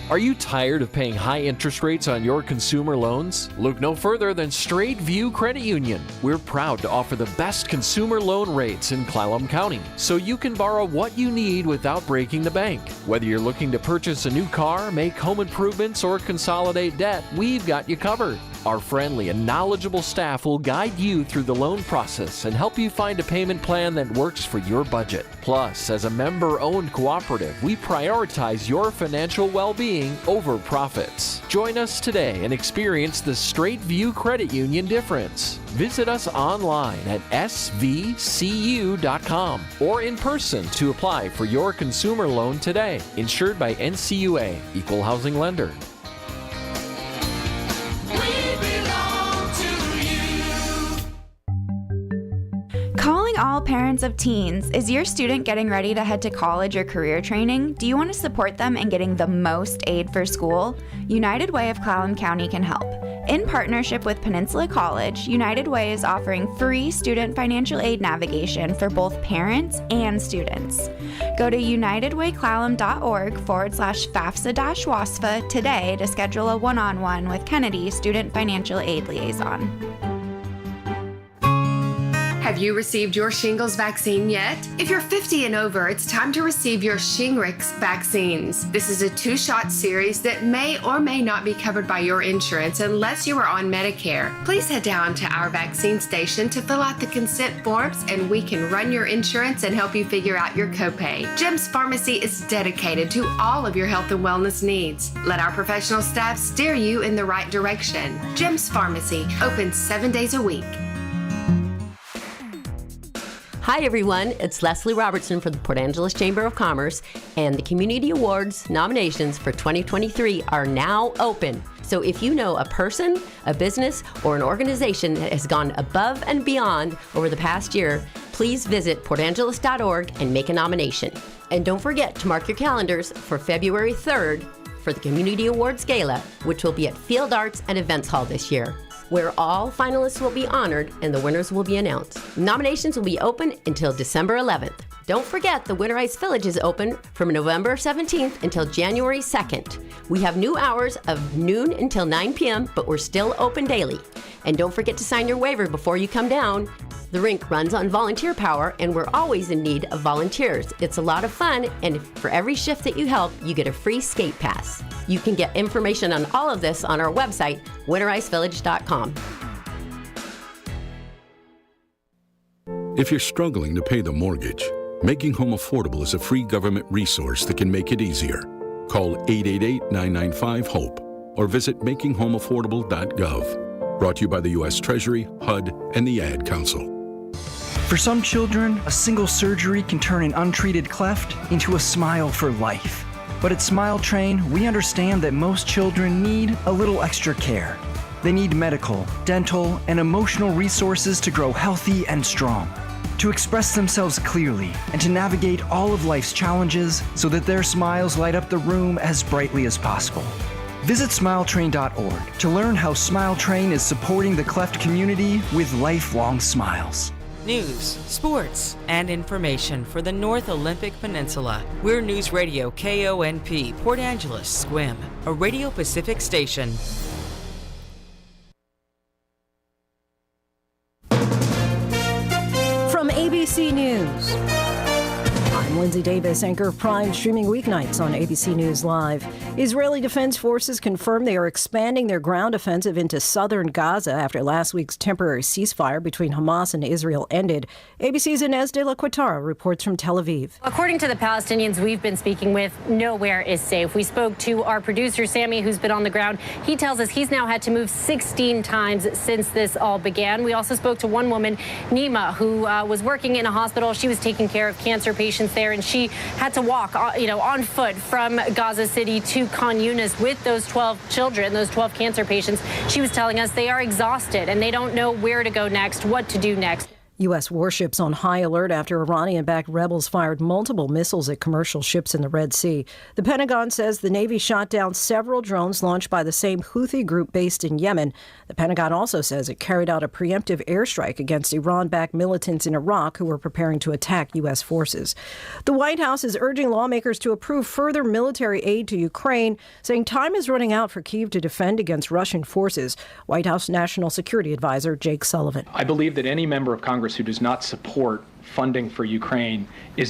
Are you tired of paying high interest rates on your consumer loans? Look no further than Straight View Credit Union. We're proud to offer the best consumer loan rates in Clallam County, so you can borrow what you need without breaking the bank. Whether you're looking to purchase a new car, make home improvements, or consolidate debt, we've got you covered. Our friendly and knowledgeable staff will guide you through the loan process and help you find a payment plan that works for your budget. Plus, as a member-owned cooperative, we prioritize your financial well-being over profits. Join us today and experience the Straight View Credit Union difference. Visit us online at svcu.com or in person to apply for your consumer loan today. Insured by NCUA, Equal Housing Lender. Calling all parents of teens. Is your student getting ready to head to college or career training? Do you want to support them in getting the most aid for school? United Way of Clallam County can help. In partnership with Peninsula College, United Way is offering free student financial aid navigation for both parents and students. Go to unitedwayclallam.org/FAFSA-WASFA today to schedule a one-on-one with Kennedy, Student Financial Aid Liaison. Have you received your shingles vaccine yet? If you're 50 and over, it's time to receive your Shingrix vaccines. This is a 2-shot series that may or may not be covered by your insurance unless you are on Medicare. Please head down to our vaccine station to fill out the consent forms and we can run your insurance and help you figure out your copay. Jim's Pharmacy is dedicated to all of your health and wellness needs. Let our professional staff steer you in the right direction. Jim's Pharmacy, open 7 days a week. Hi everyone, it's Leslie Robertson for the Port Angeles Chamber of Commerce, and the Community Awards nominations for 2023 are now open. So if you know a person, a business, or an organization that has gone above and beyond over the past year, please visit portangeles.org and make a nomination. And don't forget to mark your calendars for February 3rd for the Community Awards Gala, which will be at Field Arts and Events Hall this year, where all finalists will be honored and the winners will be announced. Nominations will be open until December 11th. Don't forget the Winter Ice Village is open from November 17th until January 2nd. We have new hours of noon until 9 p.m., but we're still open daily. And don't forget to sign your waiver before you come down. The rink runs on volunteer power, and we're always in need of volunteers. It's a lot of fun, and for every shift that you help, you get a free skate pass. You can get information on all of this on our website, wintericevillage.com. If you're struggling to pay the mortgage, Making Home Affordable is a free government resource that can make it easier. Call 888-995-HOPE or visit makinghomeaffordable.gov. Brought to you by the U.S. Treasury, HUD, and the Ad Council. For some children, a single surgery can turn an untreated cleft into a smile for life. But at Smile Train, we understand that most children need a little extra care. They need medical, dental, and emotional resources to grow healthy and strong, to express themselves clearly, and to navigate all of life's challenges so that their smiles light up the room as brightly as possible. Visit SmileTrain.org to learn how Smile Train is supporting the cleft community with lifelong smiles. News, sports, and information for the North Olympic Peninsula. We're Newsradio KONP, Port Angeles, Squim, a Radio Pacific station. From ABC News, I'm Lindsay Davis, anchor of Prime, streaming weeknights on ABC News Live. Israeli Defense Forces confirm they are expanding their ground offensive into southern Gaza after last week's temporary ceasefire between Hamas and Israel ended. ABC's Inez de la Quatara reports from Tel Aviv. According to the Palestinians we've been speaking with, nowhere is safe. We spoke to our producer, Sammy, who's been on the ground. He tells us he's now had to move 16 times since this all began. We also spoke to one woman, Nima, who was working in a hospital. She was taking care of cancer patients there, and she had to walk, on foot from Gaza City to Khan Yunis with those 12 children, those 12 cancer patients. She was telling us they are exhausted and they don't know where to go next, what to do next. U.S. warships on high alert after Iranian-backed rebels fired multiple missiles at commercial ships in the Red Sea. The Pentagon says the Navy shot down several drones launched by the same Houthi group based in Yemen. The Pentagon also says it carried out a preemptive airstrike against Iran-backed militants in Iraq who were preparing to attack U.S. forces. The White House is urging lawmakers to approve further military aid to Ukraine, saying time is running out for Kyiv to defend against Russian forces. White House National Security Advisor Jake Sullivan. I believe that any member of Congress who does not support funding for Ukraine is